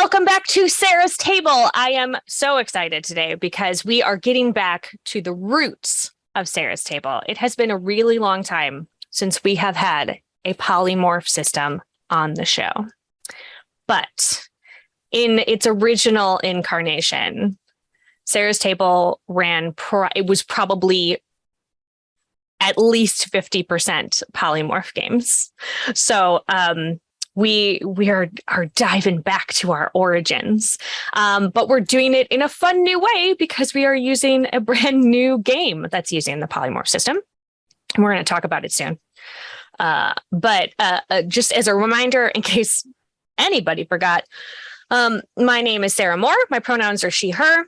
Welcome back to Sarah's Table. I am so excited today because we are getting back to the roots of Sarah's Table. It has been a really long time since we have had a polymorph system on the show. But in its original incarnation, Sarah's Table it was probably at least 50% polymorph games. So we are diving back to our origins, but we're doing it in a fun new way because we are using a brand new game that's using the polymorph system. And we're going to talk about it soon. But just as a reminder, in case anybody forgot, my name is Sarah Moore. My pronouns are she, her.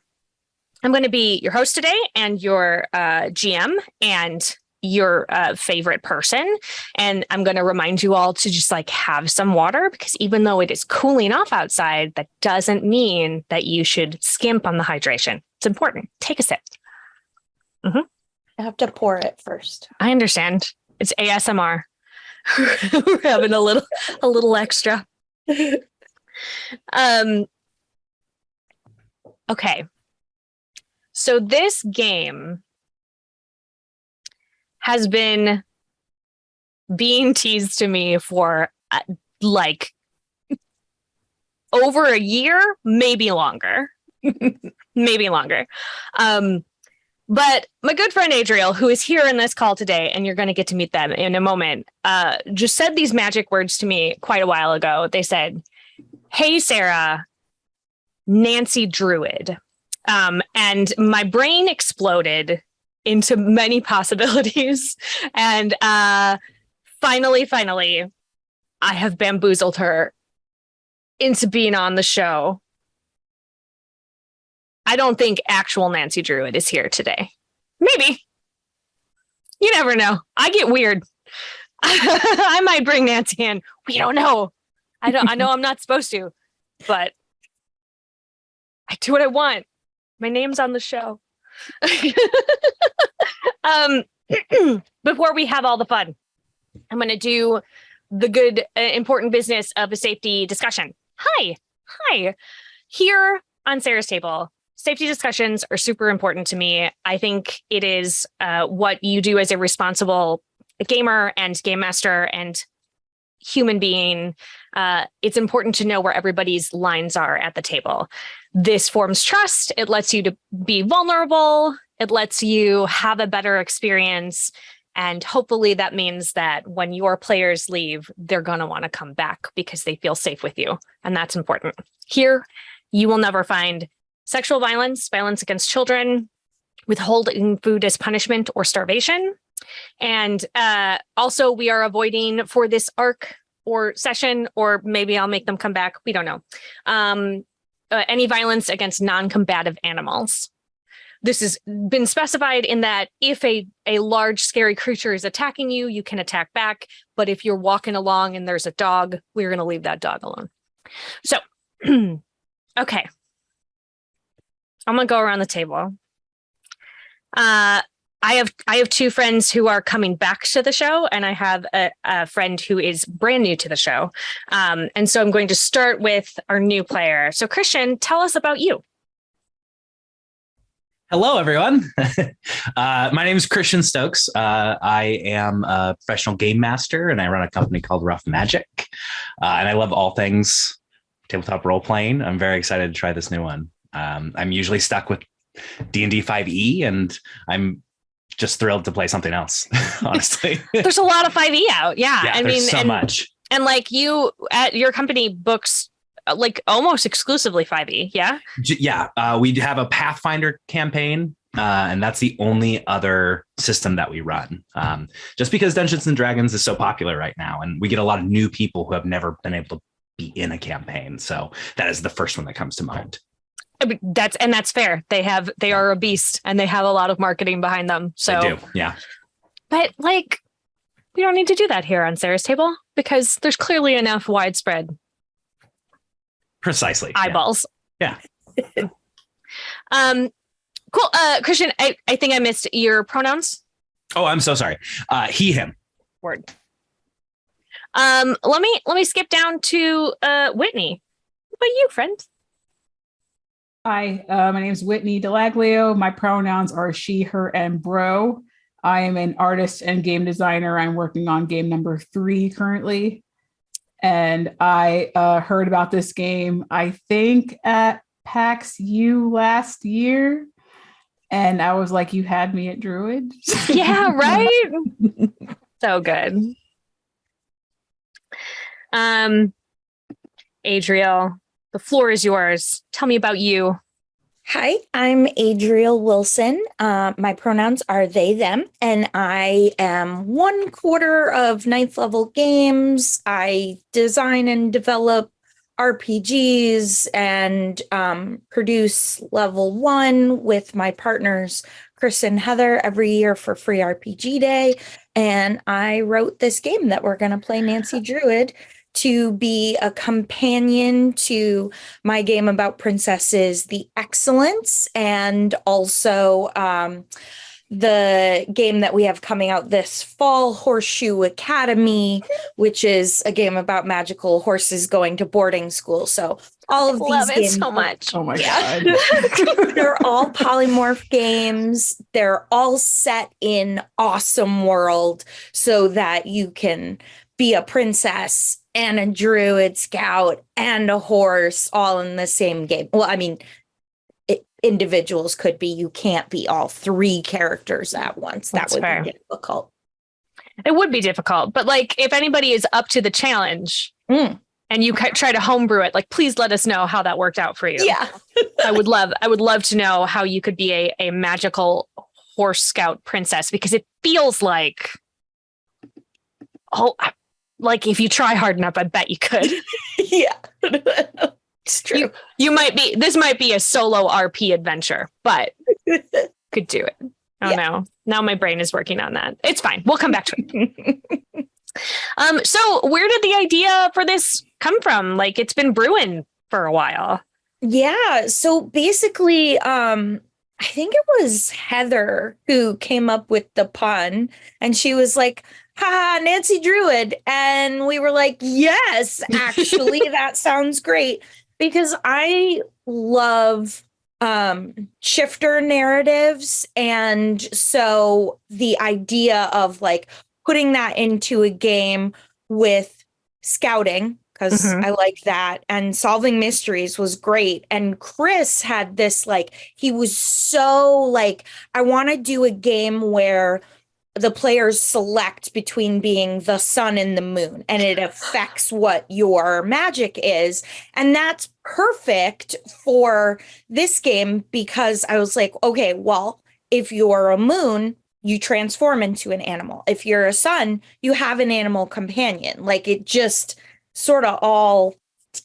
I'm going to be your host today and your GM and your favorite person. And I'm going to remind you all to just have some water, because even though it is cooling off outside, that doesn't mean that you should skimp on the hydration. It's important. Take a sip. I have to pour it first. I understand. It's ASMR. We're having a little extra. Okay. So this game has been being teased to me for over a year, maybe longer. Maybe longer. But my good friend Adriel, who is here in this call today, and you're going to get to meet them in a moment, just said these magic words to me quite a while ago. They said, "Hey, Sarah, Nancy Druid." And my brain exploded into many possibilities. And finally, I have bamboozled her into being on the show. I don't think actual Nancy Druid is here today. Maybe. You never know. I get weird. I might bring Nancy in. We don't know. I know I'm not supposed to, but I do what I want. My name's on the show. Before we have all the fun, I'm going to do the good, important business of a safety discussion. Hi. Here on Sarah's Table, safety discussions are super important to me. I think it is what you do as a responsible gamer and game master and human being. It's important to know where everybody's lines are at the table. This forms trust. It lets you to be vulnerable. It lets you have a better experience. And hopefully that means that when your players leave, they're going to want to come back because they feel safe with you. And that's important. Here, you will never find sexual violence, violence against children, withholding food as punishment, or starvation. And also, we are avoiding for this arc or session, or maybe I'll make them come back. We don't know. Any violence against non-combative animals. This has been specified in that if a large, scary creature is attacking you, you can attack back. But if you're walking along and there's a dog, we're going to leave that dog alone. So, okay. I'm going to go around the table. I have two friends who are coming back to the show, and I have a friend who is brand new to the show. And so I'm going to start with our new player. So Christian, tell us about you. Hello, everyone. My name is Christian Stokes. I am a professional game master, and I run a company called Rough Magic. And I love all things tabletop role playing. I'm very excited to try this new one. I'm usually stuck with D&D 5e, and I'm just thrilled to play something else, honestly. There's a lot of 5e out. Yeah. I mean, so much. And you at your company books almost exclusively 5e. Yeah. Yeah. We have a Pathfinder campaign, and that's the only other system that we run. Just because Dungeons and Dragons is so popular right now, and we get a lot of new people who have never been able to be in a campaign. So that is the first one that comes to mind. That's fair. They are a beast, and they have a lot of marketing behind them. So they do, yeah. But we don't need to do that here on Sarah's Table because there's clearly enough widespread. Precisely. Eyeballs. Yeah. Cool. Christian, I think I missed your pronouns. Oh, I'm so sorry. He, him. Word. Let me skip down to Whitney. about you, friend? Hi, my name is Whitney Delaglio. My pronouns are she, her, and bro. I am an artist and game designer. I'm working on game number 3 currently. And I heard about this game, I think, at PAX U last year. And I was like, you had me at Druid. Yeah, right? So good. Adriel, the floor is yours. Tell me about you. Hi, I'm Adriel Wilson. My pronouns are they, them, and I am 1/4 of ninth level games. I design and develop RPGs and produce level 1 with my partners, Chris and Heather, every year for Free RPG Day. And I wrote this game that we're going to play, Nancy Druid, to be a companion to my game about princesses, The Excellence, and also the game that we have coming out this fall, Horseshoe Academy, which is a game about magical horses going to boarding school. So all of Love these it games so much. Oh my Yeah. God. They're all polymorph games. They're all set in awesome world so that you can be a princess and a druid scout and a horse all in the same game. Well, I mean, individuals could be. You can't be all 3 characters at once. That's That would fair. be difficult. It would be difficult, but like if anybody is up to the challenge and you try to homebrew it, like please let us know how that worked out for you. Yeah. I would love to know how you could be a magical horse scout princess, because it feels like, like if you try hard enough, I bet you could. Yeah. It's true. This might be a solo RP adventure, but could do it. Oh no. Now my brain is working on that. It's fine. We'll come back to it. So where did the idea for this come from? Like it's been brewing for a while. Yeah. So basically, I think it was Heather who came up with the pun, and she was like, haha, Nancy Druid. And we were like, yes, actually, that sounds great. Because I love shifter narratives. And so the idea of like putting that into a game with scouting, because I like that, and solving mysteries was great. And Chris had this, like, he was so like, I want to do a game where the players select between being the sun and the moon, and it affects what your magic is. And that's perfect for this game, because I was like, okay, well, if you're a moon, you transform into an animal. If you're a sun, you have an animal companion. Like it just sort of all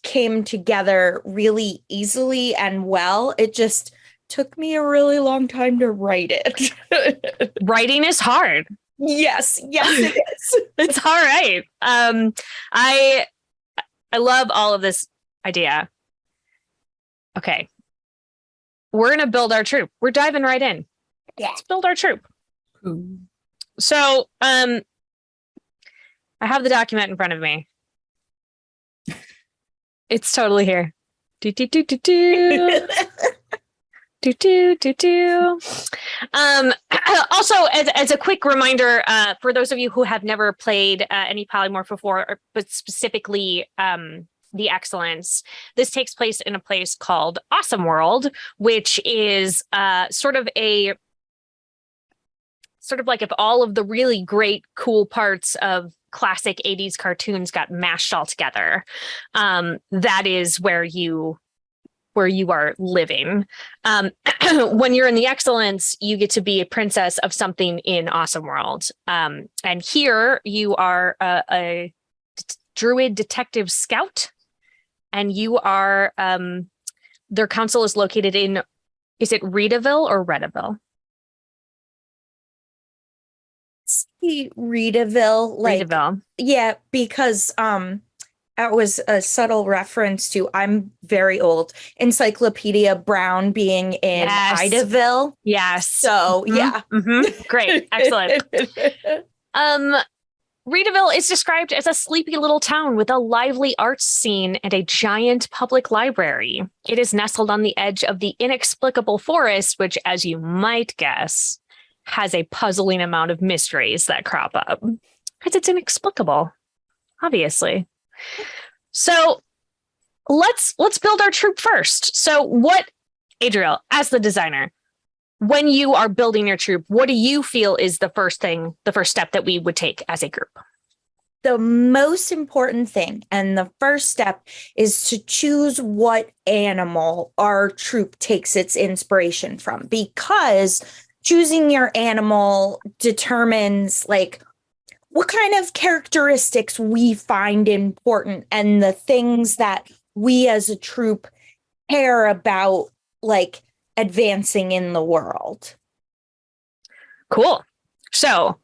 came together really easily and well. It just took me a really long time to write it. Writing is hard. Yes, it is. It's all right. I love all of this idea. Okay. We're going to build our troop. We're diving right in. Yeah. Let's build our troop. Ooh. So, I have the document in front of me. It's totally here. Do, do, do, do, do. Do, do, do, do. Also, as a quick reminder, for those of you who have never played any polymorph before, but specifically The Excellence, this takes place in a place called Awesome World, which is sort of like if all of the really great, cool parts of classic 80s cartoons got mashed all together. That is where you are living. When you're in The Excellence, you get to be a princess of something in Awesome World. And here you are a druid detective scout, and you are, their council is located in, is it Reedaville or Redaville? Reedaville, like, Reedaville. yeah, because that was a subtle reference to, I'm very old, Encyclopedia Brown being in Idaville. Yes. So yeah. Great. Excellent. Reedville is described as a sleepy little town with a lively arts scene and a giant public library. It is nestled on the edge of the inexplicable forest, which, as you might guess, has a puzzling amount of mysteries that crop up. Because it's inexplicable, obviously. So let's build our troop first. So what, Adriel, as the designer, when you are building your troop, what do you feel is the first step that we would take as a group? The most important thing and the first step is to choose what animal our troop takes its inspiration from, because choosing your animal determines like what kind of characteristics we find important and the things that we as a troop care about, like advancing in the world. Cool. So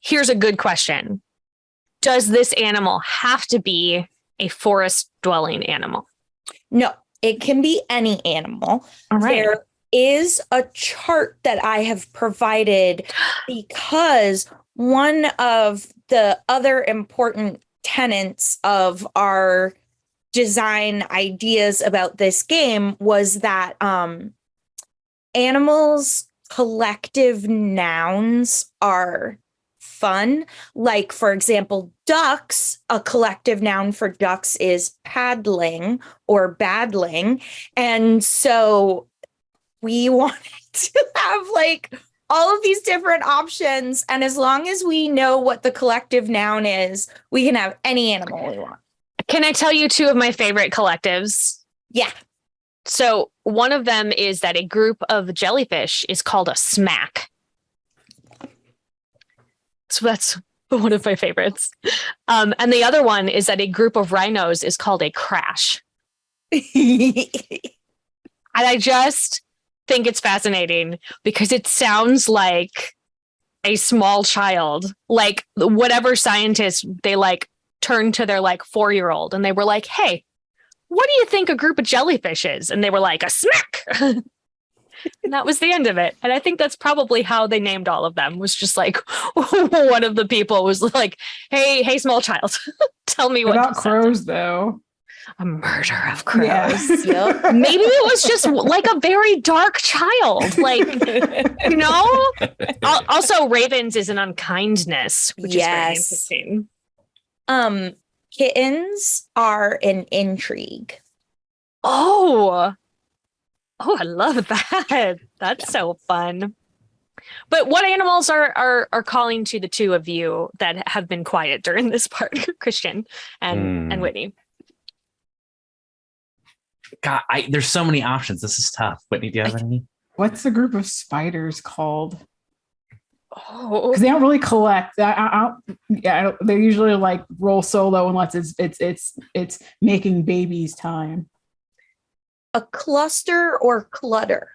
here's a good question. Does this animal have to be a forest dwelling animal? No, it can be any animal. All right. There is a chart that I have provided because one of the other important tenets of our design ideas about this game was that animals' collective nouns are fun. Like, for example, ducks, a collective noun for ducks is paddling or battling. And so we wanted to have like all of these different options. And as long as we know what the collective noun is, we can have any animal we want. Can I tell you two of my favorite collectives? Yeah. So one of them is that a group of jellyfish is called a smack. So that's one of my favorites. And the other one is that a group of rhinos is called a crash. And I just think it's fascinating because it sounds like a small child, like whatever scientists, they like turned to their like 4-year-old and they were like, hey, what do you think a group of jellyfish is? And they were like, a smack. And that was the end of it. And I think that's probably how they named all of them, was just like one of the people was like, hey, small child, tell me what about crows though. A murder of crows. Yes. Yep. Maybe it was just like a very dark child. Like, you know? Also, ravens is an unkindness, which is very interesting. Kittens are an intrigue. Oh, I love that. That's so fun. But what animals are calling to the two of you that have been quiet during this part, Christian and Whitney? God, there's so many options. This is tough. Whitney, do you have any? What's the group of spiders called? Oh, Because they don't really collect. They usually like roll solo unless it's making babies time. A cluster or clutter?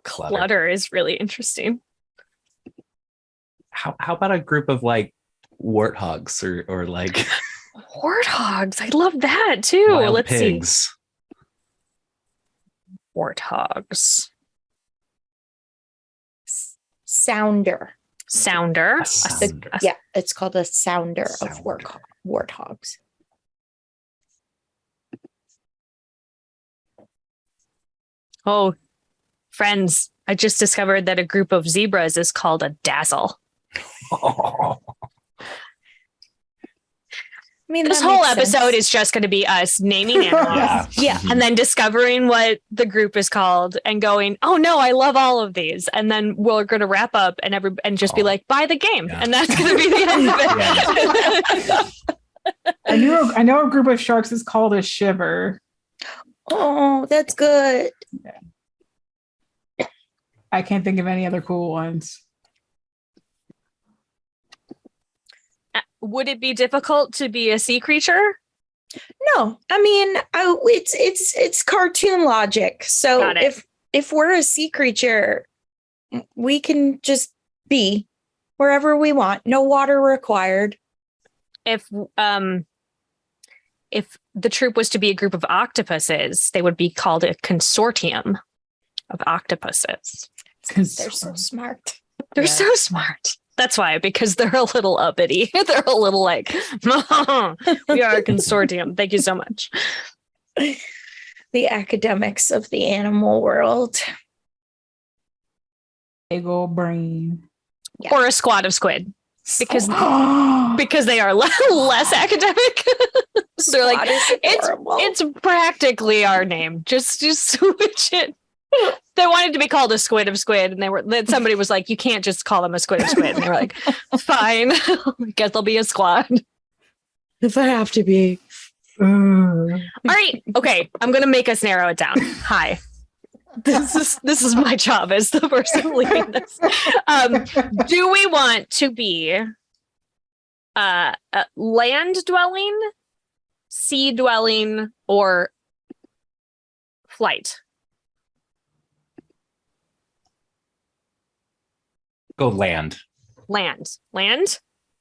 clutter is really interesting. How about a group of like warthogs or like Warthogs. I love that too. wild Let's pigs? see. Warthogs. Sounder. Sounder. A sounder. Yeah, it's called a sounder of Sounder. warthogs. Oh, friends, I just discovered that a group of zebras is called a dazzle. I mean, This that whole makes sense. episode is just going to be us naming animals. Yeah. And then discovering what the group is called and going, oh no, I love all of these. And then we're going to wrap up and just be like, buy the game. Yeah. And that's going to be the end of it. I know a group of sharks is called a shiver. Oh, that's good. I can't think of any other cool ones. Would it be difficult to be a sea creature? No, I mean, it's cartoon logic. So Got it. if we're a sea creature, we can just be wherever we want. No water required. If the troop was to be a group of octopuses, they would be called a consortium of octopuses. They're so smart. They're Yeah. so smart. That's why, because they're a little uppity. They're a little like, we are a consortium. Thank you so much. The academics of the animal world. Big old brain. Yeah. Or a squad of squid. Because they are less academic. So they're like, it's practically our name. Just switch it. They wanted to be called a squid of squid, and then somebody was like, you can't just call them a squid of squid. And they were like, fine, I guess they'll be a squad. If I have to be. All right. Okay. I'm gonna make us narrow it down. Hi. This is my job as the person leading this. Do we want to be land dwelling, sea dwelling, or flight? Go land. Land.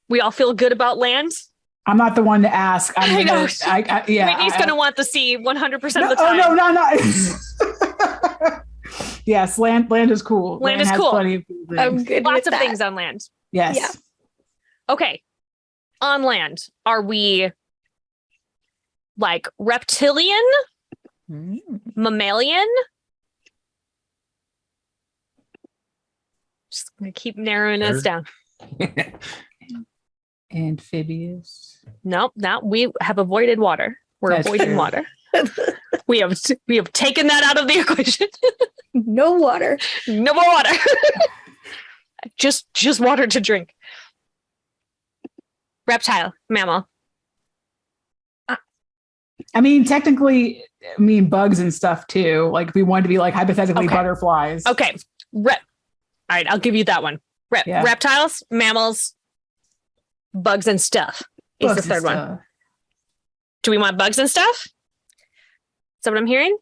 We all feel good about land. I'm not the one to ask. I'm gonna. Whitney's gonna want the sea 100% of the time. Oh no. Yes, land is cool. Land is has cool. Plenty of cool things. I'm good Lots with of that. things on land. Yes. Yeah. Okay. On land, are we like reptilian, mammalian? Just gonna keep narrowing us down. Amphibious. Nope, we have avoided water. We're That's avoiding true. water. We have taken that out of the equation. No water. No more water. just water to drink. Reptile, mammal. I mean, technically, bugs and stuff too. Like if we wanted to be like hypothetically Okay. butterflies. Okay. All right, I'll give you that one. Yeah. Reptiles, mammals, bugs and stuff is Bugs the third and one. stuff. Do we want bugs and stuff? Is that what I'm hearing?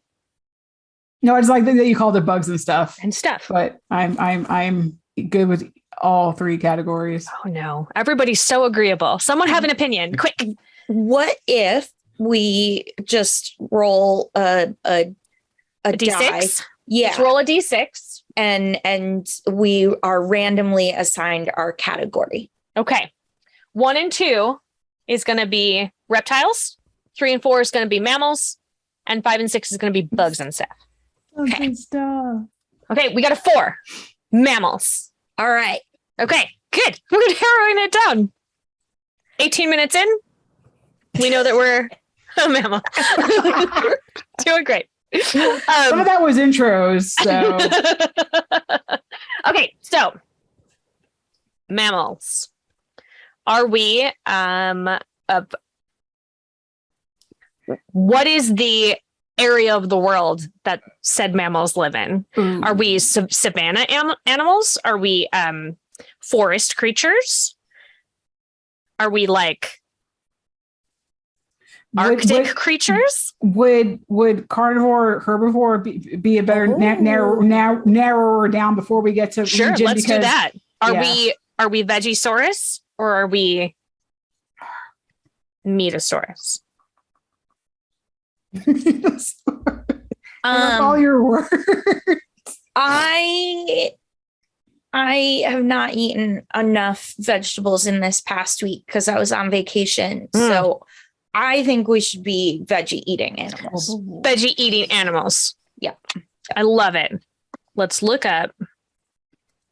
No, I just like that you called it bugs and stuff. And stuff. But I'm good with all three categories. Oh no. Everybody's so agreeable. Someone have an opinion. Quick. What if we just roll a die? D6? Yeah. Let's roll a D6. And we are randomly assigned our category. Okay. 1 and 2 is going to be reptiles. 3 and 4 is going to be mammals. And 5 and 6 is going to be bugs and stuff. Bugs Okay. and stuff. Okay, we got a 4. Mammals. All right. Okay, good. We're narrowing it down. 18 minutes in, we know that we're a mammal. Doing great. Some of that was intros, so Okay, so mammals. Are we what is the area of the world that said mammals live in? Ooh. Are we savanna animals? Are we forest creatures? Are we like Arctic creatures? Would carnivore herbivore be a better narrower down before we get to Sure, region? let's do that. Are yeah. we Vegisaurus or are we Metasaurus? All your words. I have not eaten enough vegetables in this past week because I was on vacation. So I think we should be veggie eating animals. Veggie eating animals. Yeah. I love it. Let's look up.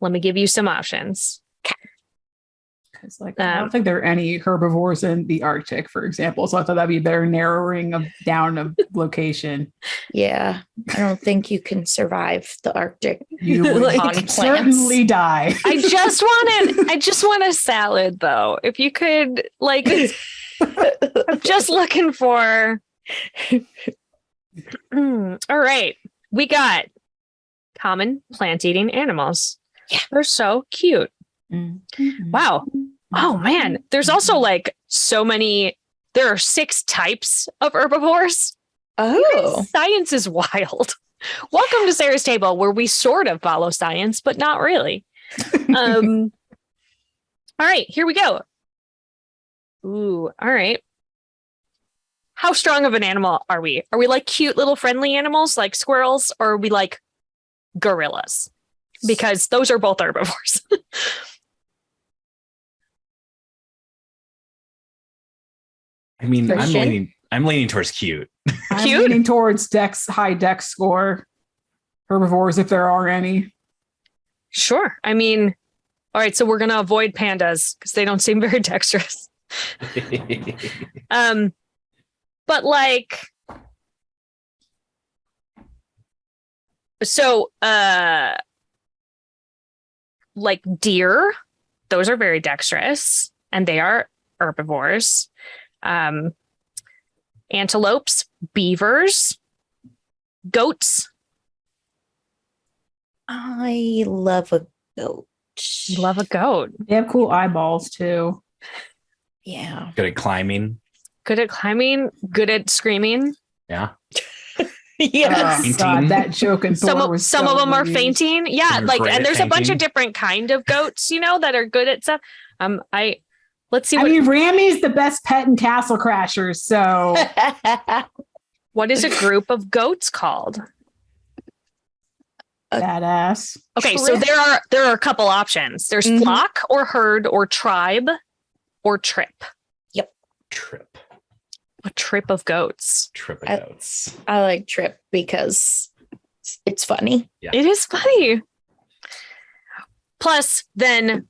Let me give you some options. Because I don't think there are any herbivores in the Arctic, for example. So I thought that'd be a better narrowing down of location. Yeah. I don't think you can survive the Arctic. You would Like, certainly die. I just want a salad though. If you could like I'm just looking for all right. We got common plant-eating animals. Yeah. They're so cute. Wow. Oh man. There's also like so many. There are 6 types of herbivores. Oh. Science is wild. Welcome to Sarah's Table, where we sort of follow science, but not really. All right, here we go. Ooh, all right. How strong of an animal are we? Are we like cute little friendly animals like squirrels, or are we like gorillas? Because those are both herbivores. I mean, Christian? I'm leaning towards cute. I'm Cute? leaning towards high dex score. Herbivores, if there are any. Sure. I mean, all right, so we're gonna avoid pandas because they don't seem very dexterous. But like, so like deer, those are very dexterous and they are herbivores. Antelopes, beavers, goats. I love a goat. Love a goat. They have cool eyeballs too. Yeah. Good at climbing. Good at climbing, good at screaming. Yeah. Yes. Oh, God, that joke in Thor Some was some so of them are weird. fainting. Yeah, Some are like, great and at there's a bunch of fainting. different kind of goats, that are good at stuff. Let's see I what mean, Rammy's the best pet in Castle Crashers, so what is a group of goats called? badass. Okay, so Trip. there are a couple options. There's Mhm. flock or herd or tribe or trip. Trip. A trip of goats. Trip of I- goats. I like Trip because it's funny. It is funny. Plus, then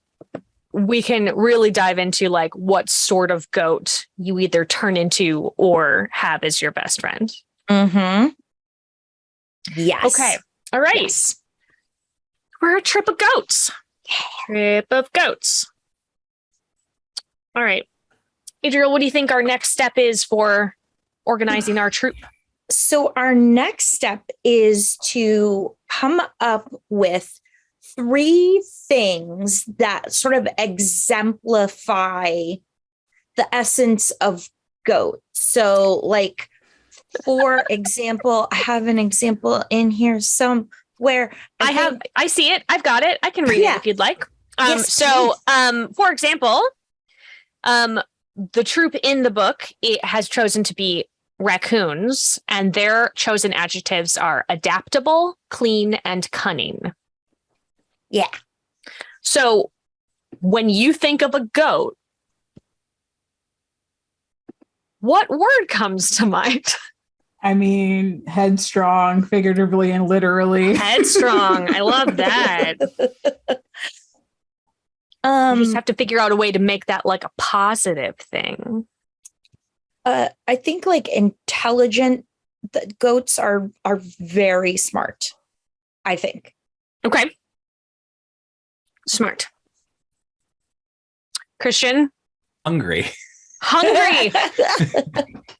we can really dive into like what sort of goat you either turn into or have as your best friend. Mm-hmm. Yes. Okay. All right. Yes. We're a trip of goats. Trip of goats. All right. Adriel, what do you think our next step is for organizing our troop? So our next step is to come up with 3 things that sort of exemplify the essence of goat. So like, for example, I have an example in here somewhere. I see it. I've got it. I can read Yeah. it if you'd like. Yes, For example, the troop in the book, it has chosen to be raccoons, and their chosen adjectives are adaptable, clean, and cunning. Yeah. So when you think of a goat, what word comes to mind? I mean, headstrong, figuratively and literally. Headstrong. I love that. You just have to figure out a way to make that like a positive thing. I think like intelligent goats are very smart. I think. Okay. Smart. Christian? Hungry. Hungry.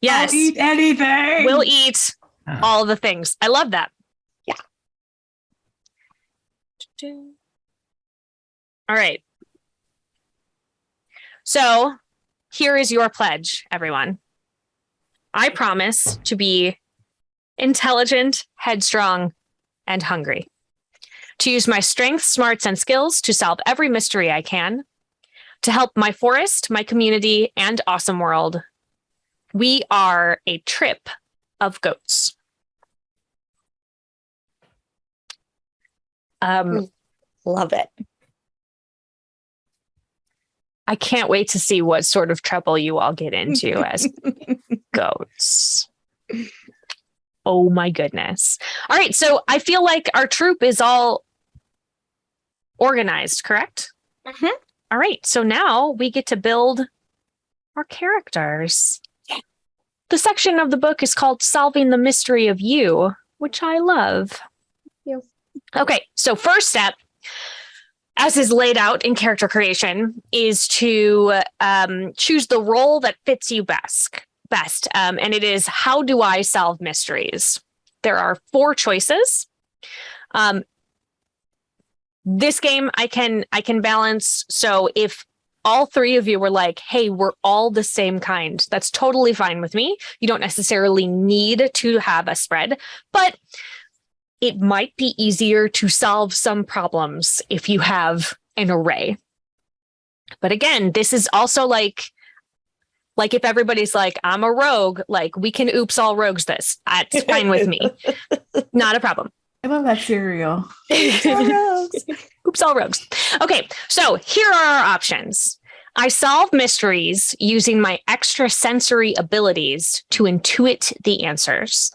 Yes. I'll eat anything. We'll eat all the things. I love that. Yeah. All right. So here is your pledge, everyone. I promise to be intelligent, headstrong, and hungry. To use my strengths, smarts, and skills to solve every mystery I can. To help my forest, my community, and awesome world. We are a trip of goats. Love it. I can't wait to see what sort of trouble you all get into as goats. Oh my goodness. All right. So I feel like our troop is all organized, correct? Mhm. All right. So now we get to build our characters. The section of the book is called Solving the Mystery of You, which I love. Thank you. Okay. So first step, as is laid out in character creation, is to choose the role that fits you best. And it is, how do I solve mysteries? There are 4 choices. This game I can balance. So if all 3 of you were like, hey, we're all the same kind, that's totally fine with me. You don't necessarily need to have a spread, but it might be easier to solve some problems if you have an array. But again, this is also like if everybody's like, I'm a rogue, like we can oops all rogues this. That's fine with me. Not a problem. I love that cereal. Oops all rogues. Okay, so here are our options. I solve mysteries using my extrasensory abilities to intuit the answers.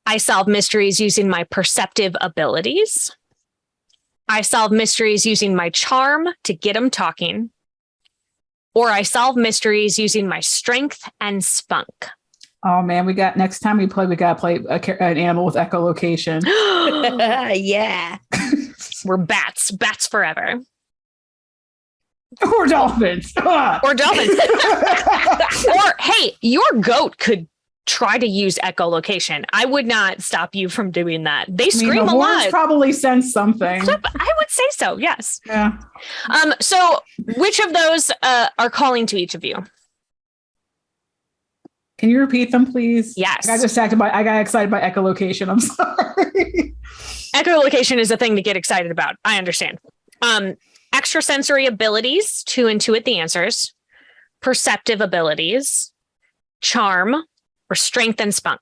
I solve mysteries using my perceptive abilities. I solve mysteries using my charm to get them talking. Or I solve mysteries using my strength and spunk. Oh man, next time we gotta play an animal with echolocation. Yeah. We're bats forever. Or dolphins. Or dolphins. Or hey, your goat could try to use echolocation. I would not stop you from doing that. They scream the a horns lot. Probably sense something. I would say so. Yes. Yeah. So which of those are calling to each of you? Can you repeat them, please? Yes. I got excited by echolocation. I'm sorry. Echolocation is a thing to get excited about. I understand. Extrasensory abilities to intuit the answers, perceptive abilities, charm, or strength and spunk.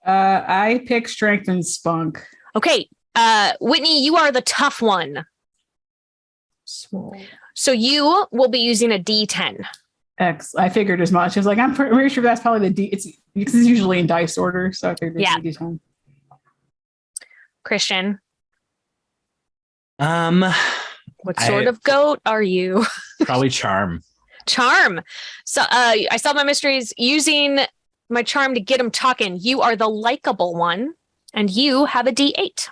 I pick strength and spunk. Okay. Whitney, you are the tough one. Swole. So you will be using a D10. X. I figured as much. I was like, I'm pretty sure that's probably the D. It's usually in dice order, so I figured it's D10. Christian, what I- sort of goat are you? Probably charm. Charm. So I solve my mysteries using my charm to get them talking. You are the likable one, and you have a D8.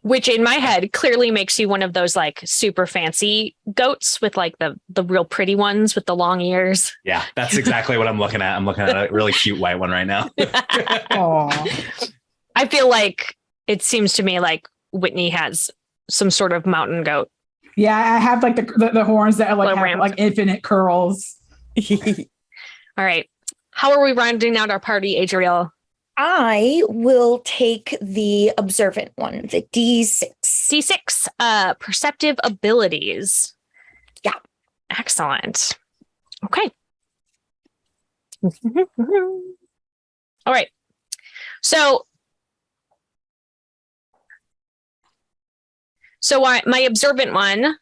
Which in my head clearly makes you one of those like super fancy goats with like the real pretty ones with the long ears. Yeah, that's exactly what I'm looking at. I'm looking at a really cute white one right now. Aww. I feel like it seems to me like Whitney has some sort of mountain goat. Yeah, I have like the horns that are like, have, like infinite curls. All right. How are we rounding out our party, Adriel? I will take the observant one, the D6. D6, perceptive abilities. Yeah. Excellent. Okay. All right. So my observant one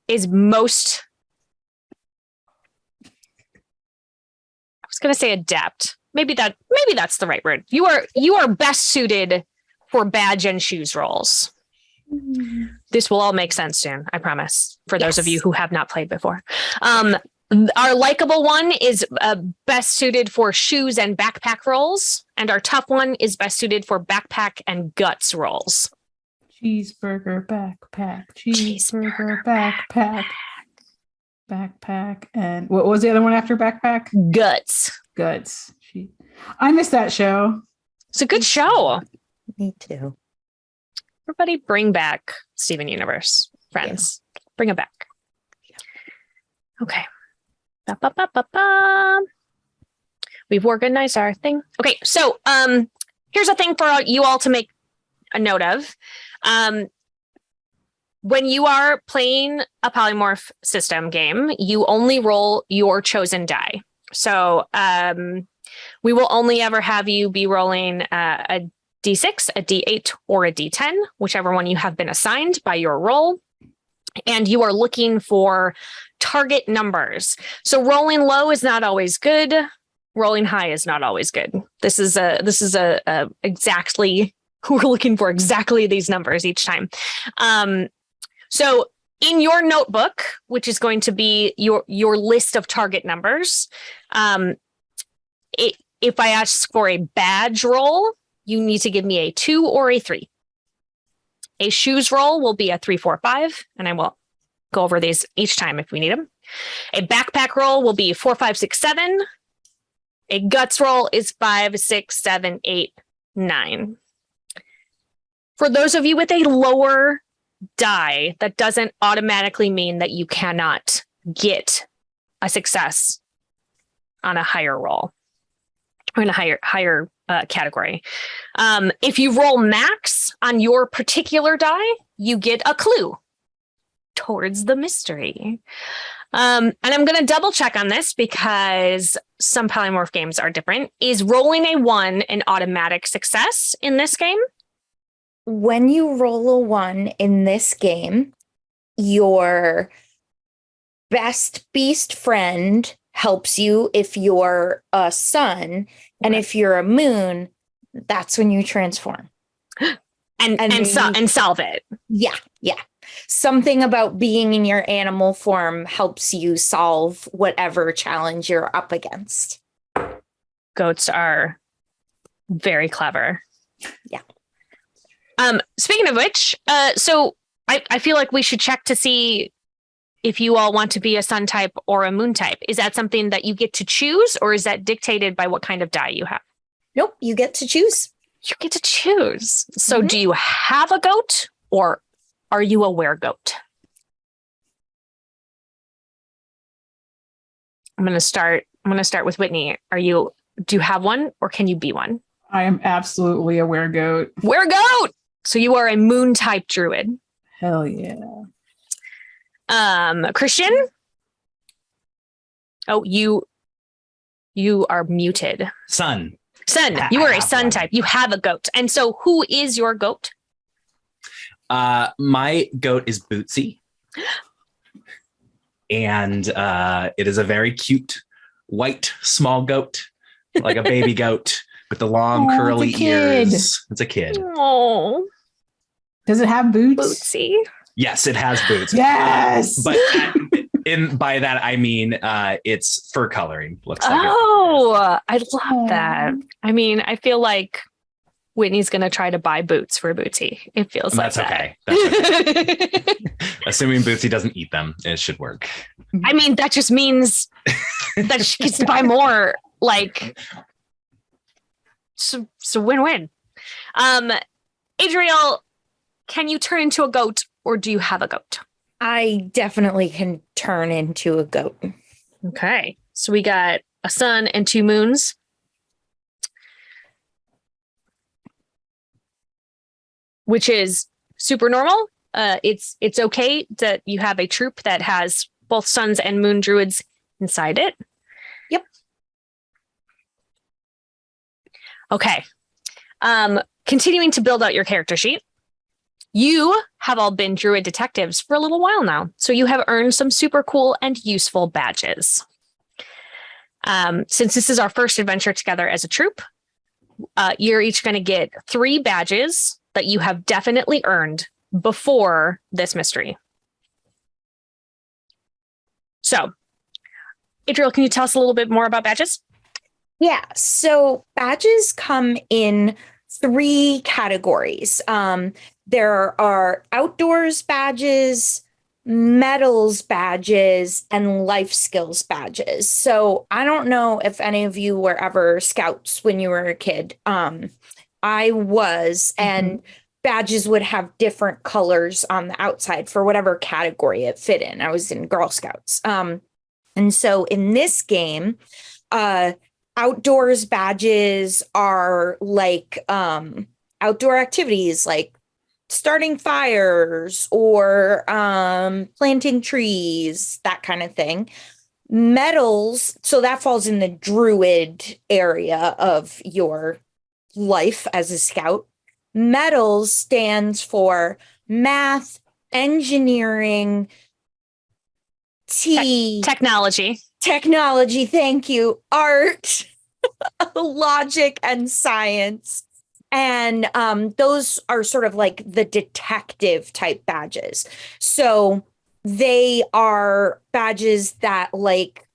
is most, I was going to say adept. Maybe that's the right word. You are best suited for badge and shoes rolls. This will all make sense soon, I promise, for those of you who have not played before. Our likable one is best suited for shoes and backpack rolls, and our tough one is best suited for backpack and guts rolls. Cheeseburger backpack. Cheeseburger backpack. And what was the other one after backpack? Guts. I missed that show. It's a good show. Me too. Everybody bring back Steven Universe, friends. Yeah. Bring it back. Okay. Ba-ba-ba-ba-ba. We've organized our thing. Okay, so here's a thing for you all to make a note of. When you are playing a polymorph system game, you only roll your chosen die. So we will only ever have you be rolling a D6, a D8, or a D10, whichever one you have been assigned by your roll. And you are looking for target numbers. So rolling low is not always good. Rolling high is not always good. This is exactly, we're looking for exactly these numbers each time. So in your notebook, which is going to be your list of target numbers, if I ask for a badge roll, you need to give me a 2 or a 3. A shoes roll will be a 3, 4, 5, and I will go over these each time if we need them. A backpack roll will be 4, 5, 6, 7. A guts roll is 5, 6, 7, 8, 9. For those of you with a lower die, that doesn't automatically mean that you cannot get a success on a higher roll or in a higher category. If you roll max on your particular die, you get a clue towards the mystery. And I'm going to double check on this because some polymorph games are different. Is rolling a 1 an automatic success in this game? When you roll a 1 in this game, your best beast friend helps you if you're a sun, and if you're a moon, that's when you transform. And solve it. Yeah. Something about being in your animal form helps you solve whatever challenge you're up against. Goats are very clever. Yeah. Speaking of which, so I feel like we should check to see if you all want to be a sun type or a moon type. Is that something that you get to choose, or is that dictated by what kind of die you have? Nope, you get to choose. You get to choose. So do you have a goat, or are you a weregoat? I'm going to start with Whitney. Do you have one, or can you be one? I am absolutely a weregoat. Weregoat! So you are a moon type druid. Hell yeah. Christian? Oh, you are muted. Sun. You are a sun type. You have a goat. And so who is your goat? My goat is Bootsy. And it is a very cute white small goat, like a baby goat with the long curly ears. It's a kid. Oh, does it have boots? Bootsy. Yes, it has boots. Yes. But by that I mean it's fur coloring. Looks like I love that. I mean, I feel like Whitney's gonna try to buy boots for Bootsy. It feels like that. Okay. That's okay. Assuming Bootsy doesn't eat them, it should work. I mean, that just means that she gets to buy more. Like, so win-win. Adriel, can you turn into a goat, or do you have a goat? I definitely can turn into a goat. Okay. So we got a sun and 2 moons. Which is super normal. It's okay that you have a troop that has both suns and moon druids inside it. Yep. Okay. Continuing to build out your character sheet. You have all been druid detectives for a little while now, so you have earned some super cool and useful badges. Since this is our first adventure together as a troop, you're each going to get 3 badges that you have definitely earned before this mystery. So, Adriel, can you tell us a little bit more about badges? Yeah, so badges come in 3 categories. There are outdoors badges, medals badges, and life skills badges. So I don't know if any of you were ever scouts when you were a kid. I was, and badges would have different colors on the outside for whatever category it fit in. I was in Girl Scouts. And so in this game, outdoors badges are like outdoor activities like starting fires or planting trees, that kind of thing. Medals, so that falls in the druid area of your life as a scout. Medals stands for math, engineering, technology, thank you, art, logic, and science. And those are sort of like the detective type badges. So they are badges that like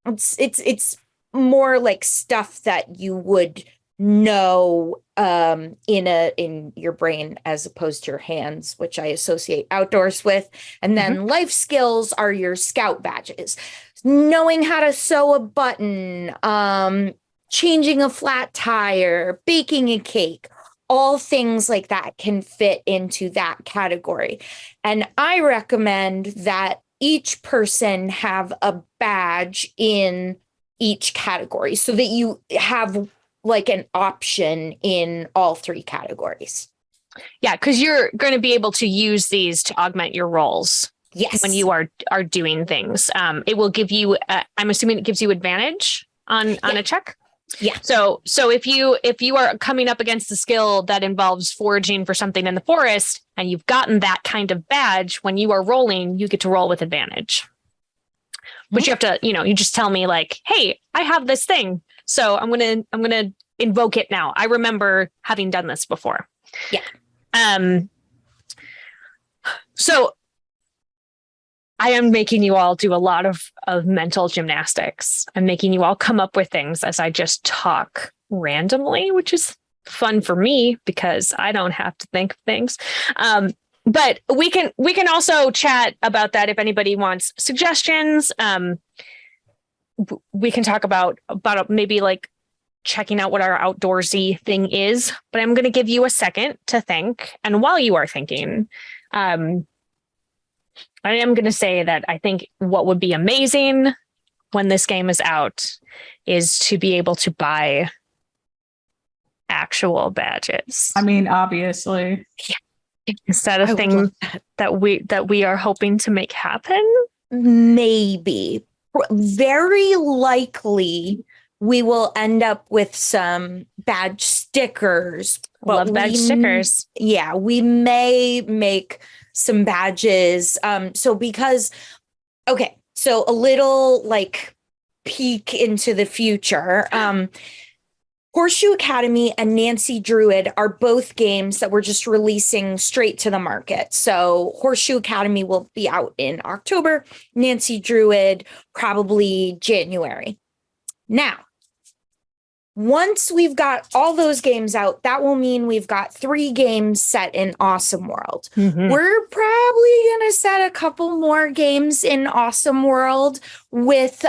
it's more like stuff that you would know in your brain as opposed to your hands, which I associate outdoors with. And then life skills are your scout badges. Knowing how to sew a button, changing a flat tire, baking a cake, all things like that can fit into that category. And I recommend that each person have a badge in each category so that you have like an option in all 3 categories. Yeah, because you're going to be able to use these to augment your roles. Yes. when you are doing things. It will give you, I'm assuming it gives you advantage on a check. Yeah. So if you are coming up against a skill that involves foraging for something in the forest and you've gotten that kind of badge, when you are rolling, you get to roll with advantage. But you have to, you just tell me like, hey, I have this thing. So I'm gonna invoke it now. I remember having done this before. Yeah. So I am making you all do a lot of mental gymnastics. I'm making you all come up with things as I just talk randomly, which is fun for me because I don't have to think of things. But we can also chat about that if anybody wants suggestions. We can talk about maybe like checking out what our outdoorsy thing is. But I'm going to give you a second to think. And while you are thinking, I am going to say that I think what would be amazing when this game is out is to be able to buy actual badges. I mean, obviously. Is that a thing that we are hoping to make happen? Maybe. Very likely we will end up with some badge stickers. Love badge stickers. Yeah, we may make some badges. So a little like peek into the future. Horseshoe Academy and Nancy Druid are both games that we're just releasing straight to the market. So Horseshoe Academy will be out in October, Nancy Druid probably January. Now, once we've got all those games out, that will mean we've got 3 games set in Awesome World. Mm-hmm. We're probably going to set a couple more games in Awesome World with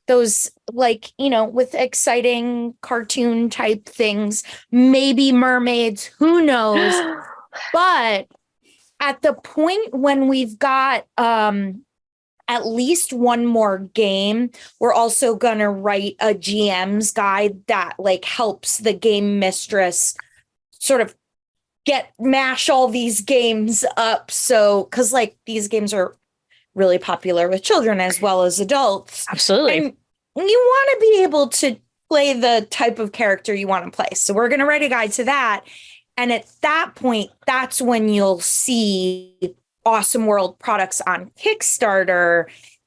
those, like, with exciting cartoon type things, maybe mermaids, who knows? But at the point when we've got at least one more game, we're also going to write a GM's guide that like helps the game mistress sort of mash all these games up. So, because like these games are really popular with children as well as adults. Absolutely. And you want to be able to play the type of character you want to play. So we're going to write a guide to that. And at that point, that's when you'll see Awesome World products on Kickstarter.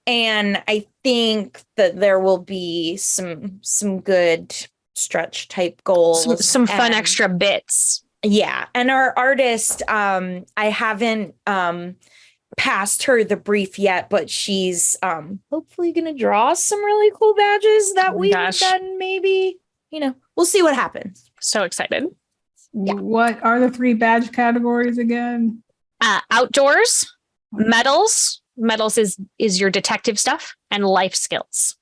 And I think that there will be some good stretch type goals. Some fun extra bits. Yeah. And our artist, I haven't passed her the brief yet, but she's hopefully going to draw some really cool badges that we've done. Maybe, we'll see what happens. So excited. Yeah. What are the 3 badge categories again? Outdoors, medals. Medals is your detective stuff, and life skills.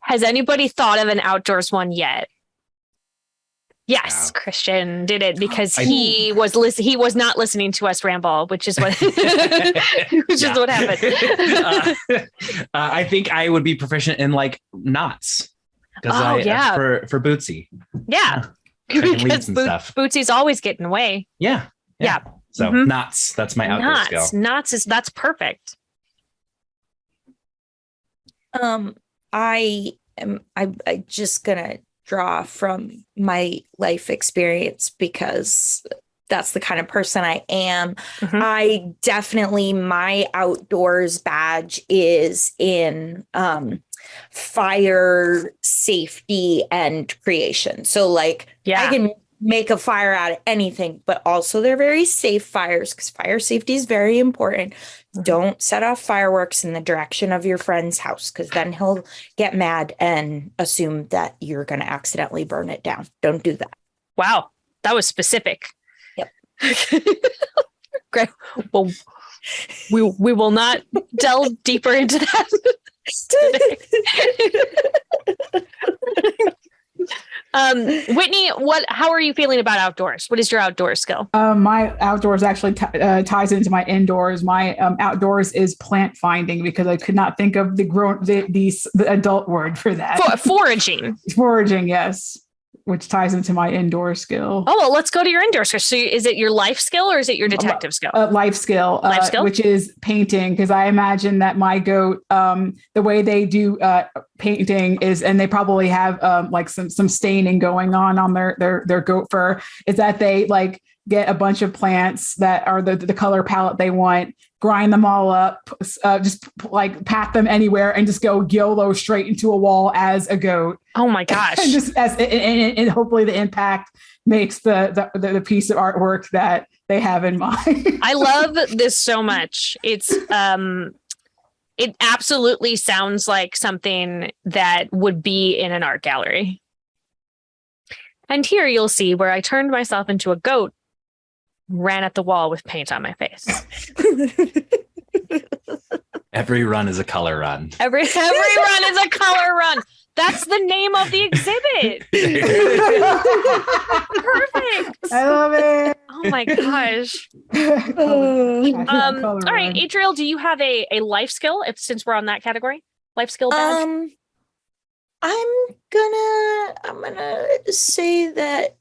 Has anybody thought of an outdoors one yet? Yes, wow. Christian did it because he was not listening to us ramble, which is what is what happened. I think I would be proficient in like knots. For Bootsy. Yeah. Because Bootsy's always getting away. Yeah. So knots, that's my outdoor skill. That's perfect. I just gonna draw from my life experience because that's the kind of person I am. Mm-hmm. I definitely, my outdoors badge is in fire safety and creation. So like I can make a fire out of anything, but also they're very safe fires because fire safety is very important. Mm-hmm. Don't set off fireworks in the direction of your friend's house because then he'll get mad and assume that you're going to accidentally burn it down. Don't do that. Wow. That was specific. Yep. Great. Well, we will not delve deeper into that. Whitney, how are you feeling about outdoors? What is your outdoors skill? My outdoors actually ties into my indoors. My outdoors is plant finding because I could not think of the adult word for that. Foraging. Foraging, yes. which ties into my indoor skill. Oh, well, let's go to your indoor skill. So is it your life skill or is it your detective skill? Life skill, which is painting. Because I imagine that my goat, the way they do painting is, and they probably have like some staining going on their goat fur, is that they like get a bunch of plants that are the color palette they want, grind them all up, just like pat them anywhere and just go YOLO straight into a wall as a goat. Oh my gosh. And just and hopefully the impact makes the piece of artwork that they have in mind. I love this so much. It's it absolutely sounds like something that would be in an art gallery. And here you'll see where I turned myself into a goat, ran at the wall with paint on my face. Every run is a color run. Every run is a color run. That's the name of the exhibit. Perfect. I love it. Oh my gosh. All right, Adriel, do you have a life skill? Since we're on that category, life skill badge. I'm gonna say that.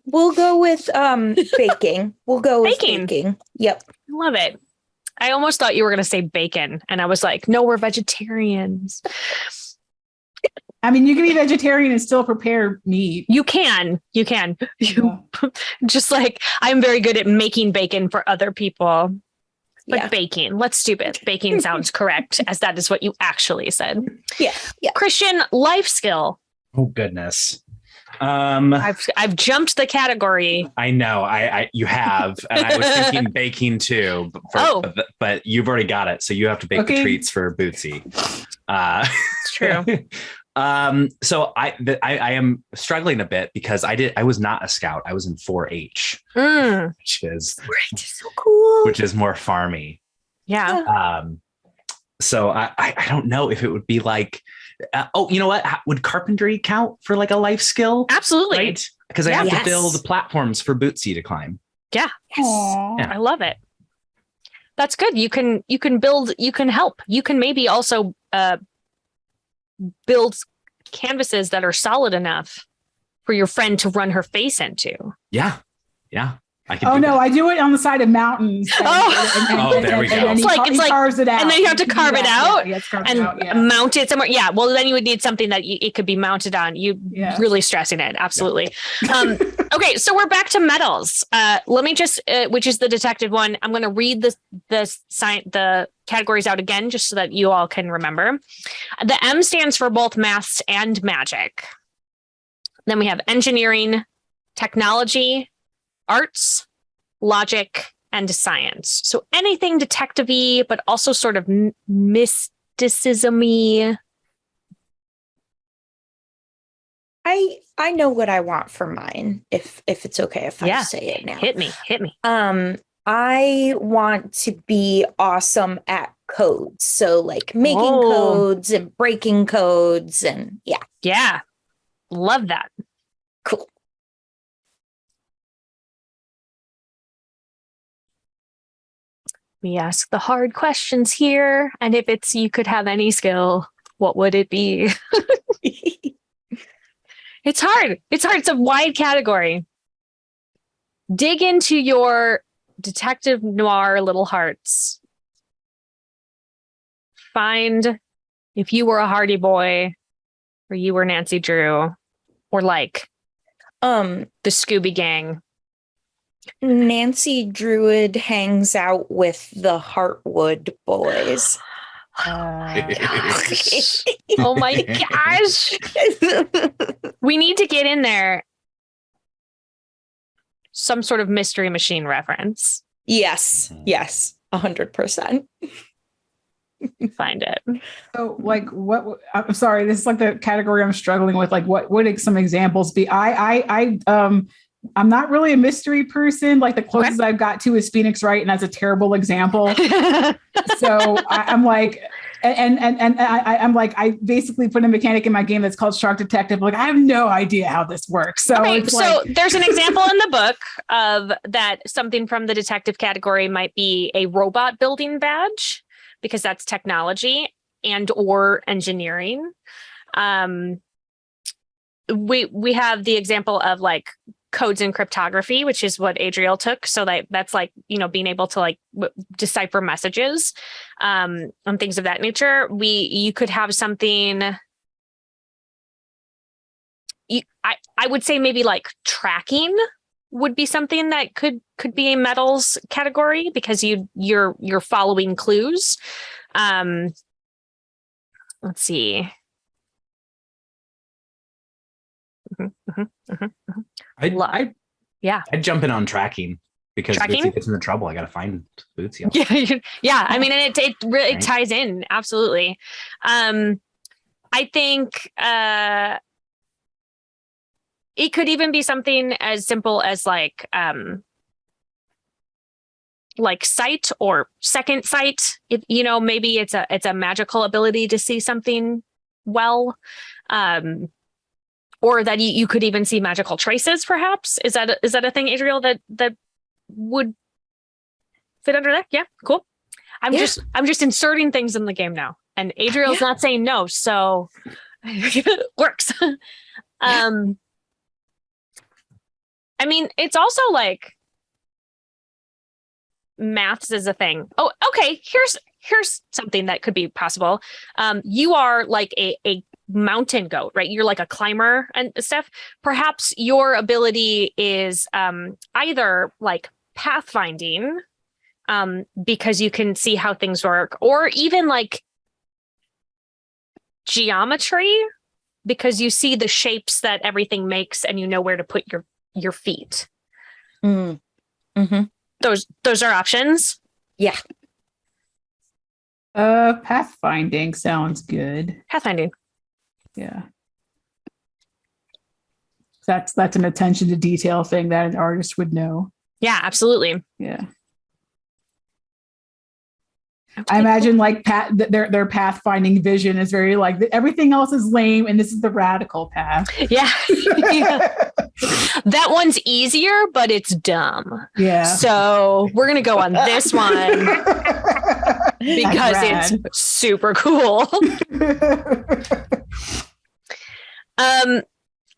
We'll go with baking. We'll go with baking. Yep. Love it. I almost thought you were going to say bacon. And I was like, no, we're vegetarians. I mean, you can be vegetarian and still prepare meat. You can. Just like I'm very good at making bacon for other people. But baking, let's do it. Baking sounds correct, as that is what you actually said. Yeah. Christian, life skill. Oh, goodness. I've jumped the category. I know. You have, and I was thinking baking too. But you've already got it, so you have to bake the treats for Bootsy. It's true. So I am struggling a bit because I was not a scout. I was in 4-H, which is so cool. Which is more farmy. Yeah. So I don't know if it would be like. You know what? Would carpentry count for like a life skill? Absolutely. Right? Because I have to build platforms for Bootsy to climb. Yeah. Yeah. I love it. That's good. You can build, you can help. You can maybe also build canvases that are solid enough for your friend to run her face into. Yeah. Yeah. I do it on the side of mountains. There we go. It's like carves it out. And then you have to carve it out and mount it somewhere. Yeah. Well, then you would need something that it could be mounted on. Really stressing it. Absolutely. Yeah. Okay. So we're back to medals. Let me just, which is the detective one. I'm going to read the categories out again, just so that you all can remember. The M stands for both maths and magic. Then we have engineering, technology, arts, logic, and science. So anything detective-y, but also sort of mysticism-y. I know what I want for mine, if it's okay if I say it now. Hit me. I want to be awesome at codes. So like making codes and breaking codes and yeah. Yeah. Love that. Cool. We ask the hard questions here. And if you could have any skill, what would it be? It's hard. It's a wide category. Dig into your detective noir little hearts. Find if you were a Hardy Boy or you were Nancy Drew or like the Scooby Gang. Nancy Druid hangs out with the Heartwood boys. Oh my gosh. We need to get in there some sort of Mystery Machine reference. Yes, 100%. Find it. So like what I'm sorry, this is like the category I'm struggling with. Like what would some examples be? I'm not really a mystery person. Like the closest I've got to is Phoenix Wright, and that's a terrible example. So I'm like, I'm like, I basically put a mechanic in my game that's called Shark Detective. Like I have no idea how this works. So there's an example in the book of that. Something from the detective category might be a robot building badge, because that's technology. and or engineering. We have the example of like codes and cryptography, which is what Adriel took. So that's like, being able to like decipher messages, and things of that nature. You could have something. I would say maybe like tracking would be something that could be a metals category, because you're following clues. Let's see. I'd jump in on tracking, because Tracking? Bootsy gets into trouble. I got to find Bootsy. Yeah. I mean, and it really ties in. Absolutely. I think it could even be something as simple as like sight or second sight. Maybe it's a magical ability to see something well. Or that you could even see magical traces, perhaps. Is that a thing, Adriel, that would fit under that? Yeah, cool. I'm just inserting things in the game now, and Adriel's not saying no, so it works. I mean, it's also like maths is a thing. Oh, okay. Here's something that could be possible. You are like a mountain goat, right? You're like a climber and stuff. Perhaps your ability is either like pathfinding, because you can see how things work, or even like geometry, because you see the shapes that everything makes and you know where to put your feet. Mm-hmm. Those are options. Yeah. Pathfinding sounds good. Pathfinding. Yeah. That's an attention to detail thing that an artist would know. Yeah, absolutely. Yeah. I imagine like their pathfinding vision is very like everything else is lame and this is the radical path. Yeah. That one's easier, but it's dumb. Yeah. So we're gonna go on this one because it's super cool. All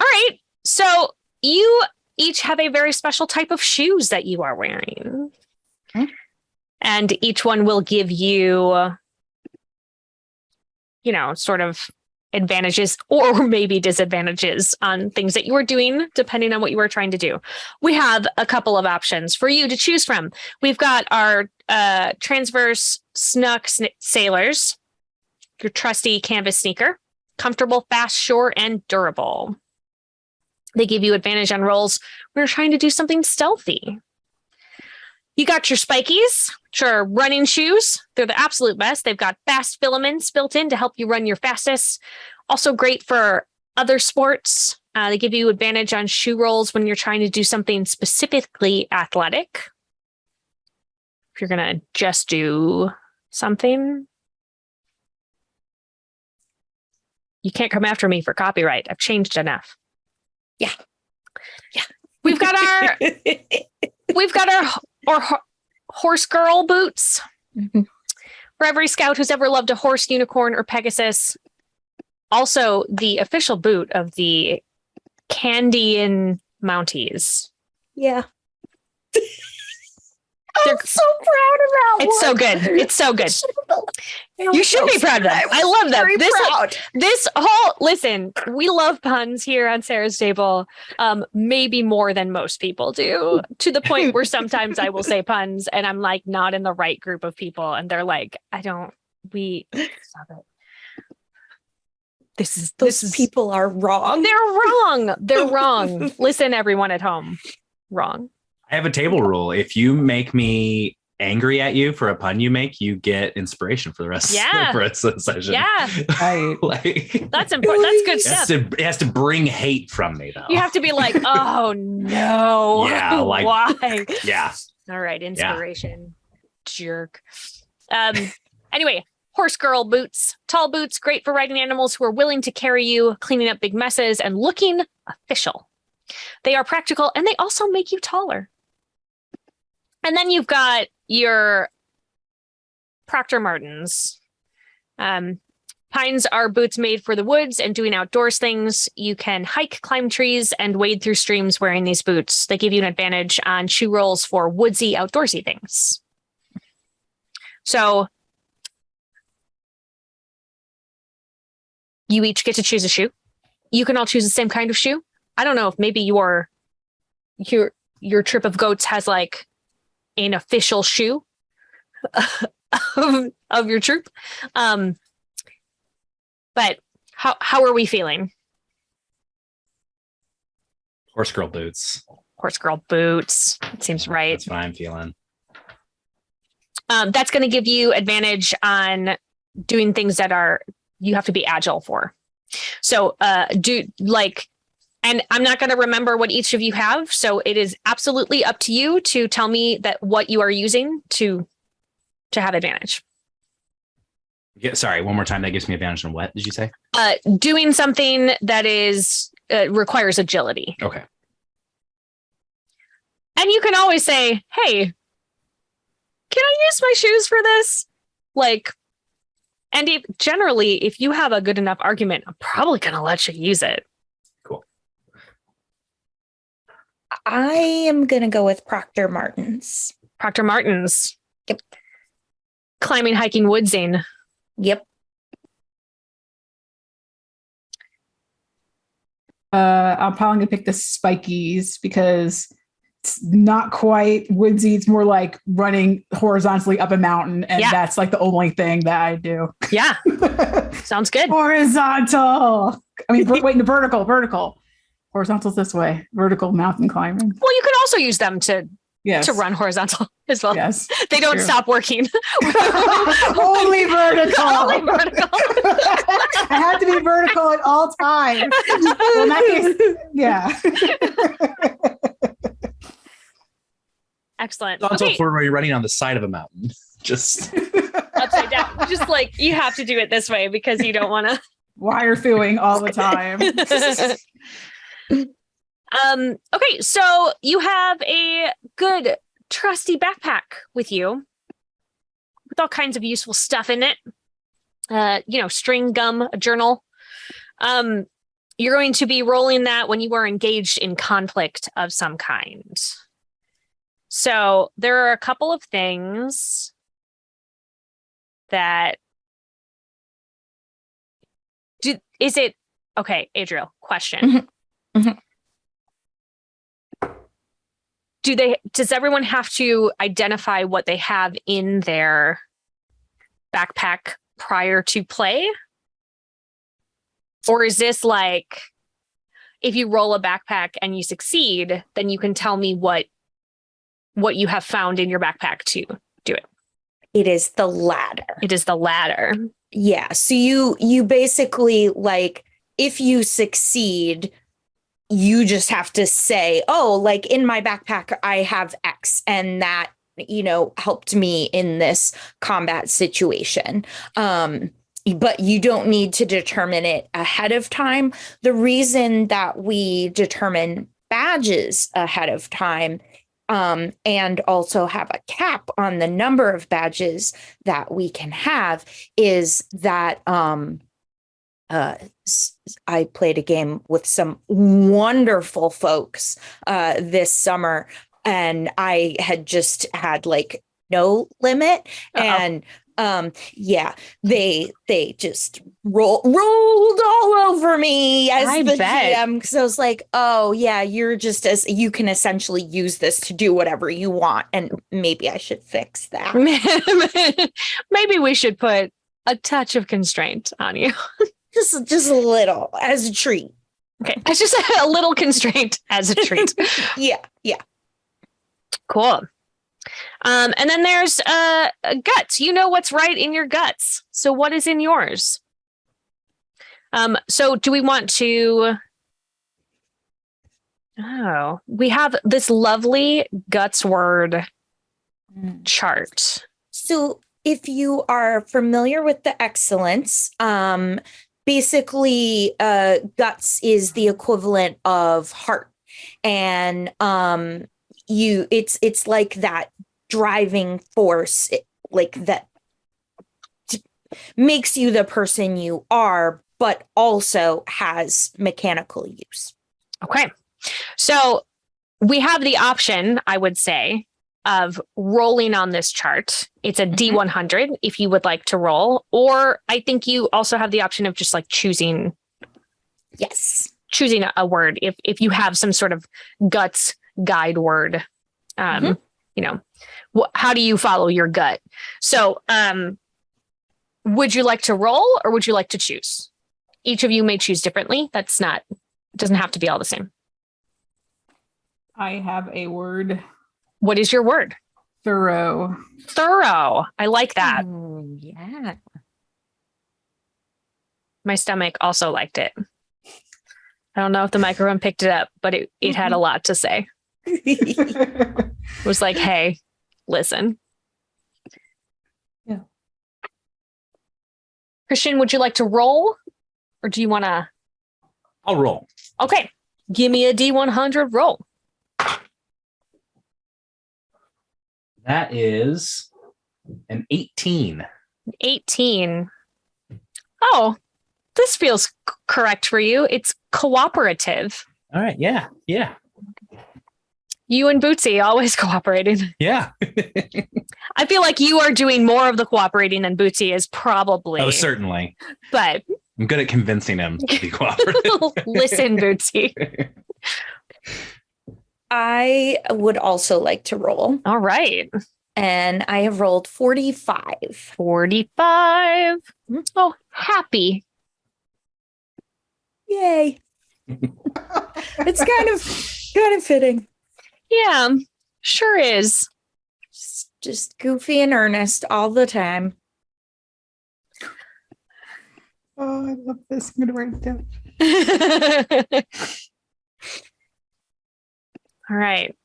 right. So you each have a very special type of shoes that you are wearing. And each one will give you, sort of advantages or maybe disadvantages on things that you are doing, depending on what you are trying to do. We have a couple of options for you to choose from. We've got our transverse Snook sailors, your trusty canvas sneaker, comfortable, fast, sure, and durable. They give you advantage on rolls when you're trying to do something stealthy. You got your spikies, which are running shoes. They're the absolute best. They've got fast filaments built in to help you run your fastest. Also great for other sports. They give you advantage on shoe rolls when you're trying to do something specifically athletic. If you're going to just do something. You can't come after me for copyright. I've changed enough. Yeah. We've got our horse girl boots. Mm-hmm. For every scout who's ever loved a horse, unicorn, or Pegasus. Also, the official boot of the Candian Mounties. Yeah. I'm so proud of that one. It's so good. It's so good. You should be proud of them. I love them. This whole, listen, we love puns here on Sarah's Table, maybe more than most people do, to the point where sometimes I will say puns and I'm like not in the right group of people. And they're like, stop it. Those people are wrong. They're wrong. Listen, everyone at home, wrong. I have a table rule. If you make me angry at you for a pun you make, you get inspiration for the rest of the session. Yeah. Like, that's important. That's good stuff. It has to bring hate from me, though. You have to be like, oh no. Yeah. Like, why? Yeah. All right. Inspiration. Yeah. Jerk. Anyway, horse girl boots, tall boots, great for riding animals who are willing to carry you, cleaning up big messes, and looking official. They are practical and they also make you taller. And then you've got your Proctor Martens. Pines are boots made for the woods and doing outdoors things. You can hike, climb trees, and wade through streams wearing these boots. They give you an advantage on shoe rolls for woodsy, outdoorsy things. So you each get to choose a shoe. You can all choose the same kind of shoe. I don't know if maybe your trip of goats has like an official shoe of your troop. But how are we feeling? Horse girl boots. Horse girl boots. It seems right. That's what I'm feeling. That's going to give you advantage on doing things that you have to be agile for. So and I'm not going to remember what each of you have. So it is absolutely up to you to tell me that what you are using to have advantage. Yeah, sorry, one more time. That gives me advantage on what did you say? Doing something that requires agility. Okay. And you can always say, hey, can I use my shoes for this? And if you have a good enough argument, I'm probably going to let you use it. Cool. I am going to go with Proctor Martens. Proctor Martens. Yep. Climbing, hiking, woodsing. Yep. I'm probably gonna pick the spikies because it's not quite woodsy. It's more like running horizontally up a mountain, and that's like the only thing that I do. Yeah, sounds good. Horizontal. I mean, vertical. Horizontal's this way. Vertical mountain climbing. Well, you could also use them to Yes. to run horizontal as well. Yes. They don't stop working. Only vertical. Only vertical. I have to be vertical at all times. Well, in that case, yeah. Excellent. Not until Okay. forward where you're running on the side of a mountain. Just Upside down. Just like you have to do it this way because you don't want to. Wire fooing all the time. Okay, so you have a good trusty backpack with you with all kinds of useful stuff in it. String, gum, a journal. You're going to be rolling that when you are engaged in conflict of some kind. So there are a couple of things that okay, Adriel, question. Mm-hmm. Mm-hmm. Does everyone have to identify what they have in their backpack prior to play? Or is this like, if you roll a backpack and you succeed, then you can tell me what you have found in your backpack to do it? It is the latter. It is the latter. Yeah. So you basically, like, if you succeed, you just have to say, oh, like in my backpack, I have X, and that, helped me in this combat situation. But you don't need to determine it ahead of time. The reason that we determine badges ahead of time, and also have a cap on the number of badges that we can have, is that I played a game with some wonderful folks this summer, and I had just had like no limit. Uh-oh. And they just rolled all over me as I the bet. GM, because I was like, oh yeah, you can essentially use this to do whatever you want, and maybe I should fix that. Maybe we should put a touch of constraint on you. Just a little, as a treat. Okay. It's just a little constraint as a treat. Yeah. Cool. And then there's guts. You know what's right in your guts. So what is in yours? So do we want to... Oh, we have this lovely guts word chart. So if you are familiar with the excellence, basically guts is the equivalent of heart, and it's like that driving force, like that makes you the person you are, but also has mechanical use. Okay. So we have the option, I would say, of rolling on this chart. It's a D100 if you would like to roll, or I think you also have the option of just like choosing a word if you have some sort of guts guide word. You know, how do you follow your gut? So would you like to roll or would you like to choose? Each of you may choose differently. It doesn't have to be all the same. I have a word. What is your word? Thorough. Thorough. I like that. Yeah. My stomach also liked it. I don't know if the microphone picked it up, but it had a lot to say. It was like, hey, listen. Yeah. Christian, would you like to roll or do you want to? I'll roll. Okay. Give me a D100 roll. That is an 18. 18. Oh, this feels correct for you. It's cooperative. All right. Yeah. Yeah. You and Bootsy always cooperating. Yeah. I feel like you are doing more of the cooperating than Bootsy is probably. Oh, certainly. But I'm good at convincing him to be cooperative. listen, Bootsy. I would also like to roll. All right. And I have rolled 45. 45. Oh, happy. Yay. It's kind of fitting. Yeah, sure is. Just goofy and earnest all the time. Oh, I love this. I'm going to write it down. All right.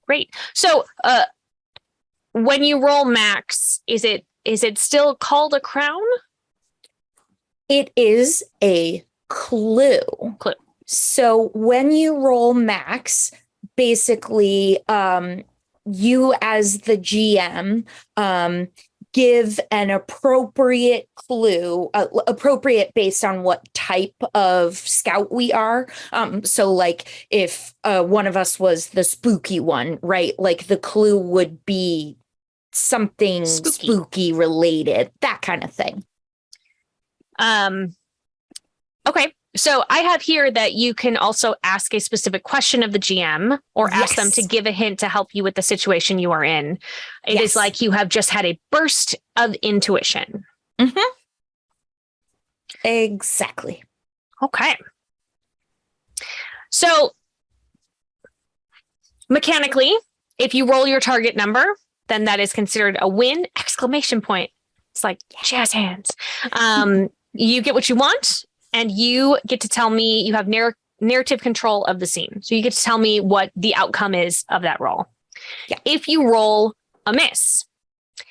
Great. So, when you roll max, is it still called a crown? It is a clue. Clue. So when you roll max, basically, you as the GM give an appropriate clue, appropriate based on what type of scout we are. So like if one of us was the spooky one, right? Like the clue would be something spooky related, that kind of thing. Okay. So I have here that you can also ask a specific question of the GM or ask them to give a hint to help you with the situation you are in. It is like you have just had a burst of intuition. Mm-hmm. Exactly. Okay. So mechanically, if you roll your target number, then that is considered a win! Exclamation point. It's like jazz hands. You get what you want. And you get to tell me you have narrative control of the scene. So you get to tell me what the outcome is of that roll. Yeah. If you roll a miss,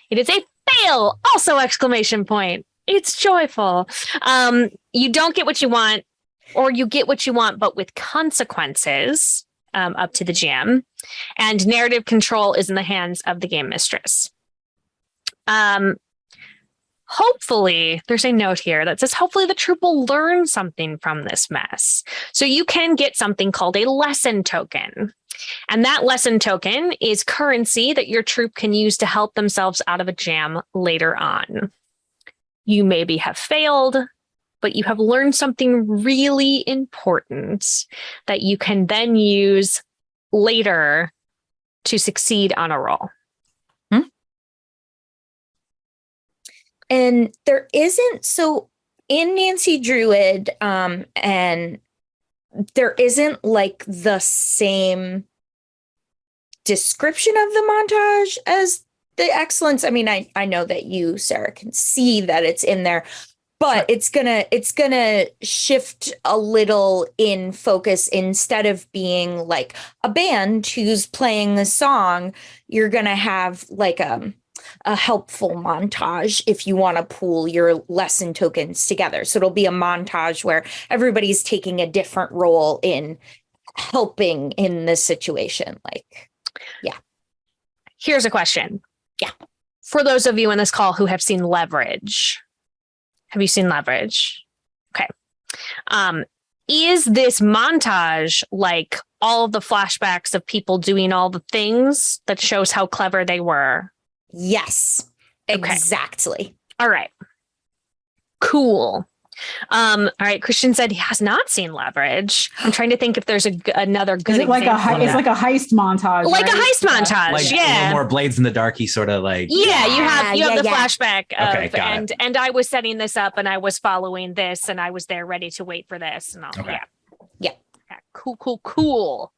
it is a fail. Also exclamation point. It's joyful. You don't get what you want, or you get what you want, but with consequences up to the GM. And narrative control is in the hands of the game mistress. Hopefully, there's a note here that says, hopefully the troop will learn something from this mess. So you can get something called a lesson token. And that lesson token is currency that your troop can use to help themselves out of a jam later on. You maybe have failed, but you have learned something really important that you can then use later to succeed on a roll. And there isn't, so in Nancy Druid, and there isn't like the same description of the montage as the excellence. I mean, I know that you, Sarah, can see that it's in there, but it's gonna shift a little in focus. Instead of being like a band who's playing a song, you're gonna have like a helpful montage if you want to pool your lesson tokens together. So it'll be a montage where everybody's taking a different role in helping in this situation. Like, yeah. Here's a question. Yeah. for those of you in this call who have seen Leverage, have you seen Leverage? Okay. Is this montage like all of the flashbacks of people doing all the things that shows how clever they were? Yes, Okay. exactly. All right. Cool. All right. Christian said he has not seen Leverage. I'm trying to think if there's another good Is it like example. it's like a heist montage, Like right? a heist montage. Like a yeah. little more Blades in the Darky sort of like. Yeah, you have the yeah. flashback of Okay, got and I was setting this up and I was following this and I was there ready to wait for this and all. Okay. Yeah. Cool.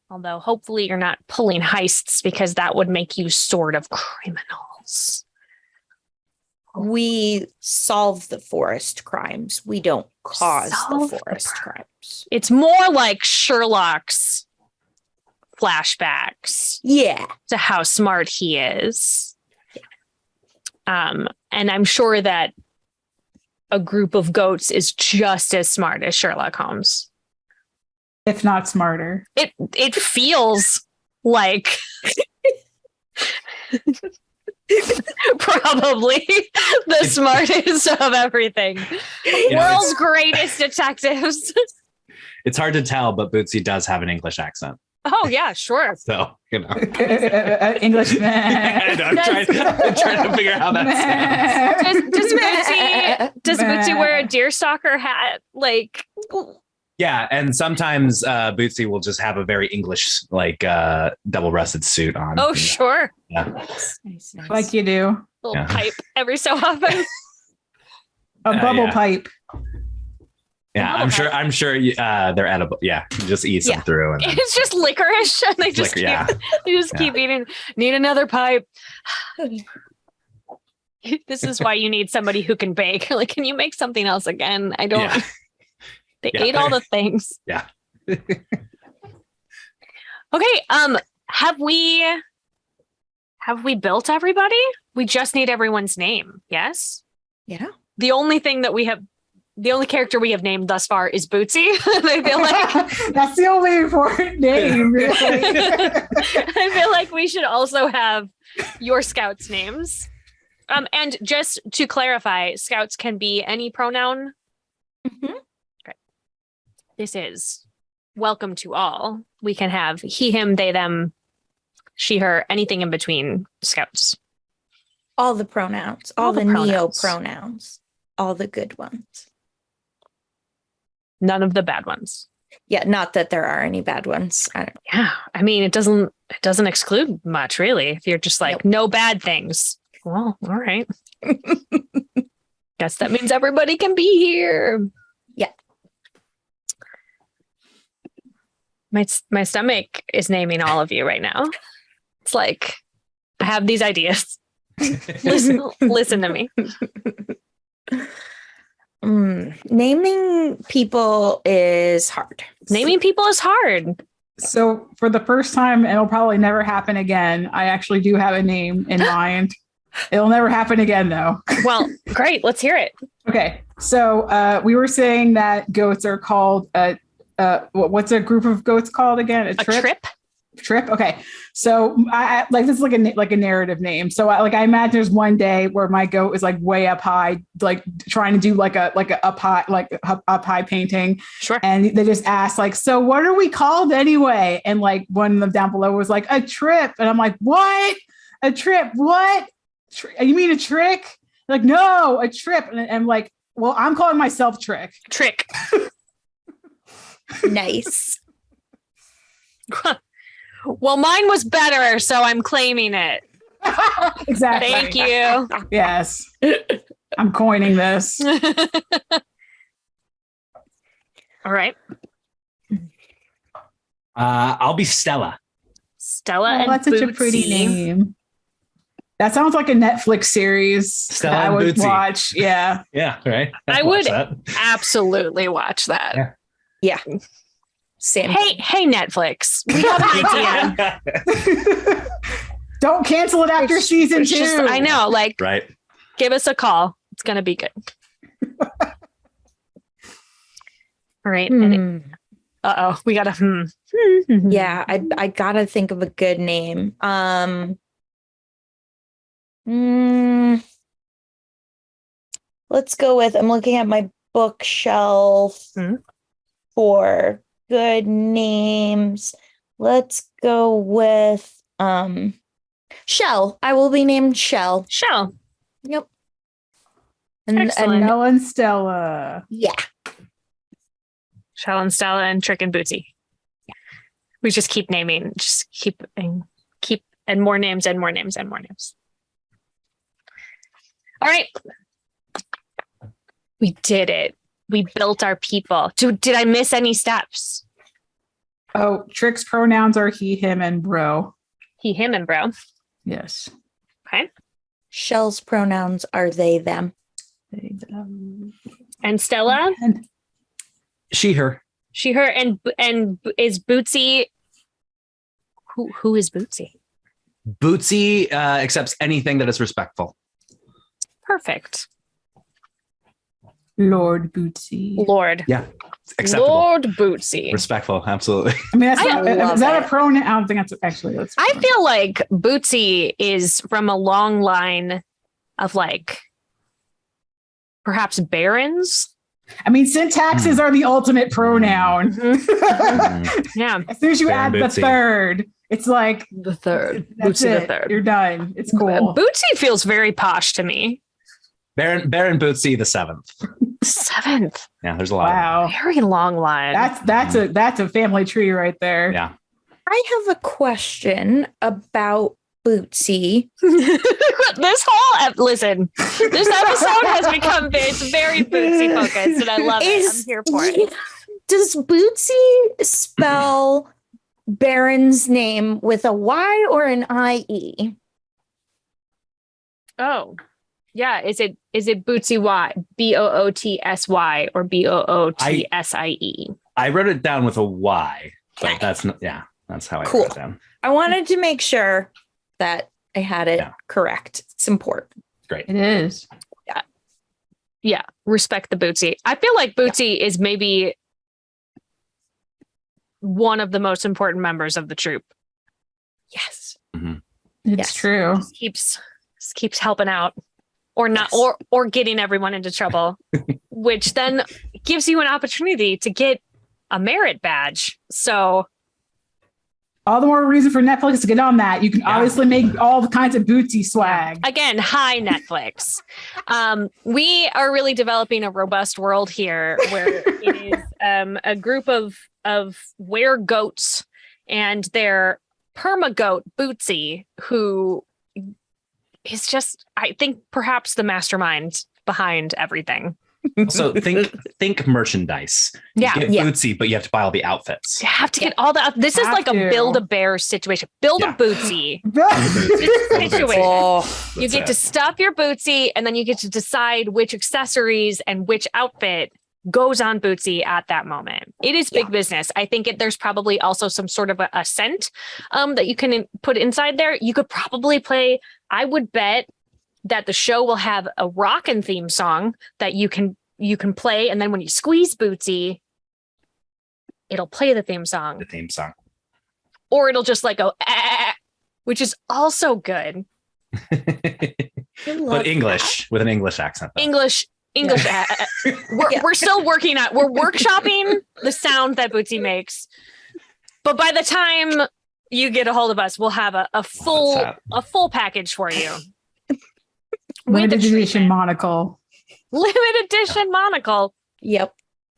Although hopefully you're not pulling heists because that would make you sort of criminals. We solve the forest crimes. We don't cause Solve the the forest crimes. It's more like Sherlock's flashbacks Yeah. to how smart he is. And I'm sure that a group of goats is just as smart as Sherlock Holmes. If not smarter. It feels like probably the smartest of everything. World's greatest detectives. It's hard to tell, but Bootsy does have an English accent. Oh yeah, sure. So, you know. English I'm trying to figure out how that sounds. Does Bootsy wear a deerstalker hat? Like, Yeah, and sometimes Bootsy will just have a very English, like double-breasted suit on. oh sure, Yeah. Nice. like you do. little Yeah. pipe every so often. A bubble yeah. pipe. Yeah, I'm sure they're edible. Yeah, you just eat them through, and then, It's just licorice, and they just keep eating. Need another pipe. This is why you need somebody who can bake. Like, can you make something else again? I don't. Yeah. They Yeah. ate all the things. Yeah. Okay. Have we built everybody? We just need everyone's name. Yes. Yeah. The only character we have named thus far is Bootsy. I feel like That's the only important name, really. I feel like we should also have your scouts' names. And just to clarify, scouts can be any pronoun. Mhm. Okay. This is welcome to all. We can have he, him, they, them, she, her, anything in between scouts. All the pronouns, all the neo pronouns, all the good ones. None of the bad ones. Yeah, not that there are any bad ones. Yeah. I mean, it doesn't exclude much, really. If you're just like, no bad things. Well, all right. Guess that means everybody can be here. Yeah. My stomach is naming all of you right now. It's like, I have these ideas. Listen to me. Naming people is hard. Naming people is hard. So for the first time, and it'll probably never happen again, I actually do have a name in mind. It'll never happen again, though. Well, great. Let's hear it. Okay. So we were saying that goats are called, what's a group of goats called again? A trip? Trip. Okay. So I like this is like a narrative name. So I imagine there's one day where my goat is like way up high, like trying to do like a up high painting. Sure. And they just asked like, so what are we called anyway? And like one of them down below was like a trip. And I'm like, what? A trip? What? You mean a trick? Like, no, a trip. And I'm like, well, I'm calling myself Trick. Trick. Nice. Well, mine was better, so I'm claiming it. Exactly. Thank you. Yes. I'm coining this. All right. I'll be Stella. Stella and that's such a pretty Bootsy. name. That sounds like a Netflix series Stella that I and would Bootsy. watch. Yeah. Yeah, right. I I'd would watch absolutely watch that. Yeah. Yeah. Same. Hey, Netflix. We have an idea. that. Don't cancel it after season It's 2. just, I know, like, Right. give us a call. It's going to be good. All right. Uh-oh. We got to, Yeah, I gotta think of a good name. Mm, let's go with, I'm looking at my bookshelf Mhm. for good names. Let's go with Shell. I will be named Shell. Shell. Yep. Excellent. Nell and Stella. Yeah. Shell and Stella and Trick and Bootsy. We just keep naming, just keep and more names and more names and more names. All right. We did it. We built our people. Did I miss any steps? Oh, Trick's pronouns are he, him, and bro. He, him, and bro. Yes. Okay. Shell's pronouns are they, them. And Stella? And She, her. She, her, and is Bootsy? Who is Bootsy? Bootsy accepts anything that is respectful. Perfect. Lord Bootsy. Lord. Yeah. Acceptable. Lord Bootsy. Respectful. Absolutely. I mean, that's I not, love is that it. a pronoun? I don't think that's actually. That's I feel like Bootsy is from a long line of like perhaps barons. I mean, syntaxes are the ultimate pronoun. Yeah. As soon as you Baron add the Bootsy. third, it's like The third. that's Bootsy it. the third. You're done. It's cool. Bootsy feels very posh to me. Baron Bootsy the 7th. Seventh. Yeah, there's a lot. Wow, Very long line. that's a family tree right there. Yeah. I have a question about Bootsy. This whole listen, this episode has become it's very Bootsy focused, and I love it. I'm here for it. Does Bootsy spell Baron's name with a Y or an IE? Oh, yeah. Is it Bootsy Y, Bootsy or Bootsie? I wrote it down with a Y, but that's not, yeah, that's how I Cool. wrote it down. I wanted to make sure that I had it Yeah. correct. It's important. Great. It is. Yeah, respect the Bootsy. I feel like Bootsy is maybe one of the most important members of the troop. Yes. Mhm. It's Yes. true. Just keeps helping out, or not, Yes. or getting everyone into trouble, which then gives you an opportunity to get a merit badge. So All the more reason for Netflix to get on that. You can obviously make all the kinds of Bootsy swag. again, hi Netflix. We are really developing a robust world here where it is a group of were-goats and their perma-goat Bootsy, who is just, I think, perhaps the mastermind behind everything. So think merchandise. Yeah. You get Yeah. Bootsy, but you have to buy all the outfits. You have to get all that. This is Have like a to. Build-A-Bear situation. Build Yeah. a Bootsy Bootsy. situation. Oh, You get to stuff your Bootsy, and then you get to decide which accessories and which outfit goes on Bootsy at that moment. It is big business. I think there's probably also some sort of a scent that you can put inside there. You could probably play, I would bet that the show will have a rockin' theme song that you can play, and then when you squeeze Bootsy, it'll play the theme song. The theme song. Or it'll just like go, which is also good. But English with an English accent. though. English. We're still working on. We're workshopping the sound that Bootsy makes. But by the time you get a hold of us, we'll have a full package for you. Limited the edition treatment. monocle. Limited edition monocle Yep.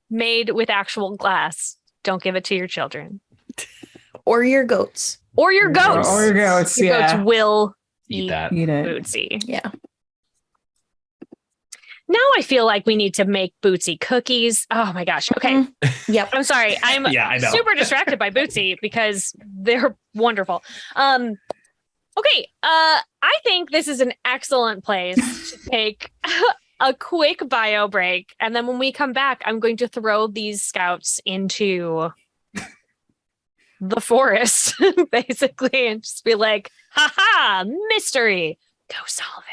made with actual glass. Don't give it to your children Or your goats. or your goats. Or your goats. Your Yeah. goats will Eat eat that. Eat it. Bootsy. Yeah. Now I feel like we need to make Bootsy cookies. Oh my gosh. Okay. Mhm. Yep. I'm sorry. I'm Yeah, I know. super distracted by Bootsy because they're wonderful. Okay. I think this is an excellent place to take a quick bio break. And then when we come back, I'm going to throw these scouts into the forest, basically, and just be like, haha, mystery. Go solve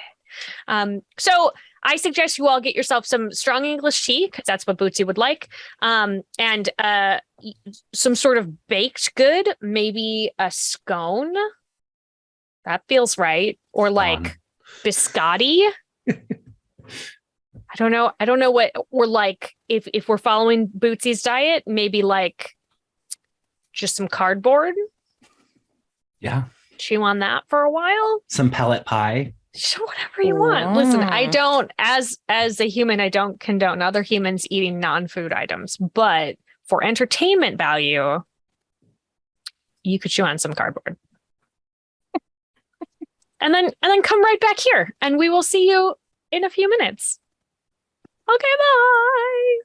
it. So I suggest you all get yourself some strong English tea, because that's what Bootsy would like. And some sort of baked good, maybe a scone. That feels right. Or like Biscotti. I don't know what we're like. If we're following Bootsy's diet, maybe like just some cardboard. Yeah. Chew on that for a while. Some pellet pie. Whatever you want. Listen, I Wow. don't, as a human, I don't condone other humans eating non-food items, but for entertainment value, you could chew on some cardboard. And then come right back here and we will see you in a few minutes. Okay, bye.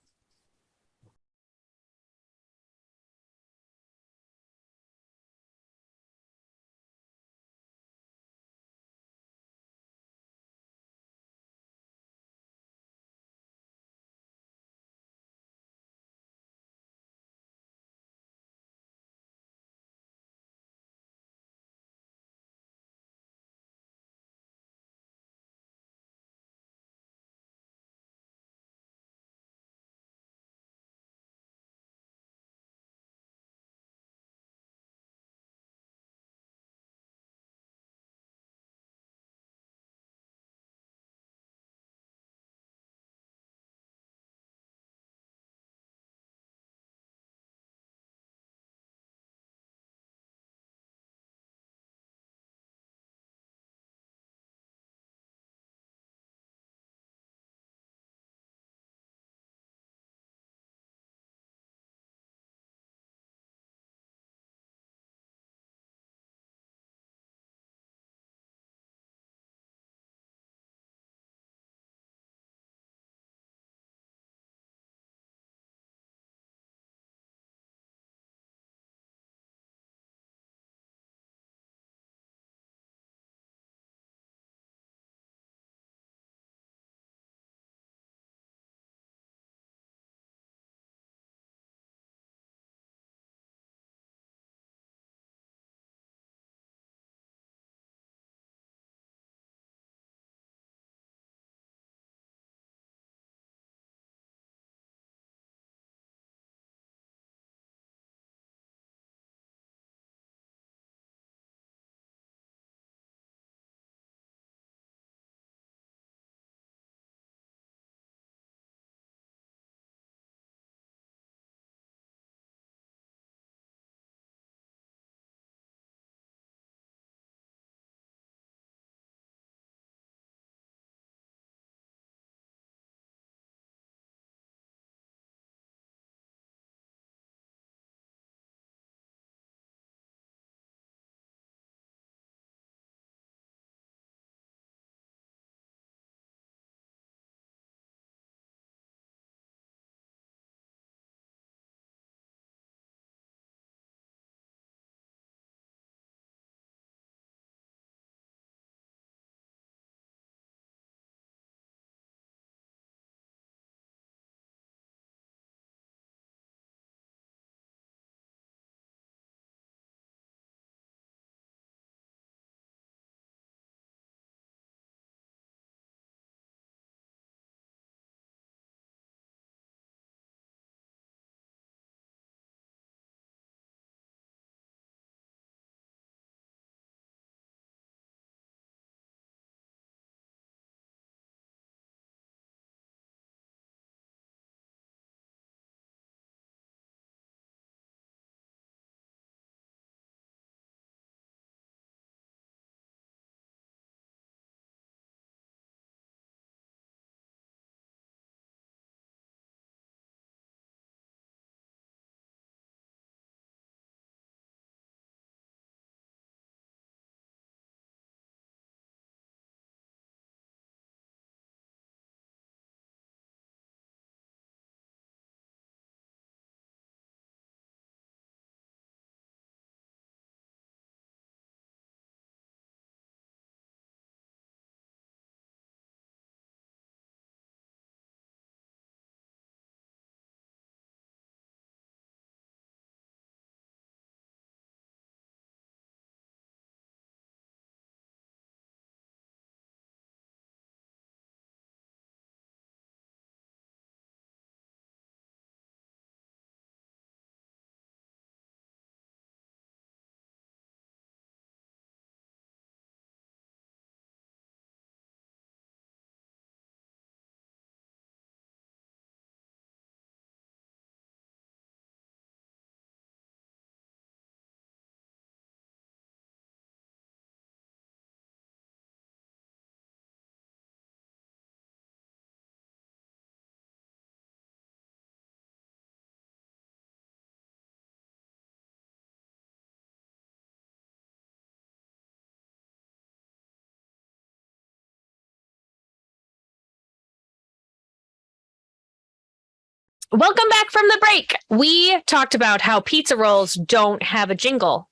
Welcome back from the break. We talked about how pizza rolls don't have a jingle.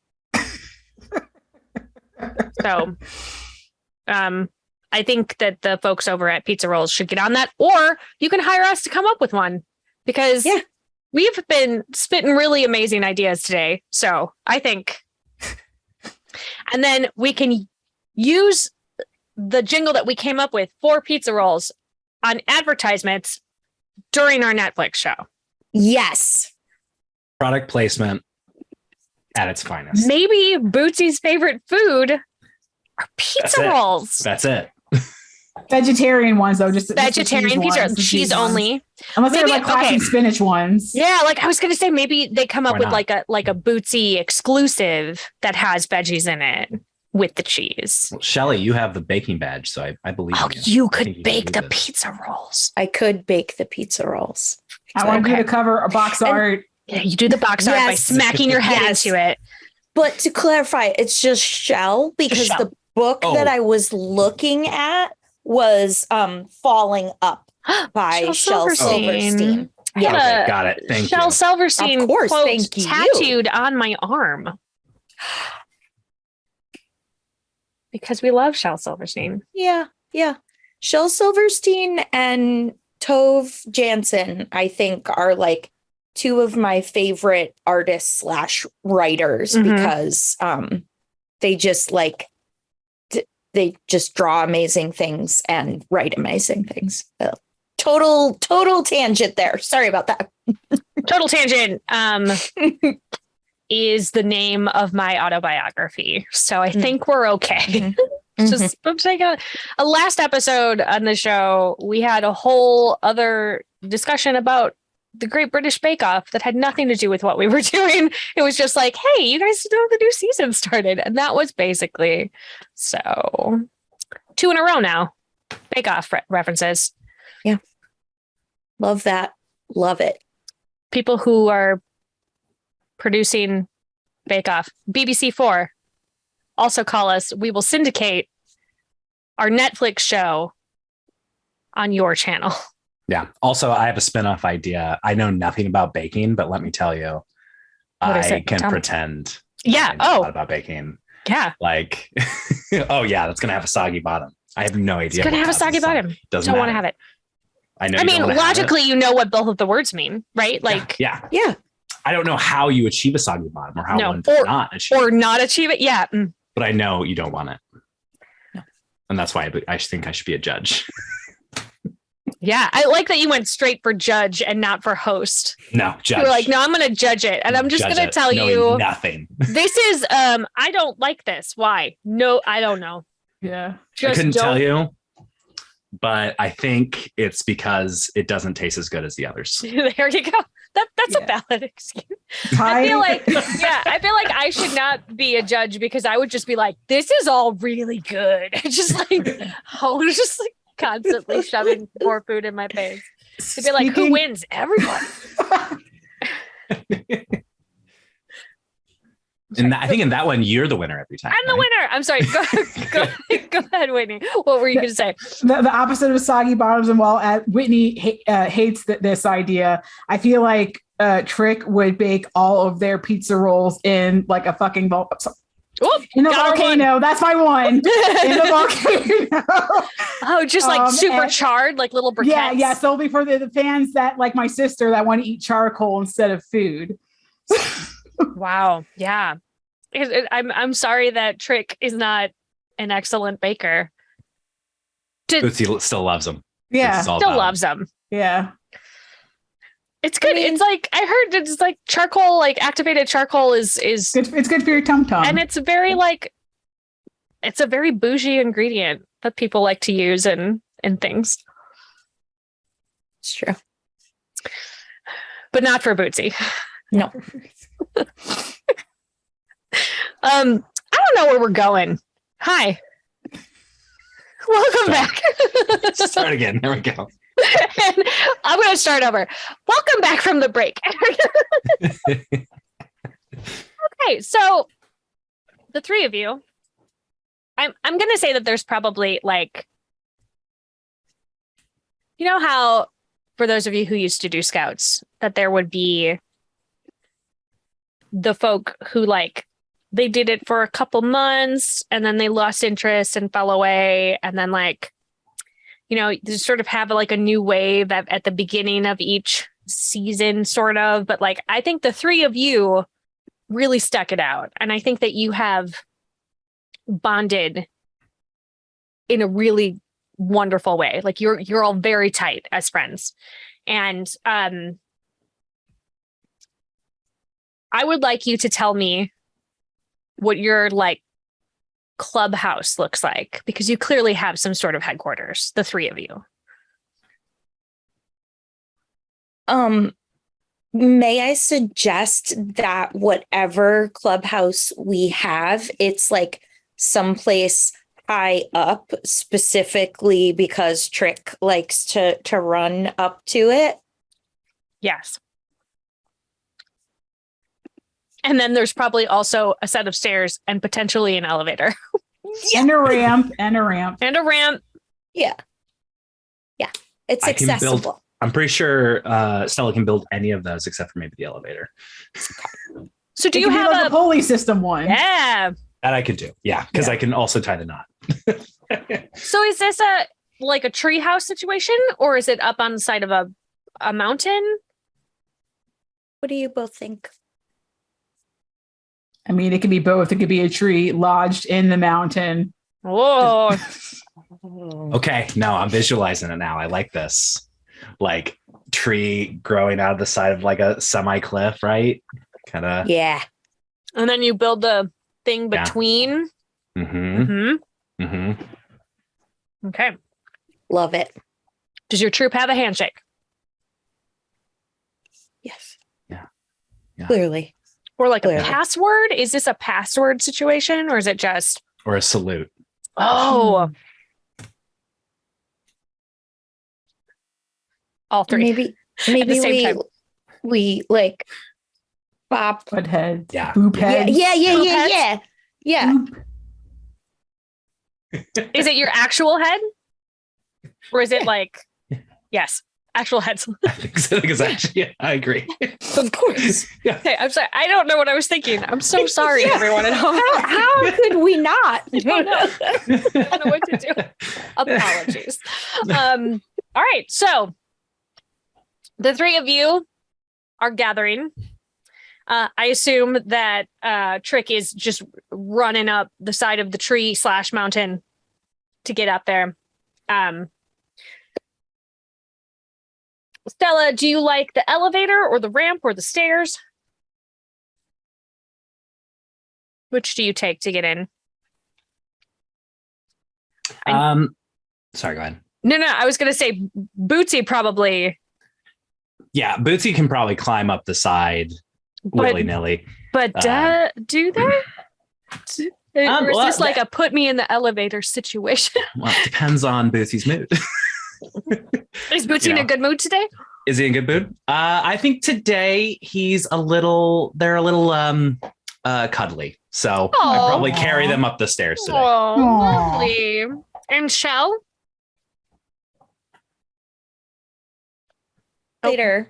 So, I think that the folks over at Pizza Rolls should get on that, or you can hire us to come up with one because we've been spitting really amazing ideas today. So I think, and then we can use the jingle that we came up with for Pizza Rolls on advertisements during our Netflix show. Yes. Product placement at its finest. Maybe Bootsy's favorite food are pizza rolls. That's it. Vegetarian ones though, just vegetarian pizza, cheese only. Unless they're like classic spinach ones. Yeah, like I was gonna say, maybe they come up with like a Bootsy exclusive that has veggies in it with the cheese. Well, Shelly, you have the baking badge, so I believe. Oh, you could bake the pizza rolls. I could bake the pizza rolls. I want you to cover a box art. Yeah, you do the box art by smacking your head into it. But to clarify, it's just shell because the book that I was looking at was Falling Up by Shel Silverstein. Yeah, okay, got it. Thank Shel you. Silverstein of course, quote thank you. Tattooed on my arm. Because we love Shel Silverstein. Yeah. Shel Silverstein and Tove Jansson, I think, are like two of my favorite artists / writers because they just they just draw amazing things and write amazing things. Total tangent there. Sorry about that. Total tangent is the name of my autobiography. So I think we're okay. Just take a last episode on the show. We had a whole other discussion about the Great British Bake Off that had nothing to do with what we were doing. It was just like, hey, you guys know the new season started. And that was basically so 2 in a row now. Bake Off references. Yeah. Love that. Love it. People who are producing Bake Off, BBC4, also call us. We will syndicate our Netflix show on your channel. Yeah. Also, I have a spinoff idea. I know nothing about baking, but let me tell you, I can pretend. Yeah. I know a lot about baking. Yeah. Like, oh yeah, that's gonna have a soggy bottom. I have no idea. It's gonna have a soggy bottom. Doesn't don't want to have it. I know. I mean, logically, you know what both of the words mean, right? Like, yeah. I don't know how you achieve a soggy bottom or how one does not achieve or not achieve it. Yeah. But I know you don't want it. No. And that's why I think I should be a judge. Yeah, I like that you went straight for judge and not for host. No, judge. You were like, no, I'm going to judge it. And I'm just going to tell you nothing. This is, I don't like this. Why? No, I don't know. Yeah. I couldn't tell you, but I think it's because it doesn't taste as good as the others. There you go. That's a valid excuse. I feel like I should not be a judge because I would just be like, this is all really good. Just like constantly shoving more food in my face. To be like, who wins? Everyone. And I think in that one, you're the winner every time. I'm the winner. I'm sorry. Go ahead, Whitney. What were you going to say? The opposite of soggy bottoms. And while Whitney hates this idea, I feel like Trick would bake all of their pizza rolls in like a fucking bowl. Oop, in the volcano. That's my one. In the volcano. Oh, just like super charred, like little briquettes. Yeah. So it'll be for the fans that like my sister that want to eat charcoal instead of food. Wow. Yeah. I'm sorry that Trick is not an excellent baker. Bootsy still loves them. Yeah. Still loves them. Yeah. It's good. It's like I heard it's like charcoal, like activated charcoal is good. It's good for your tum tum. And it's very like it's a very bougie ingredient that people like to use in things. It's true. But not for Bootsy. No. I don't know where we're going. Hi. Welcome back. Start again. There we go. And I'm going to start over. Welcome back from the break. Okay, so the three of you, I'm going to say that there's probably like, you know how for those of you who used to do scouts, that there would be the folk who like they did it for a couple months and then they lost interest and fell away, and then like, you know, you sort of have like a new wave at the beginning of each season, sort of. But like, I think the three of you really stuck it out, and I think that you have bonded in a really wonderful way. Like you're all very tight as friends, and I would like you to tell me what your like clubhouse looks like, because you clearly have some sort of headquarters, the three of you. May I suggest that whatever clubhouse we have, it's like someplace high up, specifically because Trick likes to run up to it? Yes. And then there's probably also a set of stairs and potentially an elevator. And a ramp. And a ramp. And a ramp. Yeah. It's I can accessible. build- I'm pretty sure Stella can build any of those except for maybe the elevator. So do It you could be have like a pulley system one? Yeah. That I could do. Yeah, because I can also tie the knot. So is this like a treehouse situation, or is it up on the side of a mountain? What do you both think? I mean, it could be both. It could be a tree lodged in the mountain. Whoa. Okay, no, I'm visualizing it now. I like this. Like tree growing out of the side of like a semi cliff, right? Kind of. Yeah. And then you build the thing Yeah. between. Mm-hmm. Okay. Love it. Does your troop have a handshake? Yes. Yeah. Clearly. Or like a Clearly. password? Is this a password situation, or is it just Or a salute. all three? Maybe the same time. we like bop. Butt head. Yeah. Boop Yeah, head. yeah. Boop. Is it your actual head? Or is it like, yes, actual heads? I think it's actually, yeah, I agree. Of course. Okay, I'm sorry. I don't know what I was thinking. I'm so sorry, Yeah. everyone at home. How could we not? I don't know. I don't know what to do. Apologies. All right. So the three of you are gathering. I assume that Trick is just running up the side of the tree / mountain to get up there. Stella, do you like the elevator or the ramp or the stairs? Which do you take to get in? Sorry, go ahead. No, I was going to say Bootsy probably. Yeah, Bootsy can probably climb up the side willy-nilly. But do they? Or is well, this like a put me in the elevator situation? Well, it depends on Bootsy's mood. Is Bootsy in a good mood today? Is he in good mood? I think today they're a little cuddly. So I probably carry them up the stairs today. Oh, Aw. lovely. And Shell? Later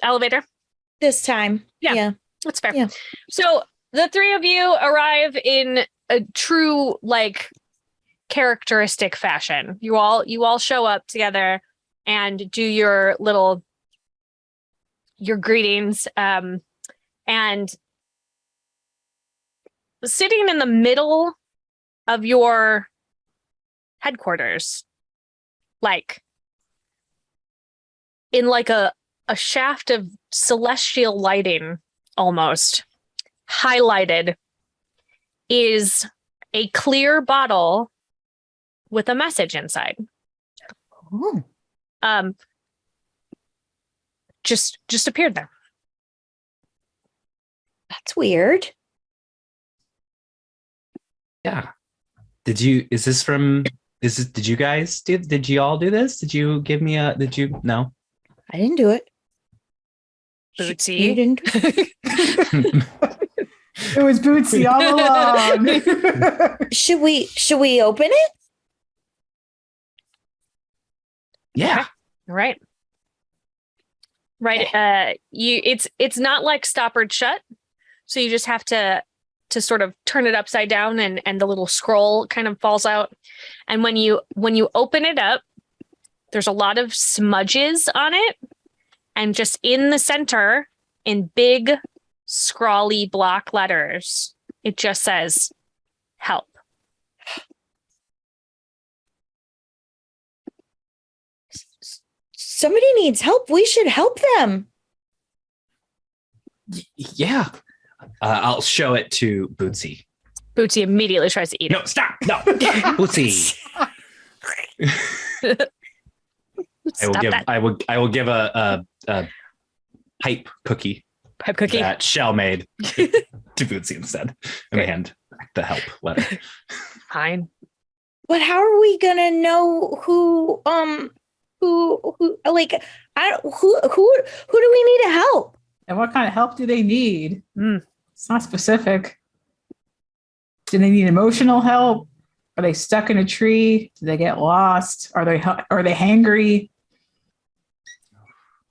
Elevator? this time. Yeah. That's fair. Yeah. So the three of you arrive in a true like characteristic fashion. You all show up together and do your greetings. And sitting in the middle of your headquarters, like in like a shaft of celestial lighting, almost highlighted, is a clear bottle with a message inside. Oh. Just appeared there. That's weird. Yeah. Did you guys did you all do this? Did you give me no? I didn't do it. You Bootsy. didn't do it. It was Bootsy all along. Should we open it? Yeah. All right. right? It's not like stoppered shut. So you just have to sort of turn it upside down and the little scroll kind of falls out. And when you open it up, there's a lot of smudges on it. And just in the center, in big, scrawly block letters, it just says, help. Somebody needs help. We should help them. Yeah. I'll show it to Bootsy. Bootsy immediately tries to eat it. No, stop. No. Bootsy. I will give a pipe cookie. Pipe cookie. That Shell made to Bootsy instead. And hand the help letter. Fine. But how are we gonna know who do we need to help? And what kind of help do they need? It's not specific. Do they need emotional help? Are they stuck in a tree? Do they get lost? Are they hangry?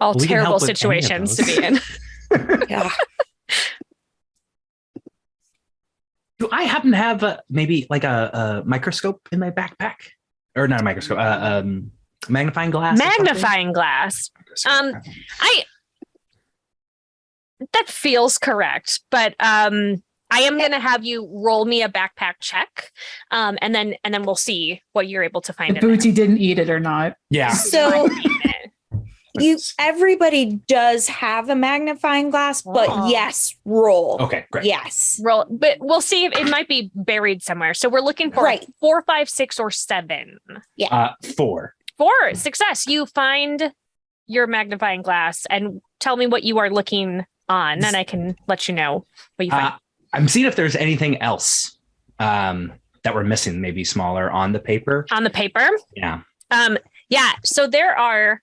All terrible situations to be in. Yeah. Do I happen to have maybe like a microscope in my backpack? Or not a microscope, magnifying glass? Magnifying glass. That feels correct, but I am going to have you roll me a backpack check, and then we'll see what you're able to find. If Bootsy didn't eat it or not. Yeah. So everybody does have a magnifying glass, but yes, roll. Okay, great. Yes. Roll, but we'll see if it might be buried somewhere. So we're looking for 4, 5, 6, or 7. Yeah. 4. 4, success. You find your magnifying glass and tell me what you are looking on, and I can let you know what you find. I'm seeing if there's anything else that we're missing, maybe smaller on the paper. On the paper? Yeah. Yeah. So there are,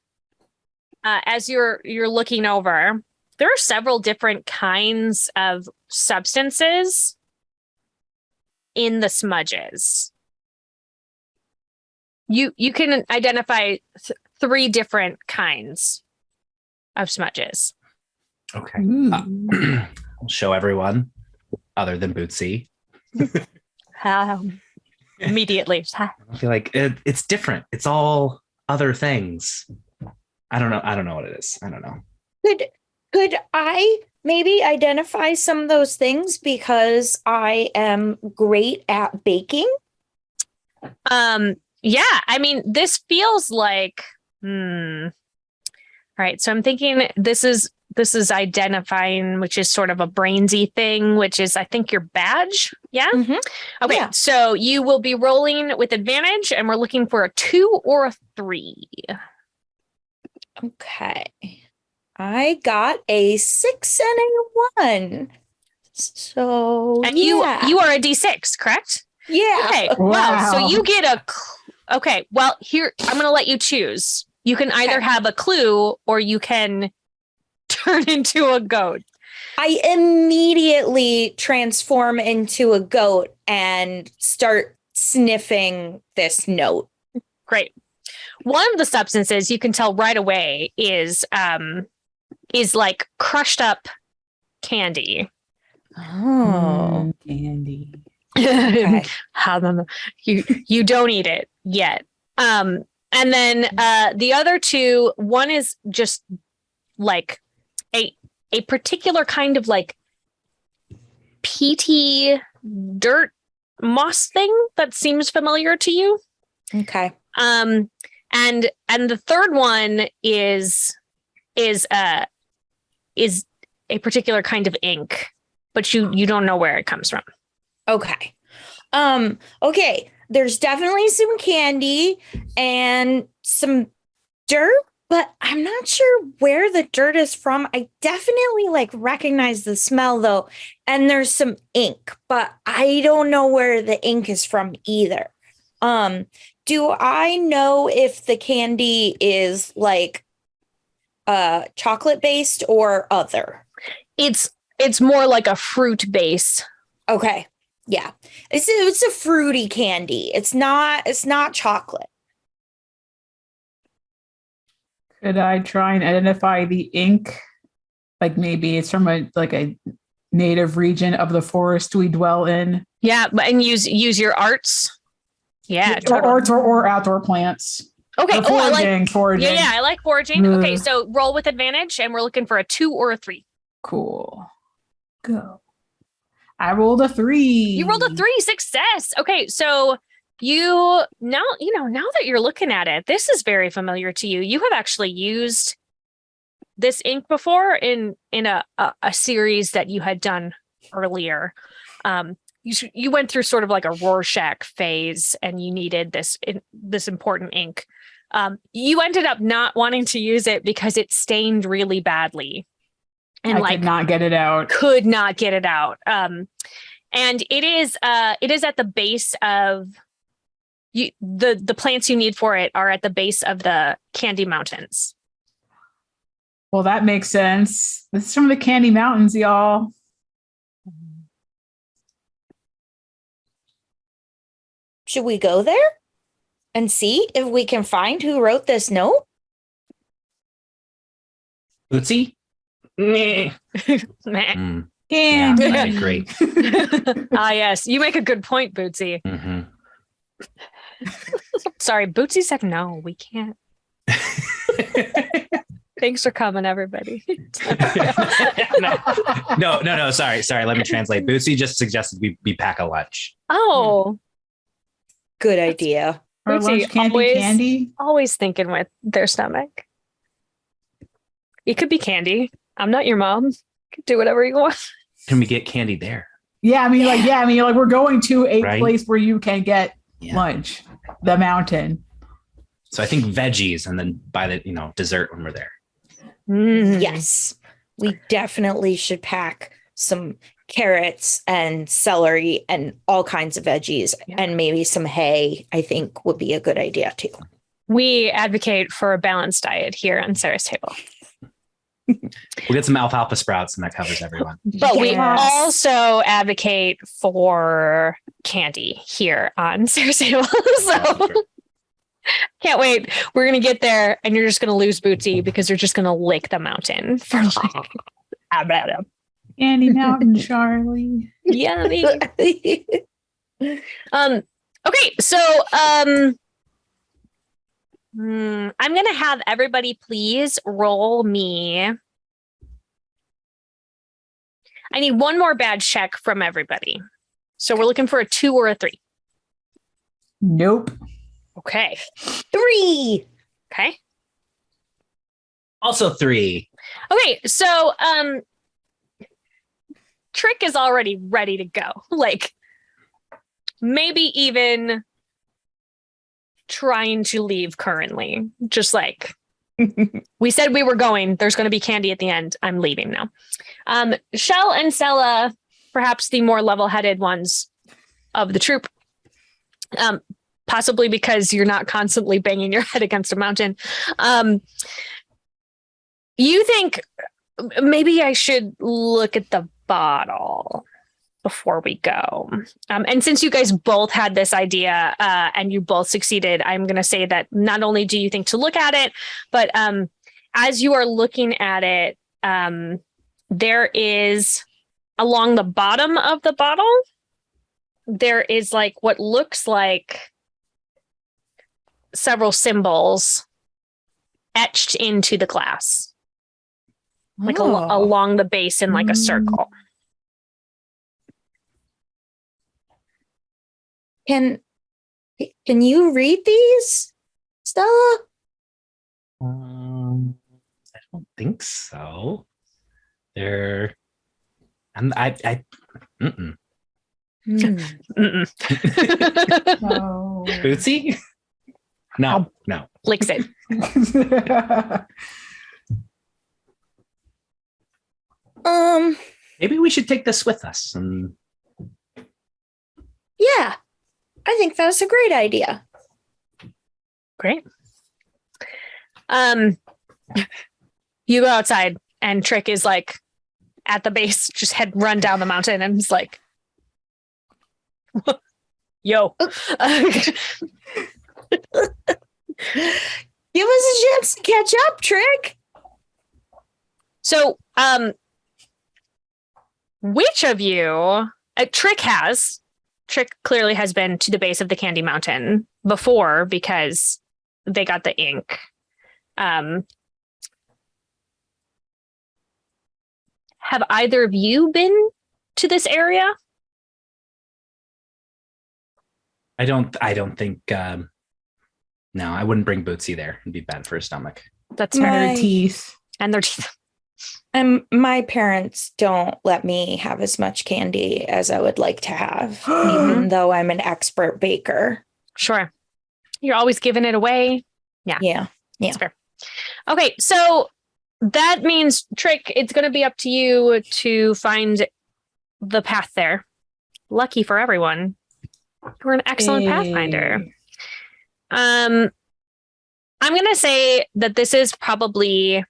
as you're looking over, there are several different kinds of substances in the smudges. You can identify 3 different kinds of smudges. Okay. I'll show everyone other than Bootsy. Immediately. I feel like it's different. It's all other things. I don't know what it is. I don't know. Could I maybe identify some of those things because I am great at baking? Yeah, I mean, this feels like, all right. So I'm thinking this is identifying, which is sort of a brainsy thing, which is, I think, your badge. Yeah. Mm-hmm. Okay. Yeah. So you will be rolling with advantage, and we're looking for a 2 or a 3. Okay. I got a 6 and a 1. So and you are a D6, correct? Yeah. Okay. Wow. So you get okay. Well, here, I'm going to let you choose. You can either have a clue or you can turn into a goat. I immediately transform into a goat and start sniffing this note. Great. One of the substances you can tell right away is like crushed up candy. Oh, candy. Okay. You don't eat it yet. And then the other 2, one is just like a particular kind of like peaty dirt moss thing that seems familiar to you. Okay. And the third one is a particular kind of ink, but you don't know where it comes from. Okay. Okay. There's definitely some candy and some dirt, but I'm not sure where the dirt is from. I definitely recognize the smell though. And there's some ink, but I don't know where the ink is from either. Do I know if the candy is chocolate based or other? It's more like a fruit base. Okay. Yeah. It's a fruity candy. It's not chocolate. Could I try and identify the ink? Like maybe it's from a native region of the forest we dwell in. Yeah, and use your arts. Yeah, or totally. arts or outdoor plants. Okay. Or foraging. Yeah, I like foraging. Okay, Ugh. so roll with advantage, and we're looking for a 2 or a 3. Cool. I rolled a 3. You rolled a 3, success. Okay, so now that you're looking at it, this is very familiar to you. You have actually used this ink before in a series that you had done earlier. You went through sort of like a Rorschach phase, and you needed this important ink. You ended up not wanting to use it because it stained really badly, and I could not get it out. Could not get it out. And it is at the base of the plants you need for it are at the base of the Candy Mountains. Well, that makes sense. This is from the Candy Mountains, y'all. Should we go there and see if we can find who wrote this note? Bootsy? Meh. Yeah, that'd be great. Yes, you make a good point, Bootsy. Mm-hmm. Sorry, Bootsy said no, we can't. Thanks for coming, everybody. No. Sorry. Let me translate. Bootsy just suggested we pack a lunch. Oh, Good idea. Or lunch candy. always thinking with their stomach. It could be candy. I'm not your mom. You can do whatever you want. Can we get candy there? Yeah, I mean, we're going to a Right? place where you can get lunch. The mountain. So I think veggies, and then buy the dessert when we're there. Yes, we definitely should pack some carrots and celery and all kinds of veggies, and maybe some hay. I think would be a good idea too. We advocate for a balanced diet here on Sarah's table. We'll get some alfalfa sprouts, and that covers everyone. But we Yes. also advocate for candy here on Sarah's table. So can't wait. We're going to get there, and you're just going to lose Bootsy because you're just going to lick the mountain for like Candy Mountain, Charlie. yummy. Okay, so I'm gonna have everybody please roll me. I need one more bad check from everybody. So we're looking for a 2 or a 3. Nope. Okay. 3. Okay. Also 3. Okay, so Trick is already ready to go. Like maybe even trying to leave currently. Just like we said we were going. There's going to be candy at the end. I'm leaving now. Shell and Stella, perhaps the more level-headed ones of the troop. Possibly because you're not constantly banging your head against a mountain. You think maybe I should look at the bottle before we go. And since you guys both had this idea and you both succeeded, I'm going to say that not only do you think to look at it, but as you are looking at it, there is along the bottom of the bottle, there is like what looks like several symbols etched into the glass, like along the base in like a circle. Can you read these, Stella? I don't think so. They're, I mm-mm. No. Bootsy? No. Licks it. Maybe we should take this with us. And Yeah, I think that's a great idea. Great. You go outside and Trick is like at the base, just head run down the mountain and he's like, yo. Give us a chance to catch up, Trick. So, which of you, Trick clearly has been to the base of the Candy Mountain before because they got the ink. Have either of you been to this area? I don't think, no, I wouldn't bring Bootsy there. It'd be bad for his stomach. That's My- Their teeth. and their teeth. And my parents don't let me have as much candy as I would like to have, even though I'm an expert baker. Sure. You're always giving it away. Yeah. That's fair. Okay, so that means, Trick, it's going to be up to you to find the path there. Lucky for everyone. You're an excellent pathfinder. I'm going to say that this is probably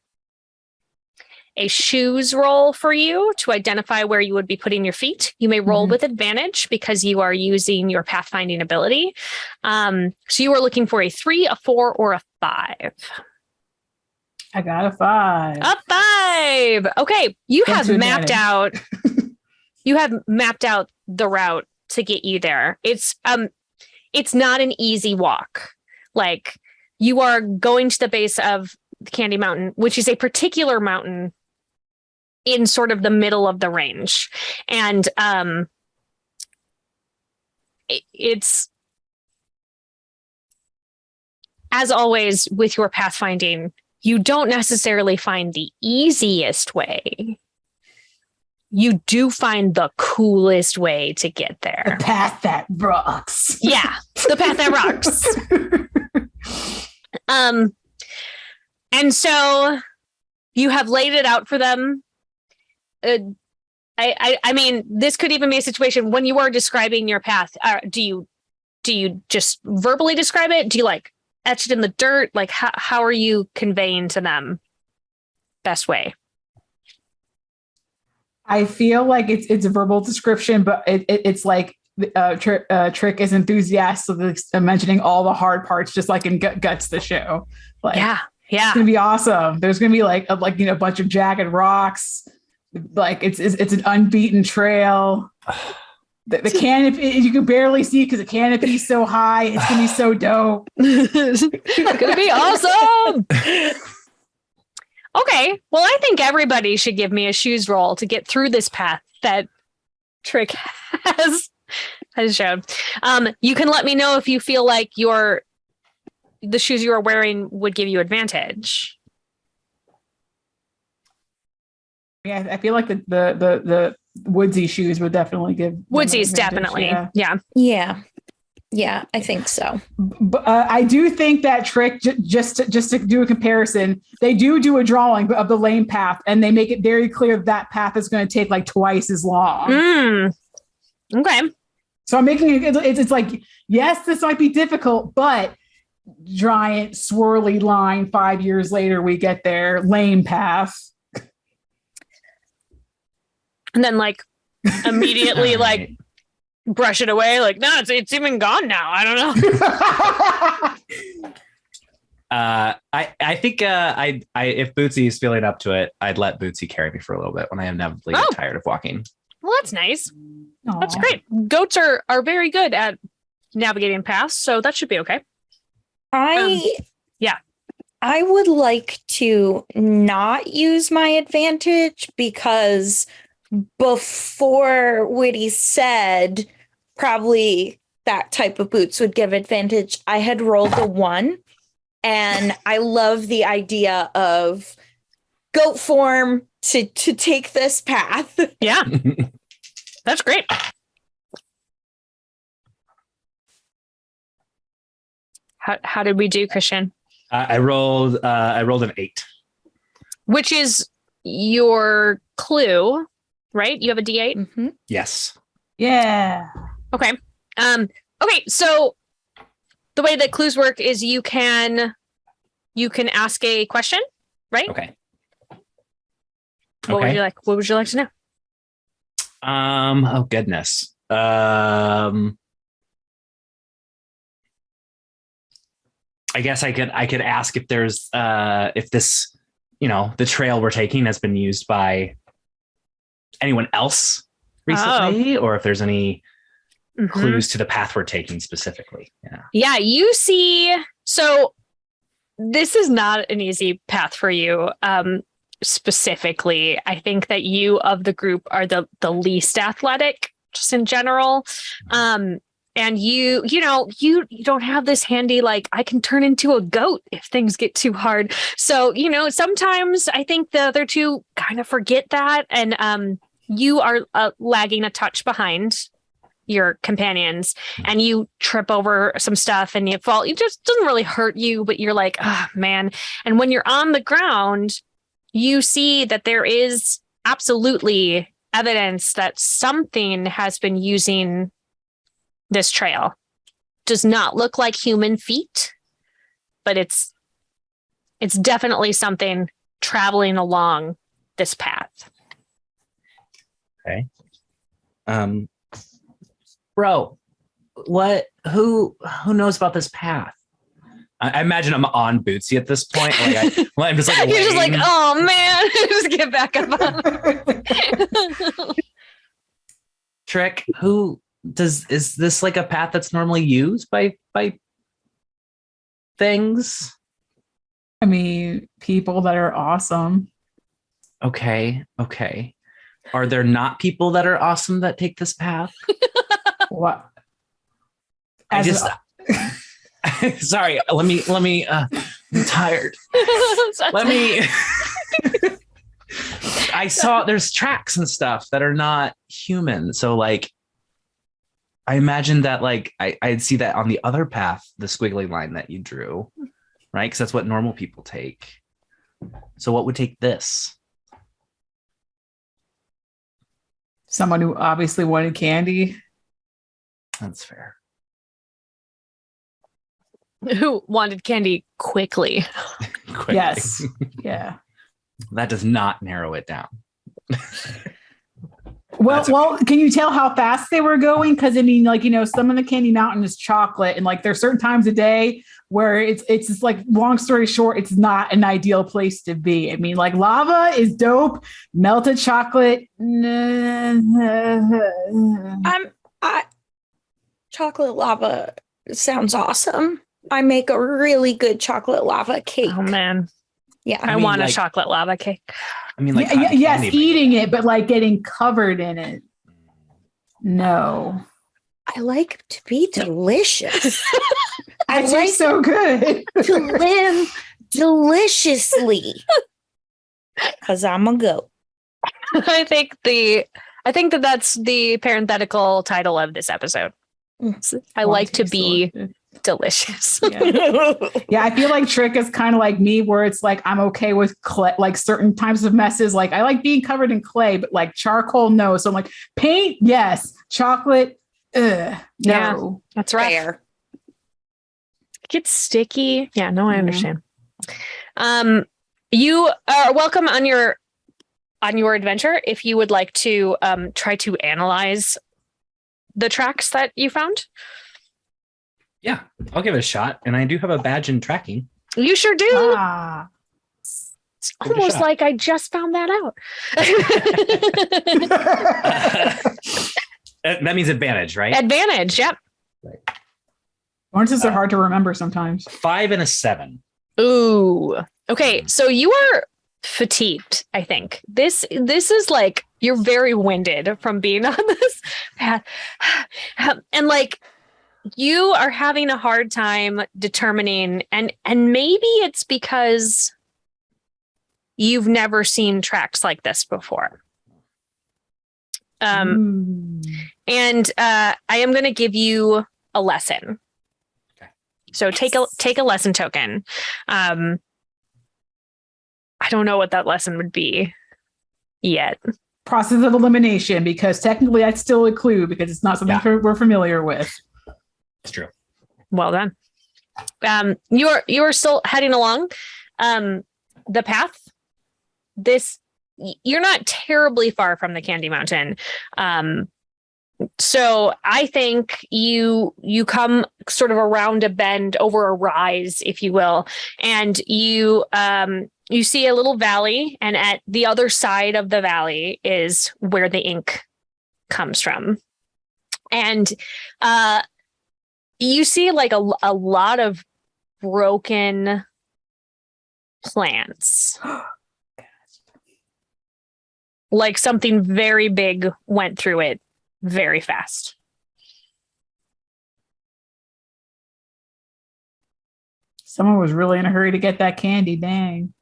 a shoes roll for you to identify where you would be putting your feet. You may roll with advantage because you are using your pathfinding ability. So you are looking for a 3, a 4, or a 5. I got a 5. A 5. Okay, you That's have mapped out. advantage. You have mapped out the route to get you there. It's not an easy walk. Like, you are going to the base of the Candy Mountain, which is a particular mountain in sort of the middle of the range. And it's, as always with your pathfinding, you don't necessarily find the easiest way. You do find the coolest way to get The there. path that rocks. Yeah, the path that rocks. And so you have laid it out for them. I mean, this could even be a situation when you are describing your path. Do you just verbally describe it? Do you like etch it in the dirt? Like how are you conveying to them best way? I feel like it's a verbal description, but it's like Trick is enthusiastic mentioning all the hard parts, just like in Guts the show. Like, Yeah. it's gonna be awesome. There's gonna be like a bunch of jagged rocks. Like it's an unbeaten trail. The canopy you can barely see because the canopy is so high. It's gonna be so dope. It's gonna be awesome. Okay, well, I think everybody should give me a shoes roll to get through this path that Trick has shown. You can let me know if you feel like the shoes you are wearing would give you advantage. Yeah, I feel like the woodsy shoes would definitely give them Woodsy's advantage, definitely, yeah. Yeah, I think so. But I do think that Trick, just to do a comparison, they do a drawing of the lane path, and they make it very clear that path is going to take like twice as long. Okay. So I'm making it's like, yes, this might be difficult, but giant swirly line. 5 years later, we get there, lane path. And then like immediately All like right. brush it away. Like, no, it's even gone now. I don't know. I think if Bootsy is feeling up to it, I'd let Bootsy carry me for a little bit when I inevitably get tired of walking. Well, that's nice. That's Aw. great. Goats are very good at navigating paths, so that should be okay. Yeah. I would like to not use my advantage because before Witty said probably that type of boots would give advantage, I had rolled a 1, and I love the idea of goat form to take this path. Yeah. That's great. How did we do, Christian? I rolled an 8. Which is your clue, right? You have a D8? Mhm. Yes. Yeah. Okay. Okay, so the way that clues work is you can ask a question, right? Okay. What would you like? What would you like to know? Oh goodness. I guess I could ask if there's if this, the trail we're taking has been used by anyone else recently, or if there's any clues to the path we're taking specifically. Yeah, you see. So this is not an easy path for you. Specifically, I think that you of the group are the least athletic, just in general. And you don't have this handy, like, I can turn into a goat if things get too hard. So, sometimes I think the other two kind of forget that. And you are lagging a touch behind your companions, and you trip over some stuff and you fall. It just doesn't really hurt you, but you're like, oh man. And when you're on the ground, you see that there is absolutely evidence that something has been using this trail. Does not look like human feet, but it's definitely something traveling along this path. Okay. Bro, who knows about this path? I imagine I'm on Bootsy at this point. I'm just like, you're just like, oh man, just get back up on. Trick, is this like a path that's normally used by things? I mean, people that are awesome. Okay. Are there not people that are awesome that take this path? What? Sorry, let me I'm tired. I saw there's tracks and stuff that are not human. So like, I imagine that like I'd see that on the other path, the squiggly line that you drew, right? Because that's what normal people take. So what would take this? Someone who obviously wanted candy. That's fair. Who wanted candy quickly. Yes. Yeah. That does not narrow it down. Well, can you tell how fast they were going? Because I mean, like, some of the Candy Mountain is chocolate, and like there's certain times a day where it's just like, long story short, it's not an ideal place to be. I mean, like, lava is dope, melted chocolate. Chocolate lava sounds awesome. I make a really good chocolate lava cake. Oh man. Yeah. I want a chocolate lava cake. I mean, like, yes, eating it, but like getting covered in it. No. I like to be delicious. I like so good to live deliciously. Because I'm a goat. I think that's the parenthetical title of this episode. I like to be delicious. Yeah, I feel like Trick is kind of like me, where it's like I'm okay with clay, like certain types of messes. Like I like being covered in clay, but like charcoal, no. So I'm like, paint, yes. Chocolate, no. Yeah, that's right. Fair. It gets sticky. Yeah, no, I understand. You are welcome on your adventure if you would like to try to analyze the tracks that you found. Yeah, I'll give it a shot. And I do have a badge in tracking. You sure do. It's almost like I just found that out. That means advantage, right? Advantage, yep. Right. Oranges are hard to remember sometimes. 5 and a 7. Ooh. Okay, so you are fatigued, I think. This is like, you're very winded from being on this path. And like, you are having a hard time determining, and maybe it's because you've never seen tracks like this before. And I am going to give you a lesson. Okay. So take a lesson token. I don't know what that lesson would be yet. Process of elimination, because technically that's still a clue, because it's not something we're familiar with. It's true. Well done. You're still heading along the path. You're not terribly far from the Candy Mountain. So I think you come sort of around a bend, over a rise, if you will, and you see a little valley, and at the other side of the valley is where the ink comes from. And you see like a lot of broken plants. Like something very big went through it very fast. Someone was really in a hurry to get that candy. Dang.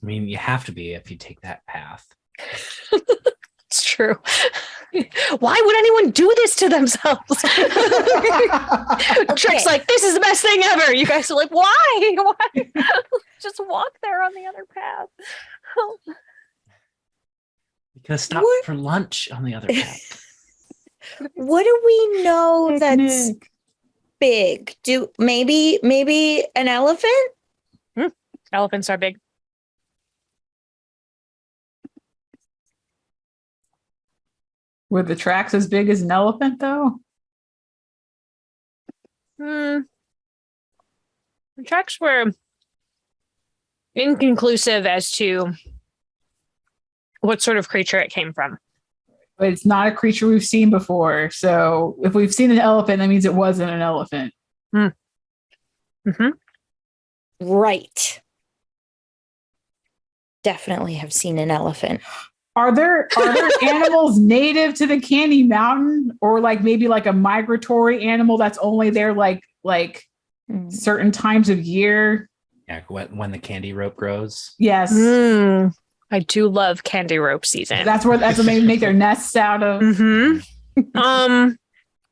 I mean, you have to be if you take that path. It's true. Why would anyone do this to themselves? Trick's like, this is the best thing ever. You guys are like, why? Why? Just walk there on the other path. Because stop for lunch on the other path. What do we know that's Picnic. big? Maybe an elephant? Elephants are big. Were the tracks as big as an elephant, though? The tracks were inconclusive as to what sort of creature it came from. But it's not a creature we've seen before. So if we've seen an elephant, that means it wasn't an elephant. Mm-hmm. Right. Definitely have seen an elephant. Are there animals native to the Candy Mountain, or like maybe like a migratory animal that's only there like certain times of year? Yeah, when the candy rope grows. Yes. I do love candy rope season. That's what they make their nests out of.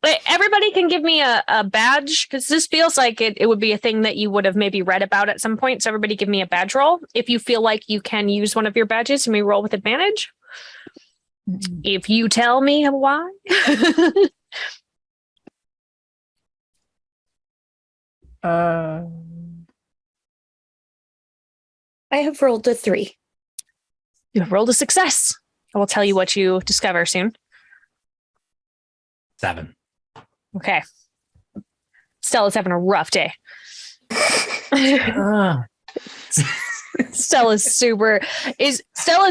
But everybody can give me a badge, because this feels like it would be a thing that you would have maybe read about at some point. So everybody give me a badge roll. If you feel like you can use one of your badges, and we roll with advantage. If you tell me why. I have rolled a 3. You have rolled a success. I will tell you what you discover soon. 7. Okay. Stella's having a rough day. Stella's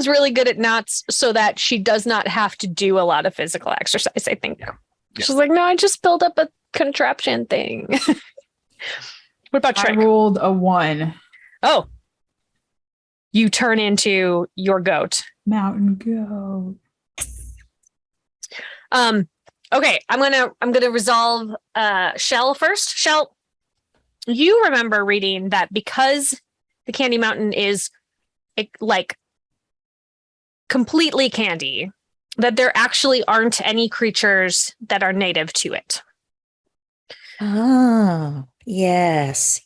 really good at knots, so that she does not have to do a lot of physical exercise, I think. Yeah. She's like, no, I just built up a contraption thing. What about Trick? I rolled a 1. Oh. You turn into your goat. Mountain goat. Okay, I'm gonna resolve Shell first. Shell, you remember reading that because the Candy Mountain is like completely candy, that there actually aren't any creatures that are native to it. Oh, yes.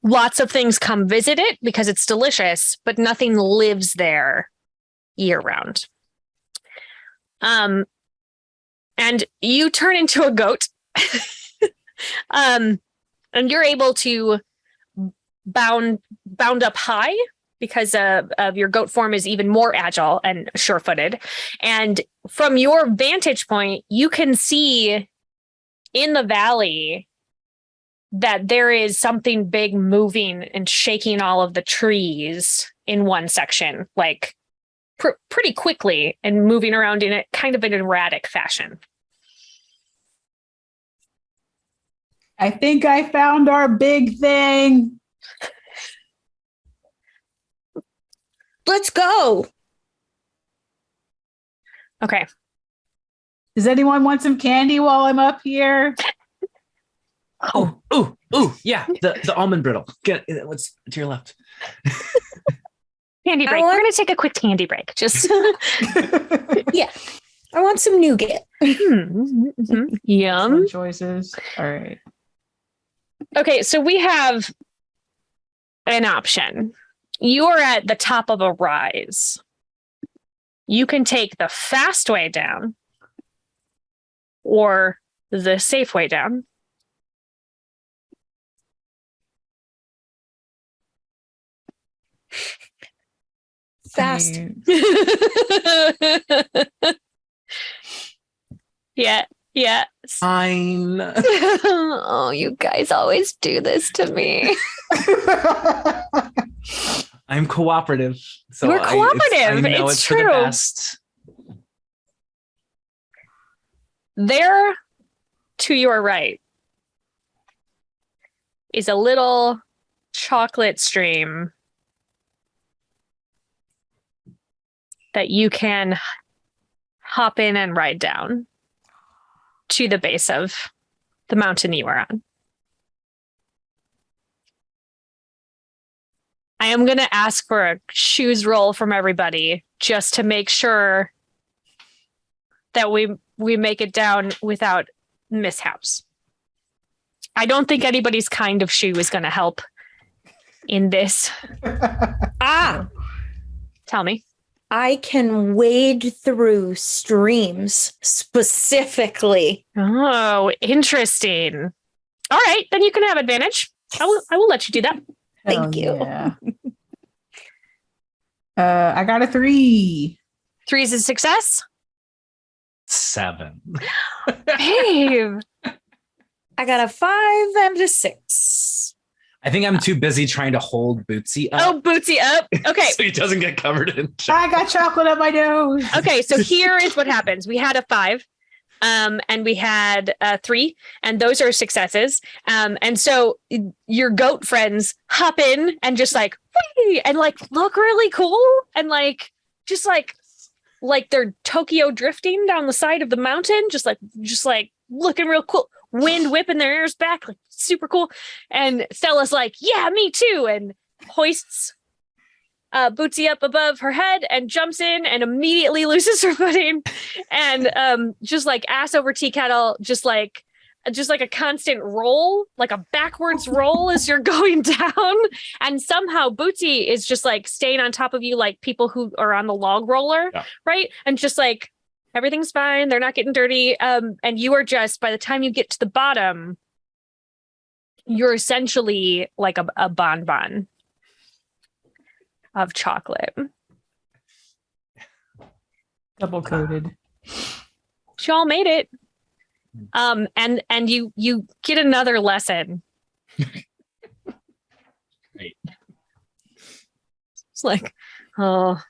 Lots of things come visit it because it's delicious, but nothing lives there year round. And you turn into a goat. And you're able to bound up high because of your goat form is even more agile and sure-footed. And from your vantage point, you can see in the valley that there is something big moving and shaking all of the trees in one section, like pretty quickly, and moving around in a kind of an erratic fashion. I think I found our big thing. Let's go. Okay. Does anyone want some candy while I'm up here? Oh, yeah. The almond brittle. Get what's to your left. Candy break. We're going to take a quick candy break. Just yeah. I want some nougat. Yum. Some choices. All right. Okay, so we have an option. You're at the top of a rise. You can take the fast way down or the safe way down. Fast. Yeah. Yeah. Fine. Oh, you guys always do this to me. I'm cooperative. So You're cooperative. I know It's for the true. best. There to your right is a little chocolate stream that you can hop in and ride down to the base of the mountain you are on. I am going to ask for a shoes roll from everybody just to make sure that we make it down without mishaps. I don't think anybody's kind of shoe is going to help in this. Tell me. I can wade through streams specifically. Oh, interesting. All right, then you can have advantage. I will let you do that. Thank you. Yeah. I got a 3. 3 is a success. 7. Babe. I got a 5 and a 6. I think I'm too busy trying to hold Bootsy up. Oh, Bootsy up. Okay. So he doesn't get covered in I got chocolate up my nose. Okay, so here is what happens. We had a 5, and we had a 3, and those are successes. And so your goat friends hop in and just like, whee, and like look really cool, and like just like they're Tokyo drifting down the side of the mountain, just like looking real cool. Wind whipping their ears back, like super cool. And Stella's like, yeah, me too, and hoists Bootsy up above her head and jumps in and immediately loses her footing, and just like ass over tea kettle, just like a constant roll, like a backwards roll as you're going down. And somehow Bootsy is just like staying on top of you, like people who are on the log roller, right? And just like everything's fine, they're not getting dirty. And you are just, by the time you get to the bottom, you're essentially like a bonbon of chocolate. Double coated. Y'all made it. And you get another lesson. Great. It's like, oh,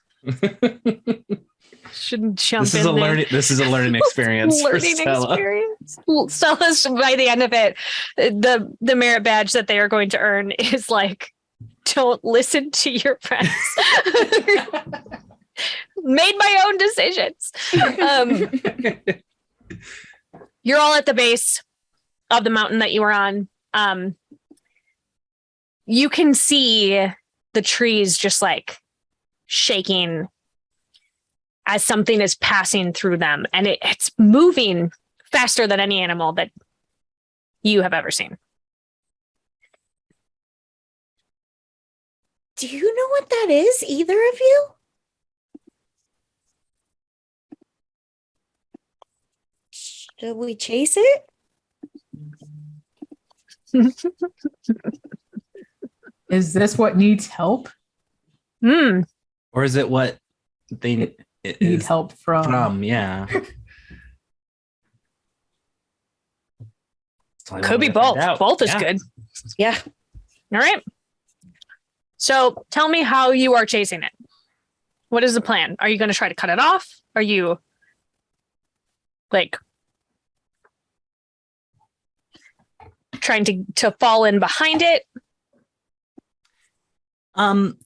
shouldn't jump This is in a there. learning experience for Learning Stella. experience. Stella's, by the end of it, the merit badge that they are going to earn is like, don't listen to your friends. Made my own decisions. You're all at the base of the mountain that you were on. You can see the trees just like shaking as something is passing through them, and it's moving faster than any animal that you have ever seen. Do you know what that is, either of you? Should we chase it? Is this what needs help? Or is it what they Need is help from? Yeah. Could be both. Both is good. Yeah. All right. So tell me how you are chasing it. What is the plan? Are you going to try to cut it off? Are you like trying to fall in behind it?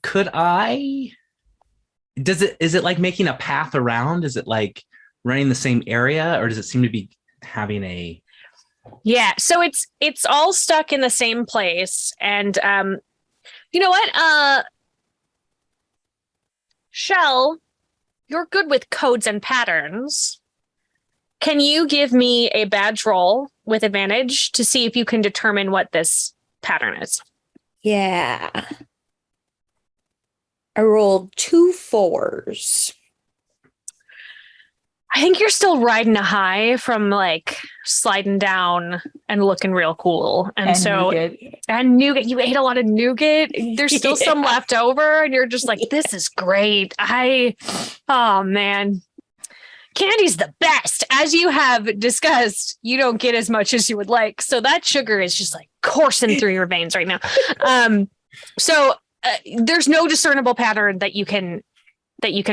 Could I? Is it like making a path around? Is it like running the same area, or does it seem to be having a? Yeah, so it's all stuck in the same place, and you know what? Shell, you're good with codes and patterns. Can you give me a badge roll with advantage to see if you can determine what this pattern is? Yeah. I rolled 2 4s. I think you're still riding a high from like sliding down and looking real cool. And so, nougat, you ate a lot of nougat. There's still some left over, and you're just like, this is great. Oh man. Candy's the best. As you have discussed, you don't get as much as you would like. So that sugar is just like coursing through your veins right now. So there's no discernible pattern that you can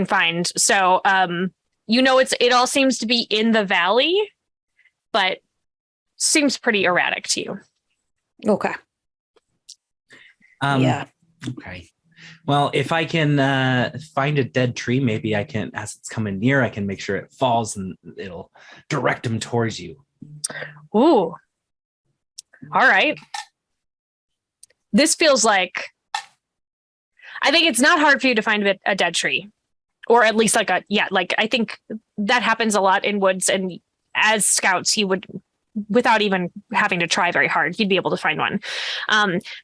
find. So it all seems to be in the valley, but seems pretty erratic to you. Okay. Yeah. Okay. Well, if I can find a dead tree, maybe I can, as it's coming near, I can make sure it falls and it'll direct them towards you. Ooh. All right. This feels like, I think it's not hard for you to find a dead tree, or at least I think that happens a lot in woods, and as scouts, you would, without even having to try very hard, you'd be able to find one.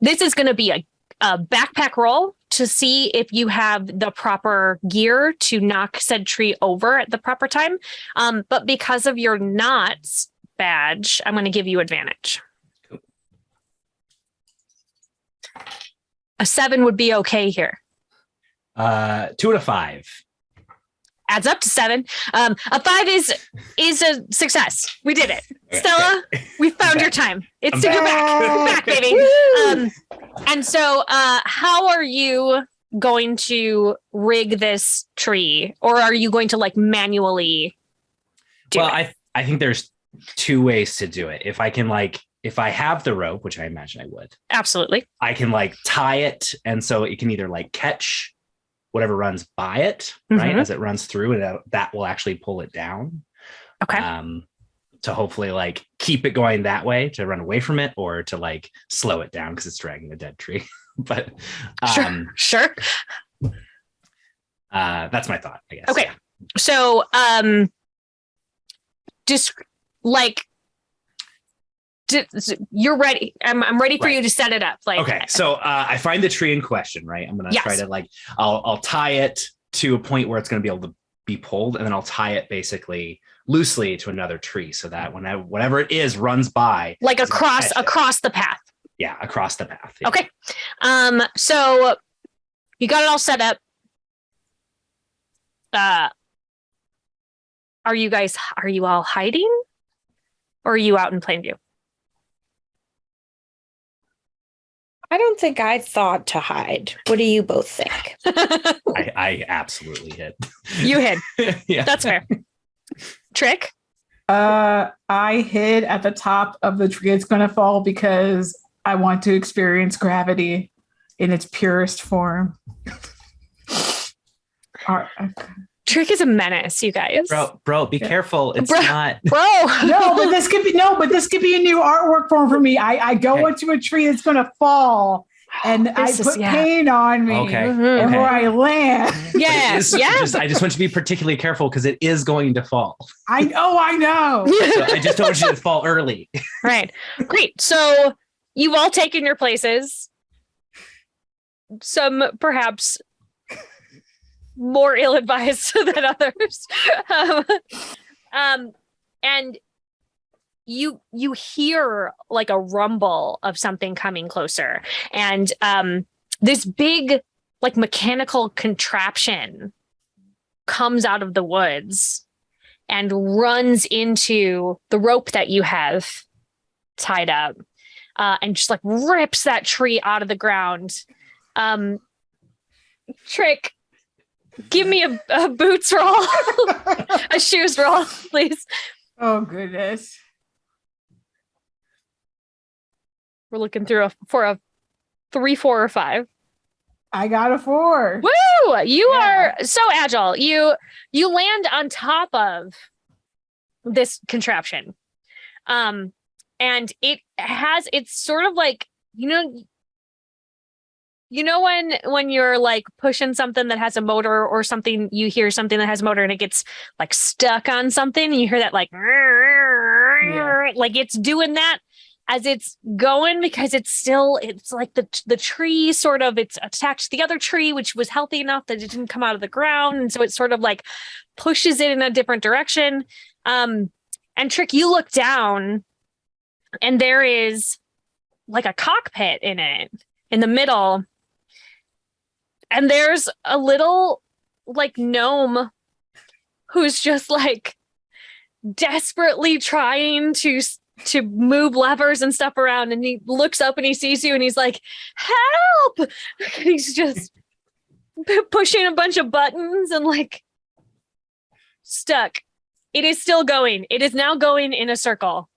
This is going to be a backpack roll to see if you have the proper gear to knock said tree over at the proper time. But because of your knots badge, I'm going to give you advantage. Cool. A 7 would be okay here. 2 out of 5. Adds up to 7. A 5 is a success. We did it. Stella, we found your time. It's you're back. We're back, baby. And so how are you going to rig this tree? Or are you going to like manually do it? I think there's 2 ways to do it. If I have the rope, which I imagine I would. Absolutely. I can like tie it, and so it can either like catch whatever runs by it, right? As it runs through, and that will actually pull it down. Okay. To hopefully like keep it going that way, to run away from it, or to like slow it down because it's dragging a dead tree. But sure. that's my thought, I guess. Okay. Yeah. So just like you're ready. I'm ready for you to set it up. Like, okay. So I find the tree in question, right? I'm going to try to like, I'll tie it to a point where it's going to be able to be pulled, and then I'll tie it basically loosely to another tree so that whatever it is runs by, like across the path. Yeah. Across the path. Yeah. Okay. So you got it all set up. Are you all hiding, or are you out in plain view? I don't think I thought to hide. What do you both think? I absolutely hid. You hid. Yeah. That's fair. Trick? I hid at the top of the tree it's going to fall because I want to experience gravity in its purest form. Trick is a menace, you guys. Bro, be careful. It's not. Bro. No, but this could be a new artwork form for me. I go into a tree that's going to fall, and I put paint on me. Okay. And where I land. Yes. Yeah. I just want you to be particularly careful because it is going to fall. I know. So I just don't want you to fall early. Right. Great. So you've all taken your places. Some perhaps more ill-advised than others. And you hear like a rumble of something coming closer. And this big like mechanical contraption comes out of the woods and runs into the rope that you have tied up, and just like rips that tree out of the ground. Trick, give me a boots roll, a shoes roll, please. Oh, goodness. We're looking through for a 3, 4, or 5. I got a 4. Woo! You are so agile. You land on top of this contraption. And it's sort of like, when you're like pushing something that has a motor or something, you hear something that has a motor and it gets like stuck on something, and you hear that like it's doing that as it's going, because it's like the tree sort of, it's attached to the other tree, which was healthy enough that it didn't come out of the ground. And so it sort of like pushes it in a different direction. And Trick, you look down and there is like a cockpit in it in the middle. And there's a little like gnome who's just like desperately trying to move levers and stuff around, and he looks up and he sees you and he's like, help. And he's just pushing a bunch of buttons and like stuck. It is still going. It is now going in a circle,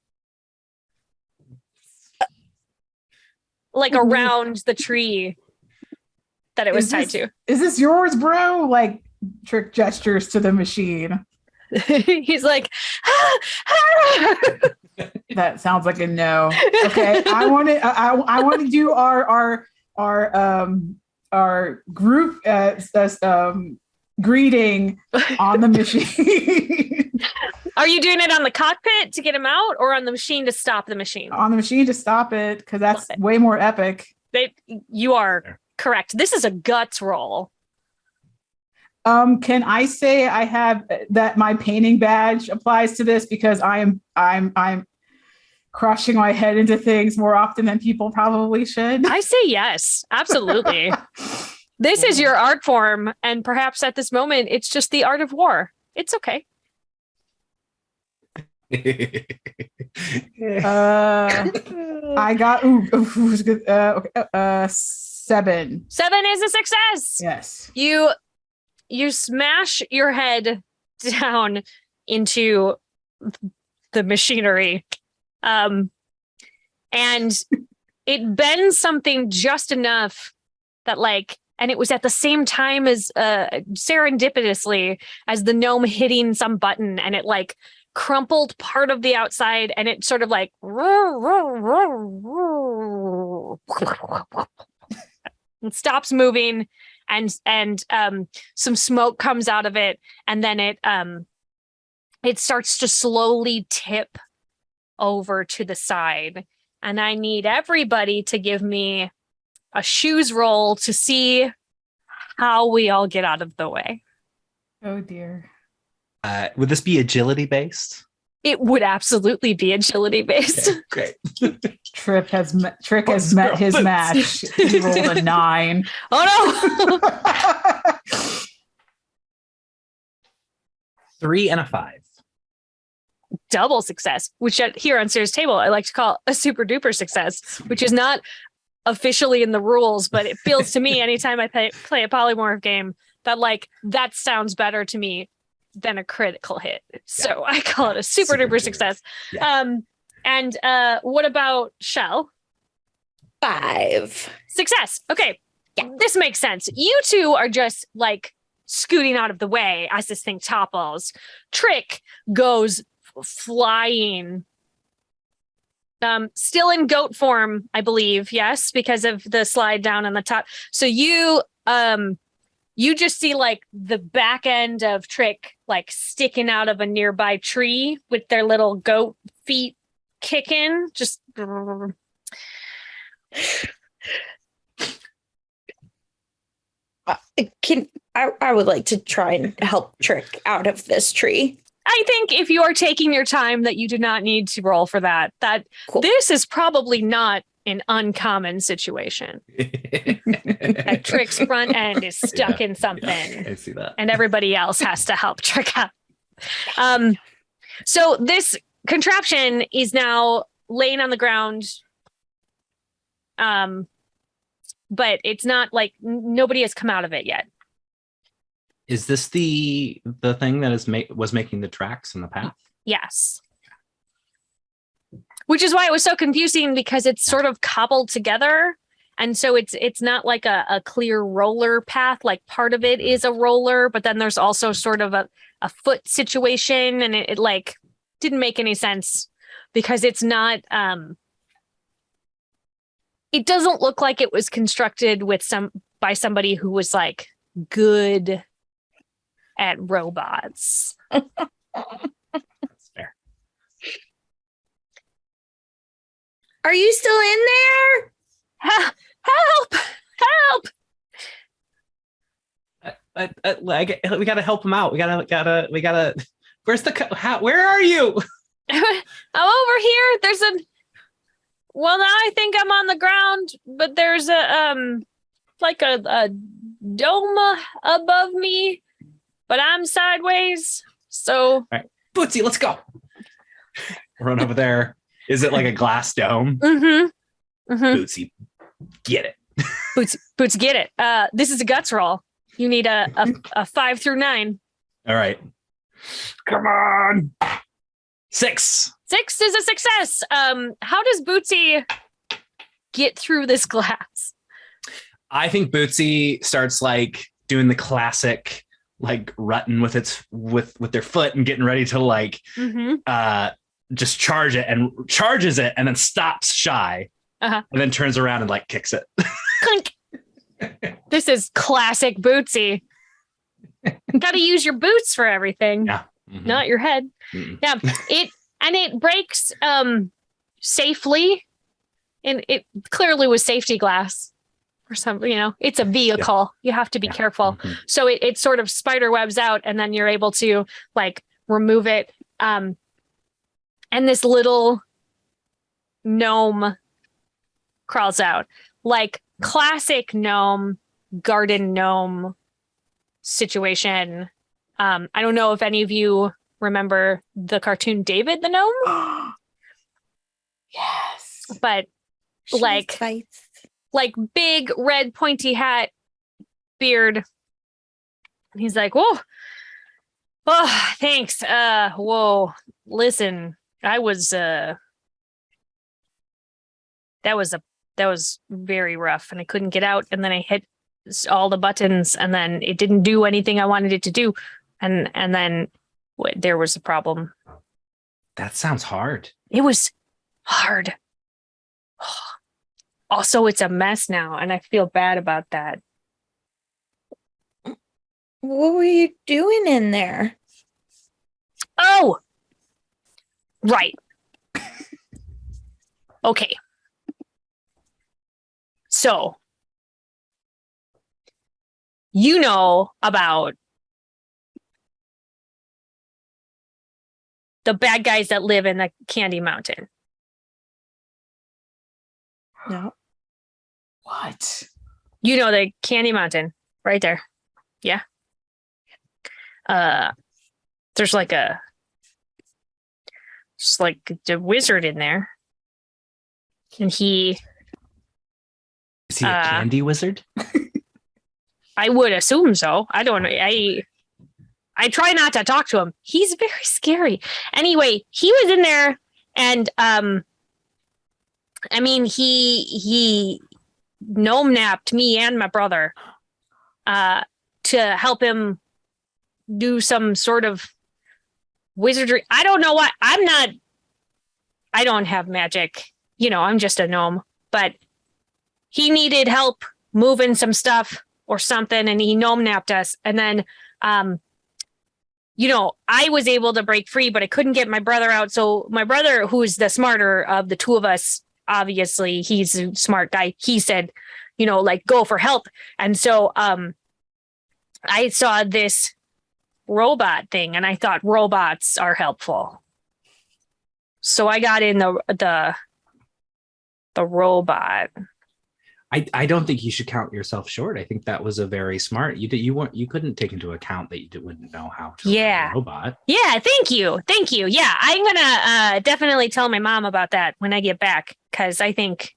like around the tree that it was tied to. Is this yours, bro? Like Trick gestures to the machine. He's like, That sounds like a no. Okay, I want to do our group greeting on the machine. Are you doing it on the cockpit to get him out, or on the machine to stop the machine? On the machine to stop it, because that's way more epic. You are correct. This is a guts roll. Can I say I have that my painting badge applies to this, because I'm crushing my head into things more often than people probably should? I say yes, absolutely. This is your art form, and perhaps at this moment it's just the art of war. It's okay. I got okay, 7. 7 is a success. Yes. You smash your head down into the machinery, and it bends something just enough that like, and it was at the same time as serendipitously as the gnome hitting some button, and it like crumpled part of the outside, and it sort of like and stops moving, and some smoke comes out of it, and then it starts to slowly tip over to the side. And I need everybody to give me a shoes roll to see how we all get out of the way. Oh dear. Would this be agility based? It would absolutely be agility based. Okay, great. Trick has met his match. He rolled a 9. Oh no. 3 and a 5. Double success, which here on Sarah's table I like to call a super duper success, which is not officially in the rules, but it feels to me anytime I play a polymorph game that like that sounds better to me than a critical hit. So I call it a super duper success. Yeah. And what about Shell? 5. Success. Okay. Yeah, this makes sense. You two are just like scooting out of the way as this thing topples. Trick goes flying. Still in goat form, I believe. Yes, because of the slide down on the top. So you just see like the back end of Trick like sticking out of a nearby tree with their little goat feet kicking. Just I would like to try and help Trick out of this tree. I think if you are taking your time that you do not need to roll for that. Cool. This is probably not an uncommon situation. That Trick's front end is stuck in something. I see that. And everybody else has to help Trick out. So this contraption is now laying on the ground. But it's not like nobody has come out of it yet. Is this the thing that was making the tracks in the path? Yes. Which is why it was so confusing, because it's sort of cobbled together. And so it's not like a clear roller path. Like part of it is a roller, but then there's also sort of a foot situation. And it like didn't make any sense because it's not, it doesn't look like it was constructed by somebody who was like good at robots. That's fair. Are you still in there? Help! We gotta help him out. We gotta. Where's where are you? I'm over here. Well, now I think I'm on the ground, but there's a like a dome above me, but I'm sideways. So All right, Bootsy, let's go. Run over there. Is it like a glass dome? Bootsy, get it. Boots, get it. This is a guts roll. You need a 5 through 9. All right. Come on. 6. 6 is a success. How does Bootsy get through this glass? I think Bootsy starts like doing the classic, like rutting with with their foot and getting ready to like just charge it and charges it and then stops shy and then turns around and like kicks it. Clink. This is classic Bootsy. Got to use your boots for everything. Yeah. Not your head. Yeah. It breaks safely. And it clearly was safety glass or something, it's a vehicle. You have to be careful. So it sort of spider webs out and then you're able to like remove it. And this little gnome crawls out, like classic gnome, garden gnome situation. I don't know if any of you remember the cartoon David the Gnome. Yes. But like big red pointy hat, beard. And he's like, whoa, oh, thanks. Whoa, listen, I was that was very rough and I couldn't get out. And then I hit all the buttons and then it didn't do anything I wanted it to do. And then there was a problem. That sounds hard. It was hard. Also, it's a mess now, and I feel bad about that. What were you doing in there? Oh, right. Okay. So, you know about the bad guys that live in the Candy Mountain. No. What? You know the Candy Mountain right there. Yeah. There's like a wizard in there. And Is he a candy wizard? I would assume so. I don't know. I try not to talk to him. He's very scary. Anyway, he was in there and I mean, he gnome napped me and my brother to help him do some sort of wizardry. I don't know what. I don't have magic. I'm just a gnome. But he needed help moving some stuff or something, and he gnome napped us. And then, I was able to break free, but I couldn't get my brother out. So my brother, who's the smarter of the two of us, obviously he's a smart guy. He said, go for help. And so I saw this robot thing and I thought robots are helpful. So I got in the robot. I don't think you should count yourself short. I think that was a very smart. You couldn't take into account that you wouldn't know how to run a robot. Yeah, thank you. Yeah, I'm gonna definitely tell my mom about that when I get back because I think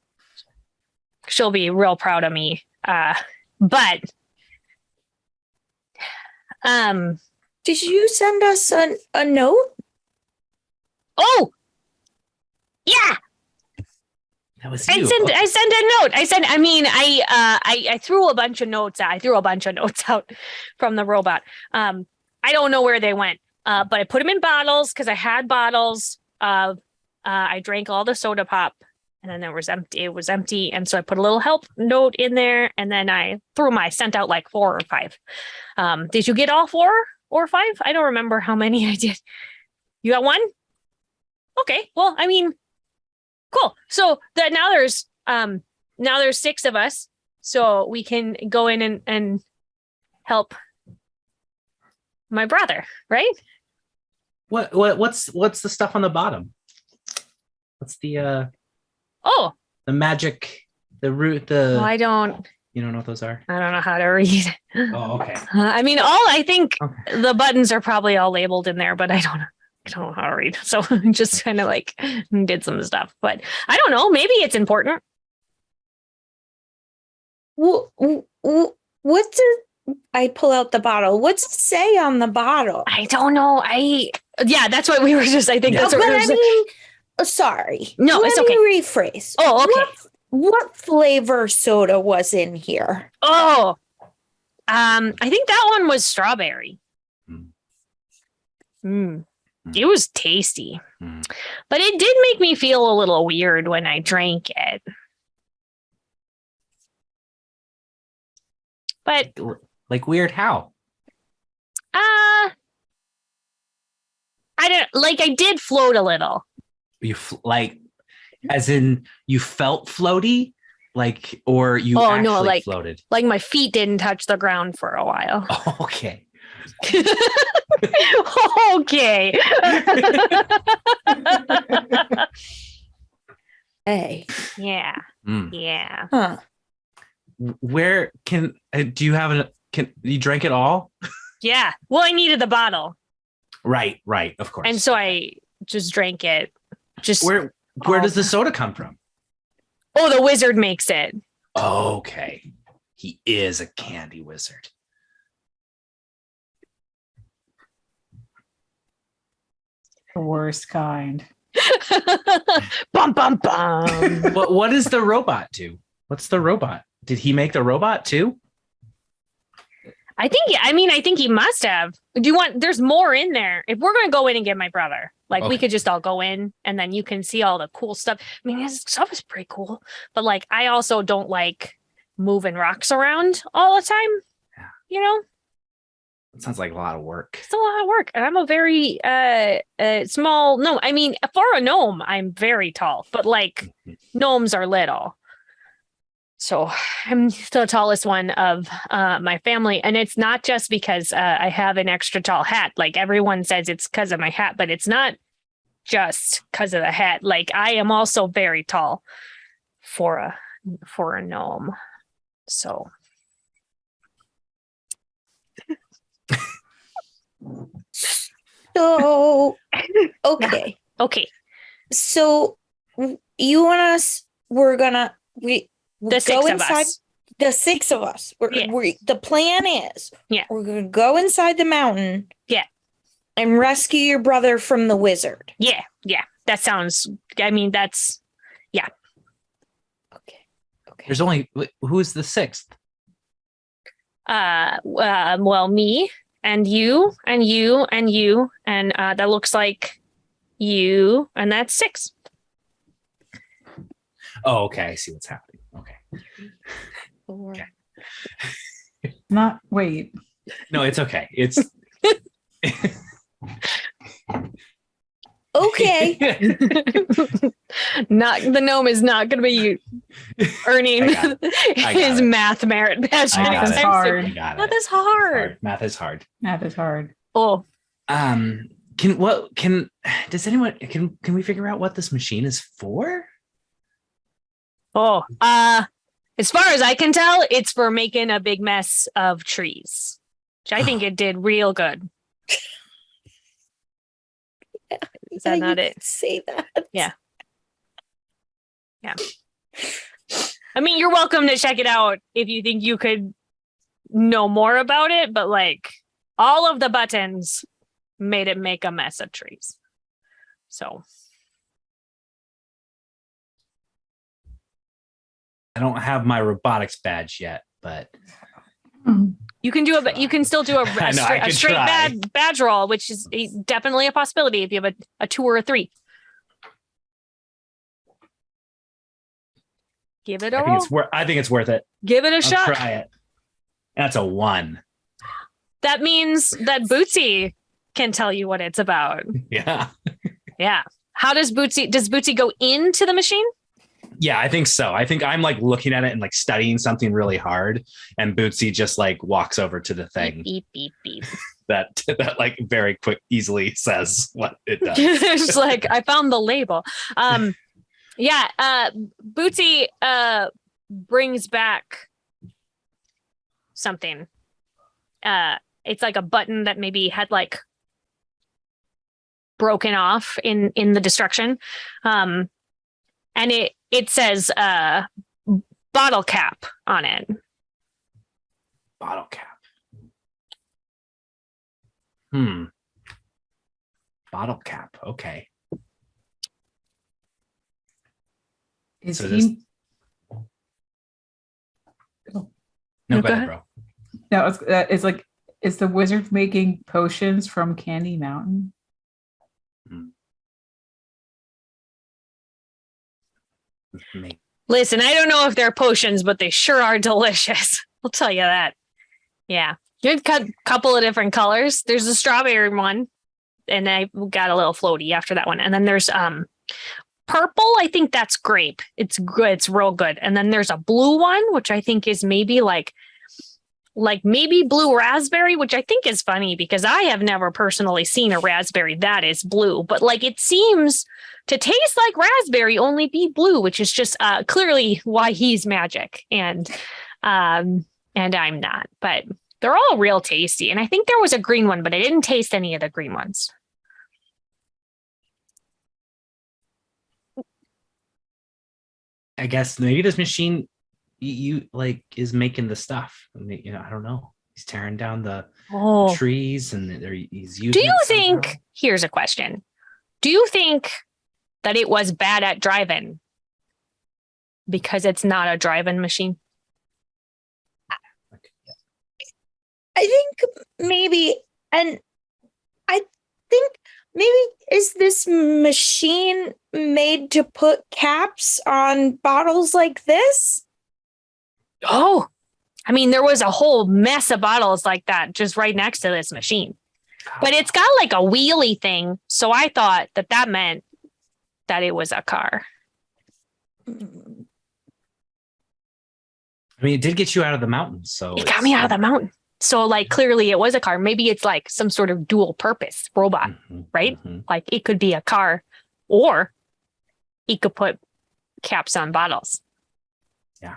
she'll be real proud of me. But did you send us a note? Oh, yeah. That was you. I sent a note. I threw a bunch of notes out. I threw a bunch of notes out from the robot. I don't know where they went, but I put them in bottles because I had bottles. I drank all the soda pop, and then it was empty. And so I put a little help note in there, and then I sent out like 4 or 5. Did you get all 4 or 5? I don't remember how many I did. You got 1? Okay. Well, cool. So now there's 6 of us, so we can go in and help my brother, right? What's the stuff on the bottom? What's the magic, the root, I don't You don't know what those are? I don't know how to read. Oh, okay. I mean, I think Okay. the buttons are probably all labeled in there, but I don't know how to read. So just kind of like did some stuff, but I don't know. Maybe it's important. What does I pull out the bottle? What's it say on the bottle? I don't know. Yeah, that's what we were just, I think that's what but we were I mean, sorry. No, it's Let okay. me rephrase. Oh, okay. What flavor soda was in here? Oh, I think that one was strawberry. It was tasty, but it did make me feel a little weird when I drank it. But Like weird how? I don't like. I did float a little. You like, as in you felt floaty, like, or you Oh, actually no, like- floated? Like my feet didn't touch the ground for a while. Oh, okay. Okay. Hey. Yeah. Mm. Yeah. Huh. Where can do you have can you drink it all? Yeah. Well, I needed the bottle, Right, of course. and so I just drank it. Just where does the soda come from? Oh, the wizard makes it. Okay. He is a candy wizard. The worst kind. Bum bum bum. What does the robot do? What's the robot? Did he make the robot too? I think he must have. Do you want? There's more in there. If we're gonna go in and get my brother, like we Okay. could just all go in, and then you can see all the cool stuff. I mean, his stuff is pretty cool, but like I also don't like moving rocks around all the time. Yeah. You know, It sounds like a lot of work. it's a lot of work, and I'm a very small gnome. I mean, for a gnome, I'm very tall, but like gnomes are little. So I'm the tallest one of my family. And it's not just because I have an extra tall hat. Like everyone says it's because of my hat, but it's not just because of the hat. Like I am also very tall for a gnome. So So, okay. okay. So you want us? We The go six of inside. us. The six of us. Yeah. The plan is. Yeah. We're gonna go inside the mountain. Yeah. And rescue your brother from the wizard. Yeah. Yeah. That sounds, I mean, that's, Okay. There's only who's the sixth? well, me and you and you and you. And that looks like you. And that's 6. Oh, okay. I see what's happening. Okay. Okay. Not wait. No, it's okay. It's Okay. Not the gnome is not going to be earning I got his it. math merit badge. I got anytime it. soon. Hard. I got Math it. is hard. Math is hard. Math is hard. Oh, Does anyone can we figure out what this machine is for? oh. As far as I can tell, it's for making a big mess of trees, which I think it did real good. Is that Yeah, not you it? could say that. Yeah. I mean, you're welcome to check it out if you think you could know more about it, but like all of the buttons made it make a mess of trees. So I don't have my robotics badge yet, but you can you can still do a I know, I could straight try. badge roll, which is definitely a possibility if you have a 2 or a 3. Give it a roll. I think it's worth it. Give it a I'll shot. try it. That's a 1. That means that Bootsy can tell you what it's about. Yeah. Yeah. How does Bootsy go into the machine? Yeah, I think so. I think I'm like looking at it and like studying something really hard, and Bootsy just like walks over to the thing Beep, beep, beep, beep. that like very quick, easily says what it does. It's like, I found the label. Bootsy brings back something. It's like a button that maybe had like broken off in the destruction. And it says bottle cap on it. Bottle cap. Bottle cap. Okay. Is So he? No, Go go ahead, ahead. bro. No, it's like, is the wizard making potions from Candy Mountain? Me. Listen, I don't know if they're potions, but they sure are delicious. I'll tell you that. Yeah. You cut a couple of different colors. There's a strawberry one, and I got a little floaty after that one. And then there's purple. I think that's grape. It's good. It's real good. And then there's a blue one, which I think is maybe like maybe blue raspberry, which I think is funny because I have never personally seen a raspberry that is blue, but like it seems to taste like raspberry, only be blue, which is just clearly why he's magic and I'm not. But they're all real tasty, and I think there was a green one, but I didn't taste any of the green ones. I guess maybe this machine you like is making the stuff. I mean, you know, I don't know. He's tearing down the trees and he's using. Do you think? Here's a question. Do you think that it was bad at driving because it's not a driving machine? I think maybe, and I think maybe is this machine made to put caps on bottles like this? Oh, I mean, there was a whole mess of bottles like that just right next to this machine. But it's got like a wheelie thing. So I thought that meant that it was a car. I mean, it did get you out of the mountains. So It got me out of the mountain. So like clearly it was a car. Maybe it's like some sort of dual purpose robot, right? Like it could be a car or it could put caps on bottles. Yeah.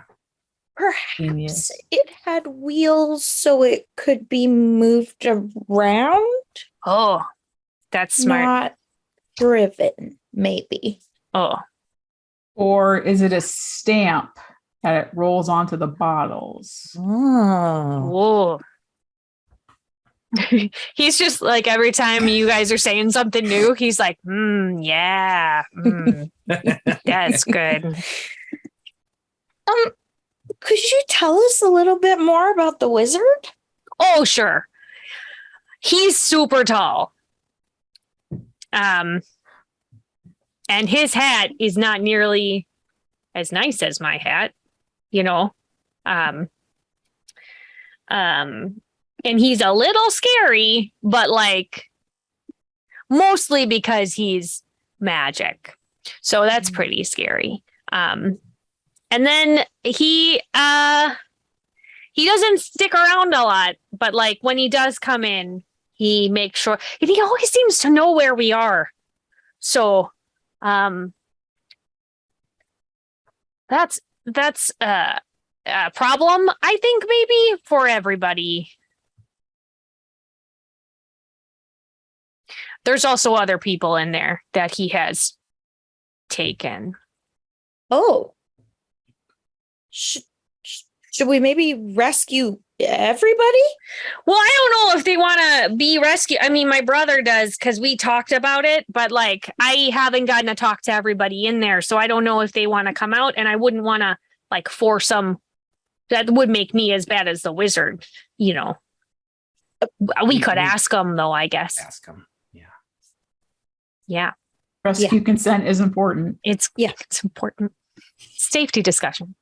Perhaps it had wheels so it could be moved around. Oh, that's smart. Not driven, maybe. Oh, Or is it a stamp that it rolls onto the bottles? Oh. whoa. He's just like every time you guys are saying something new, he's like, yeah, that's good. Could you tell us a little bit more about the wizard? Oh, sure. He's super tall. And his hat is not nearly as nice as my hat, you know. And he's a little scary, but like mostly because he's magic. So that's pretty scary. And then he doesn't stick around a lot, but like when he does come in, he makes sure, and he always seems to know where we are. So that's a problem, I think, maybe for everybody. There's also other people in there that he has taken. Oh. Should we maybe rescue everybody? Well, I don't know if they want to be rescued. I mean, my brother does because we talked about it, but like I haven't gotten to talk to everybody in there. So I don't know if they want to come out, and I wouldn't want to like force them. That would make me as bad as the wizard, you know. We could ask them though, I guess. Ask him. Yeah. Yeah. Rescue consent is important. It's important. Safety discussion.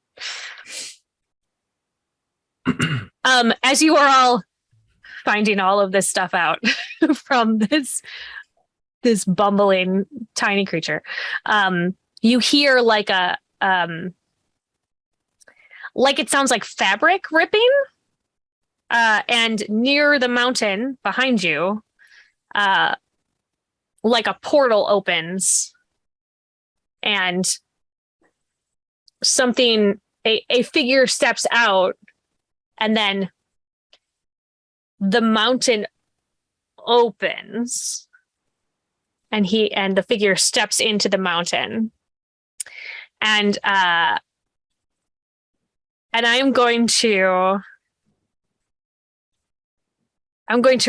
As you are all finding all of this stuff out from this bumbling tiny creature, you hear like a like it sounds like fabric ripping, and near the mountain behind you, like a portal opens, and something a figure steps out and then the mountain opens and the figure steps into the mountain. And I'm going to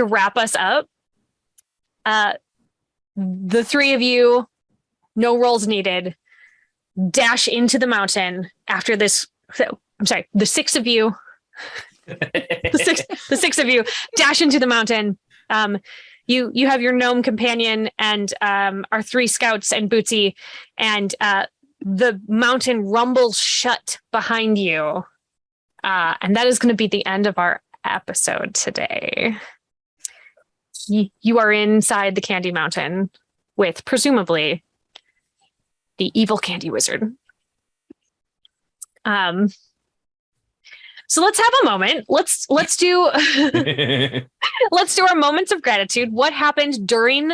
wrap us up. The three of you, no rolls needed, dash into the mountain after this. I'm sorry, the six of you. the six of you dash into the mountain. You have your gnome companion and our three scouts and Bootsy, and the mountain rumbles shut behind you. And that is going to be the end of our episode today. You are inside the Candy Mountain with presumably the evil candy wizard. So let's have a moment. Let's do let's do our moments of gratitude. What happened during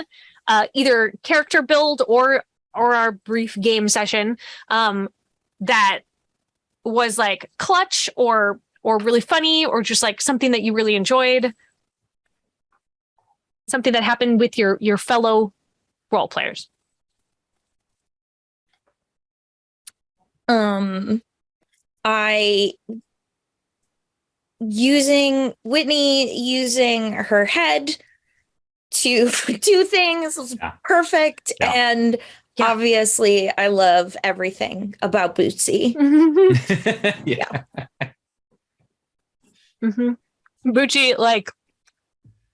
either character build or our brief game session that was like clutch or really funny, or just like something that you really enjoyed, something that happened with your fellow role players. Whitney using her head to do things was perfect. Yeah. And obviously I love everything about Bootsy. Yeah. Bootsy, like,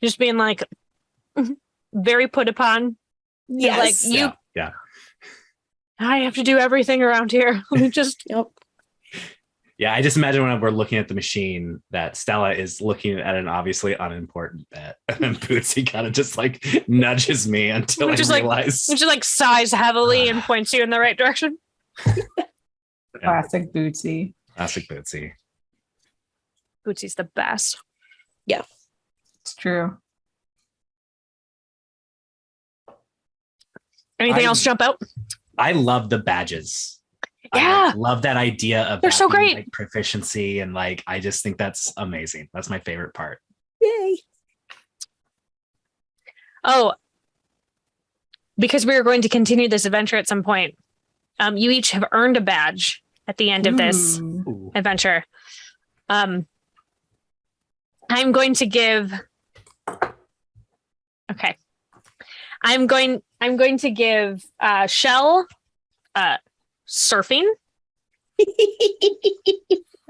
just being like very put upon. Yes. Like Yeah. I have to do everything around here. Let me just Yeah, I just imagine when we're looking at the machine that Stella is looking at an obviously unimportant bet, and then Bootsy kind of just like nudges me until I realize. Just like sighs heavily and points you in the right direction. Classic Bootsy. Classic Bootsy. Bootsy's the best. Yeah. It's true. Anything else jump out? I love the badges. Yeah. I love that idea of they're so great. Like, proficiency, and like I just think that's amazing. That's my favorite part. Yay. Oh, because we are going to continue this adventure at some point. You each have earned a badge at the end of this adventure. I'm going to give. Okay. I'm going to give Shell surfing.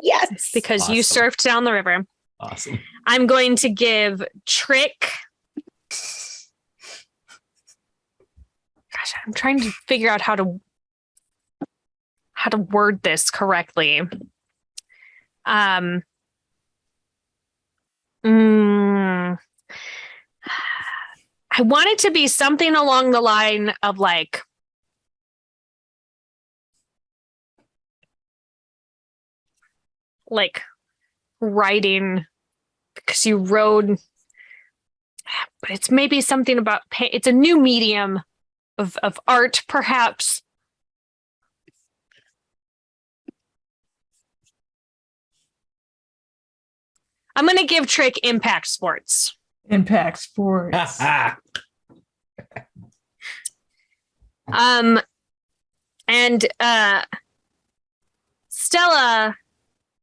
Yes. Because awesome. you surfed down the river. Awesome. I'm going to give Trick. Gosh, I'm trying to figure out how to word this correctly. I want it to be something along the line of like writing, because you rode, but it's maybe something about it's a new medium of art, perhaps. I'm going to give Trick Impact Sports. Impact Sports. And Stella,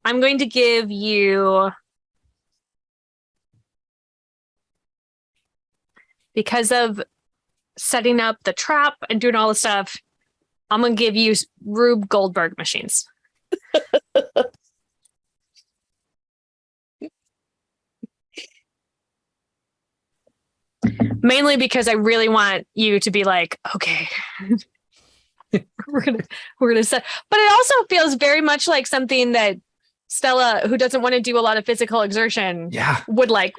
I'm going to give you, because of setting up the trap and doing all the stuff, I'm going to give you Rube Goldberg machines. Mainly because I really want you to be like, okay, we're gonna set. But it also feels very much like something that Stella, who doesn't want to do a lot of physical exertion, would like.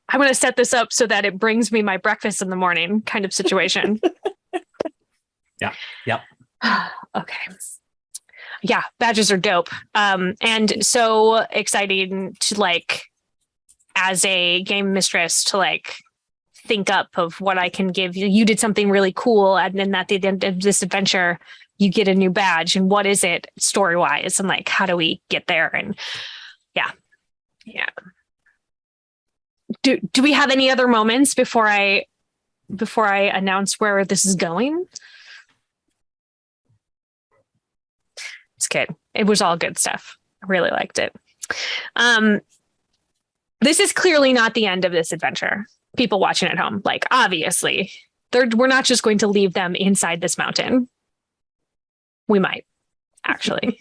I'm going to set this up so that it brings me my breakfast in the morning, kind of situation. Yeah. Yep. Okay. Yeah, badges are dope. And so exciting to like, as a game mistress, to like think up of what I can give you. You did something really cool, and then at the end of this adventure, you get a new badge. And what is it story wise? And like, how do we get there? And yeah. Do we have any other moments before I announce where this is going? It's good. It was all good stuff. I really liked it. This is clearly not the end of this adventure. People watching at home, like, obviously, we're not just going to leave them inside this mountain. We might, actually.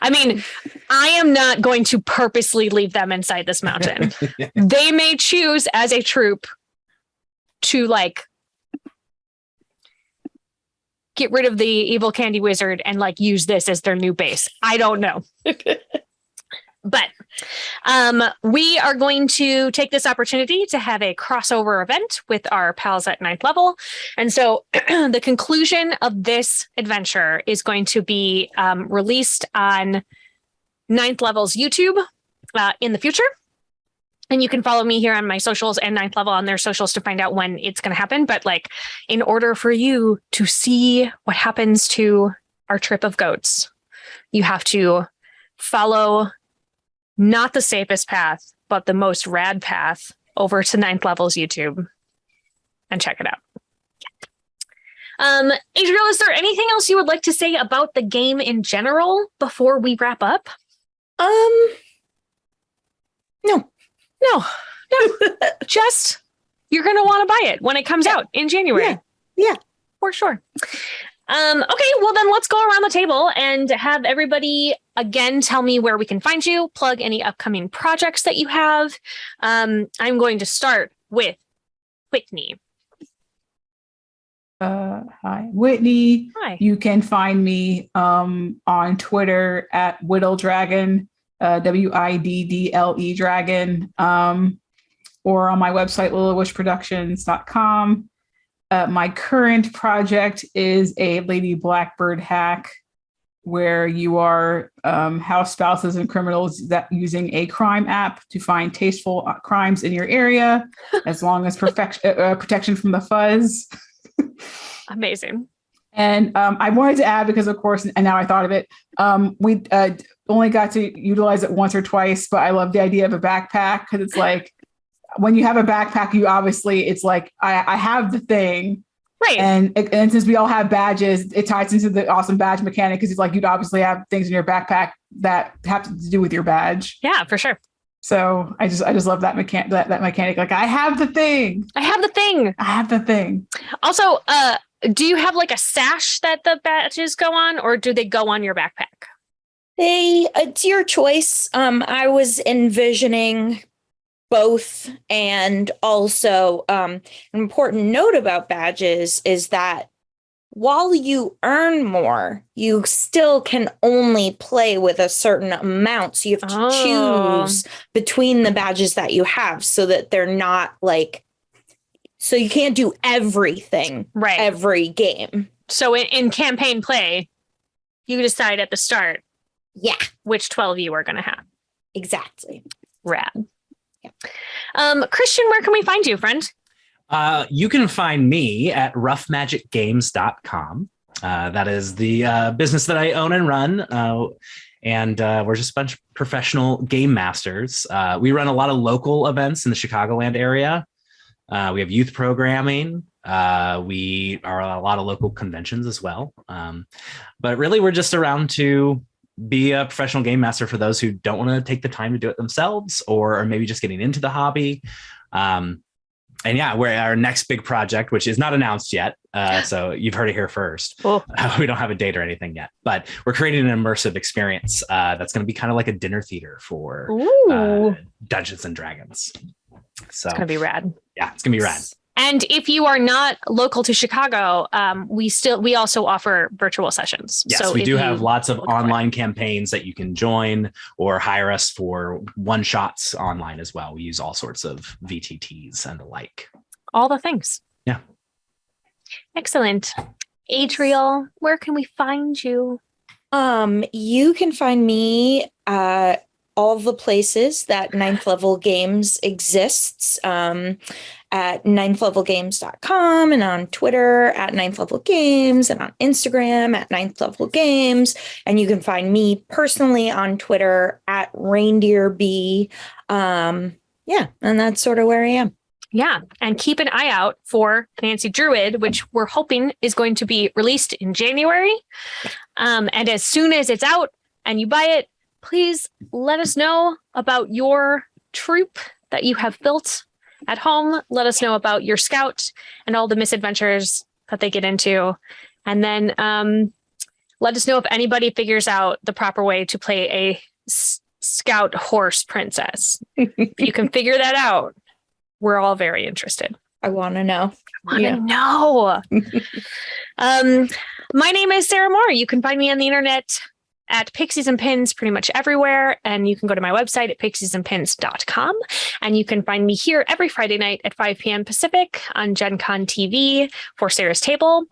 I mean, I am not going to purposely leave them inside this mountain. They may choose as a troop to, like, get rid of the evil candy wizard and, like, use this as their new base. I don't know. But we are going to take this opportunity to have a crossover event with our pals at 9th level. And so the conclusion of this adventure is going to be released on 9th level's YouTube in the future. And you can follow me here on my socials and 9th level on their socials to find out when it's going to happen. But like, in order for you to see what happens to our trip of goats, you have to follow not the safest path, but the most rad path over to 9th level's YouTube and check it out. Adriel, is there anything else you would like to say about the game in general before we wrap up? No. Just, you're going to want to buy it when it comes out in January. Yeah. For sure. Okay, well then let's go around the table and have everybody again tell me where we can find you, plug any upcoming projects that you have. I'm going to start with Whitney. Hi, Whitney. Hi. You can find me on Twitter at Whittledragon, WIDDLE Dragon, or on my website, littlewishproductions.com. My current project is a Lady Blackbird hack where you are house spouses and criminals that using a crime app to find tasteful crimes in your area, as long as protection from the fuzz. Amazing. And I wanted to add, because of course, and now I thought of it, we only got to utilize it once or twice, but I love the idea of a backpack, because it's like, when you have a backpack, you obviously, it's like, I have the thing. Right. And since we all have badges, it ties into the awesome badge mechanic, because it's like, you'd obviously have things in your backpack that have to do with your badge. Yeah, for sure. So I just love that mechanic. Like, I have the thing. Also, do you have like a sash that the badges go on, or do they go on your backpack? It's your choice. I was envisioning both. And also, an important note about badges is that while you earn more, you still can only play with a certain amount. So you have to choose between the badges that you have, so that they're not like, so you can't do everything every game. So in campaign play, you decide at the start which 12 you are going to have. Exactly. Rad. Christian, where can we find you, friend? You can find me at roughmagicgames.com. That is the business that I own and run. And we're just a bunch of professional game masters. We run a lot of local events in the Chicagoland area. We have youth programming. We are a lot of local conventions as well. But really, we're just around to be a professional game master for those who don't want to take the time to do it themselves, or are maybe just getting into the hobby. And yeah, we're our next big project, which is not announced yet. So you've heard it here first. Oh. We don't have a date or anything yet, but we're creating an immersive experience that's going to be kind of like a dinner theater for Dungeons and Dragons. So it's going to be rad. Yeah, it's going to be rad. And if you are not local to Chicago, we also offer virtual sessions. Yes, so we do have lots of online campaigns that you can join or hire us for one shots online as well. We use all sorts of VTTs and the like. All the things. Yeah. Excellent. Adriel, where can we find you? You can find me all the places that 9th Level Games exists, at 9thlevelgames.com, and on Twitter at 9th Level Games, and on Instagram at 9th Level Games. And you can find me personally on Twitter at reindeerbee. Yeah, and that's sort of where I am. Yeah. And keep an eye out for Nancy Druid, which we're hoping is going to be released in January. And as soon as it's out and you buy it, please let us know about your troop that you have built at home. Let us know about your scout and all the misadventures that they get into. And then let us know if anybody figures out the proper way to play a scout horse princess. If you can figure that out, we're all very interested. I want to know. know. My name is Sarah Moore. You can find me on the internet at Pixies and Pins pretty much everywhere. And you can go to my website at pixiesandpins.com. And you can find me here every Friday night at 5 p.m. Pacific on Gen Con TV for Sarah's Table.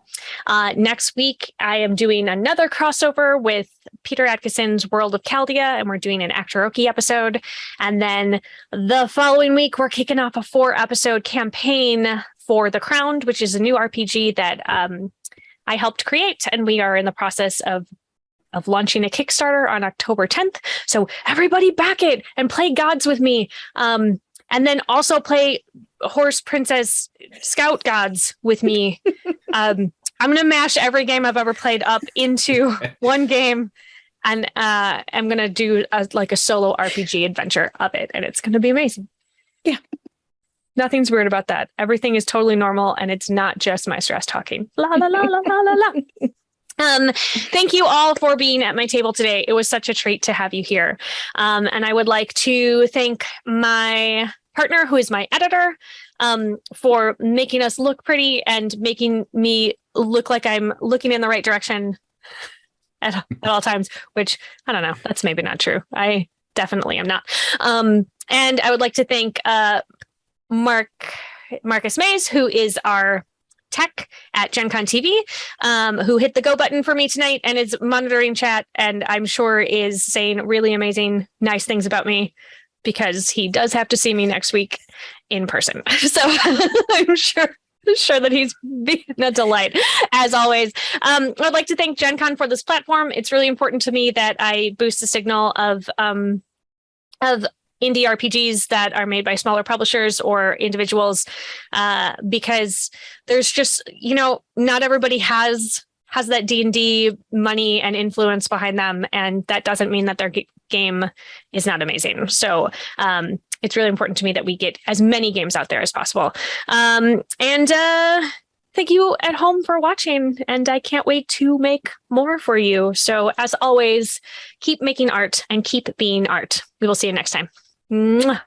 Next week, I am doing another crossover with Peter Atkinson's World of Chaldea, and we're doing an Actoroki episode. And then the following week, we're kicking off a 4-episode campaign for The Crowned, which is a new RPG that I helped create. And we are in the process of launching a Kickstarter on October 10th. So everybody back it and play gods with me. And then also play horse princess scout gods with me. I'm going to mash every game I've ever played up into one game. And I'm going to do a solo RPG adventure of it. And it's going to be amazing. Yeah. Nothing's weird about that. Everything is totally normal. And it's not just my stress talking. La, la, la, la, la, la, la. Thank you all for being at my table today. It was such a treat to have you here. And I would like to thank my partner, who is my editor, for making us look pretty and making me look like I'm looking in the right direction at all times, which I don't know. That's maybe not true. I definitely am not. And I would like to thank Marcus Mays, who is our tech at Gen Con TV, who hit the go button for me tonight and is monitoring chat, and I'm sure is saying really amazing, nice things about me, because he does have to see me next week in person. So I'm sure that he's being a delight, as always. I'd like to thank Gen Con for this platform. It's really important to me that I boost the signal of indie RPGs that are made by smaller publishers or individuals, because there's just, not everybody has that D&D money and influence behind them. And that doesn't mean that their game is not amazing. So it's really important to me that we get as many games out there as possible. And thank you at home for watching. And I can't wait to make more for you. So as always, keep making art and keep being art. We will see you next time. Mwah.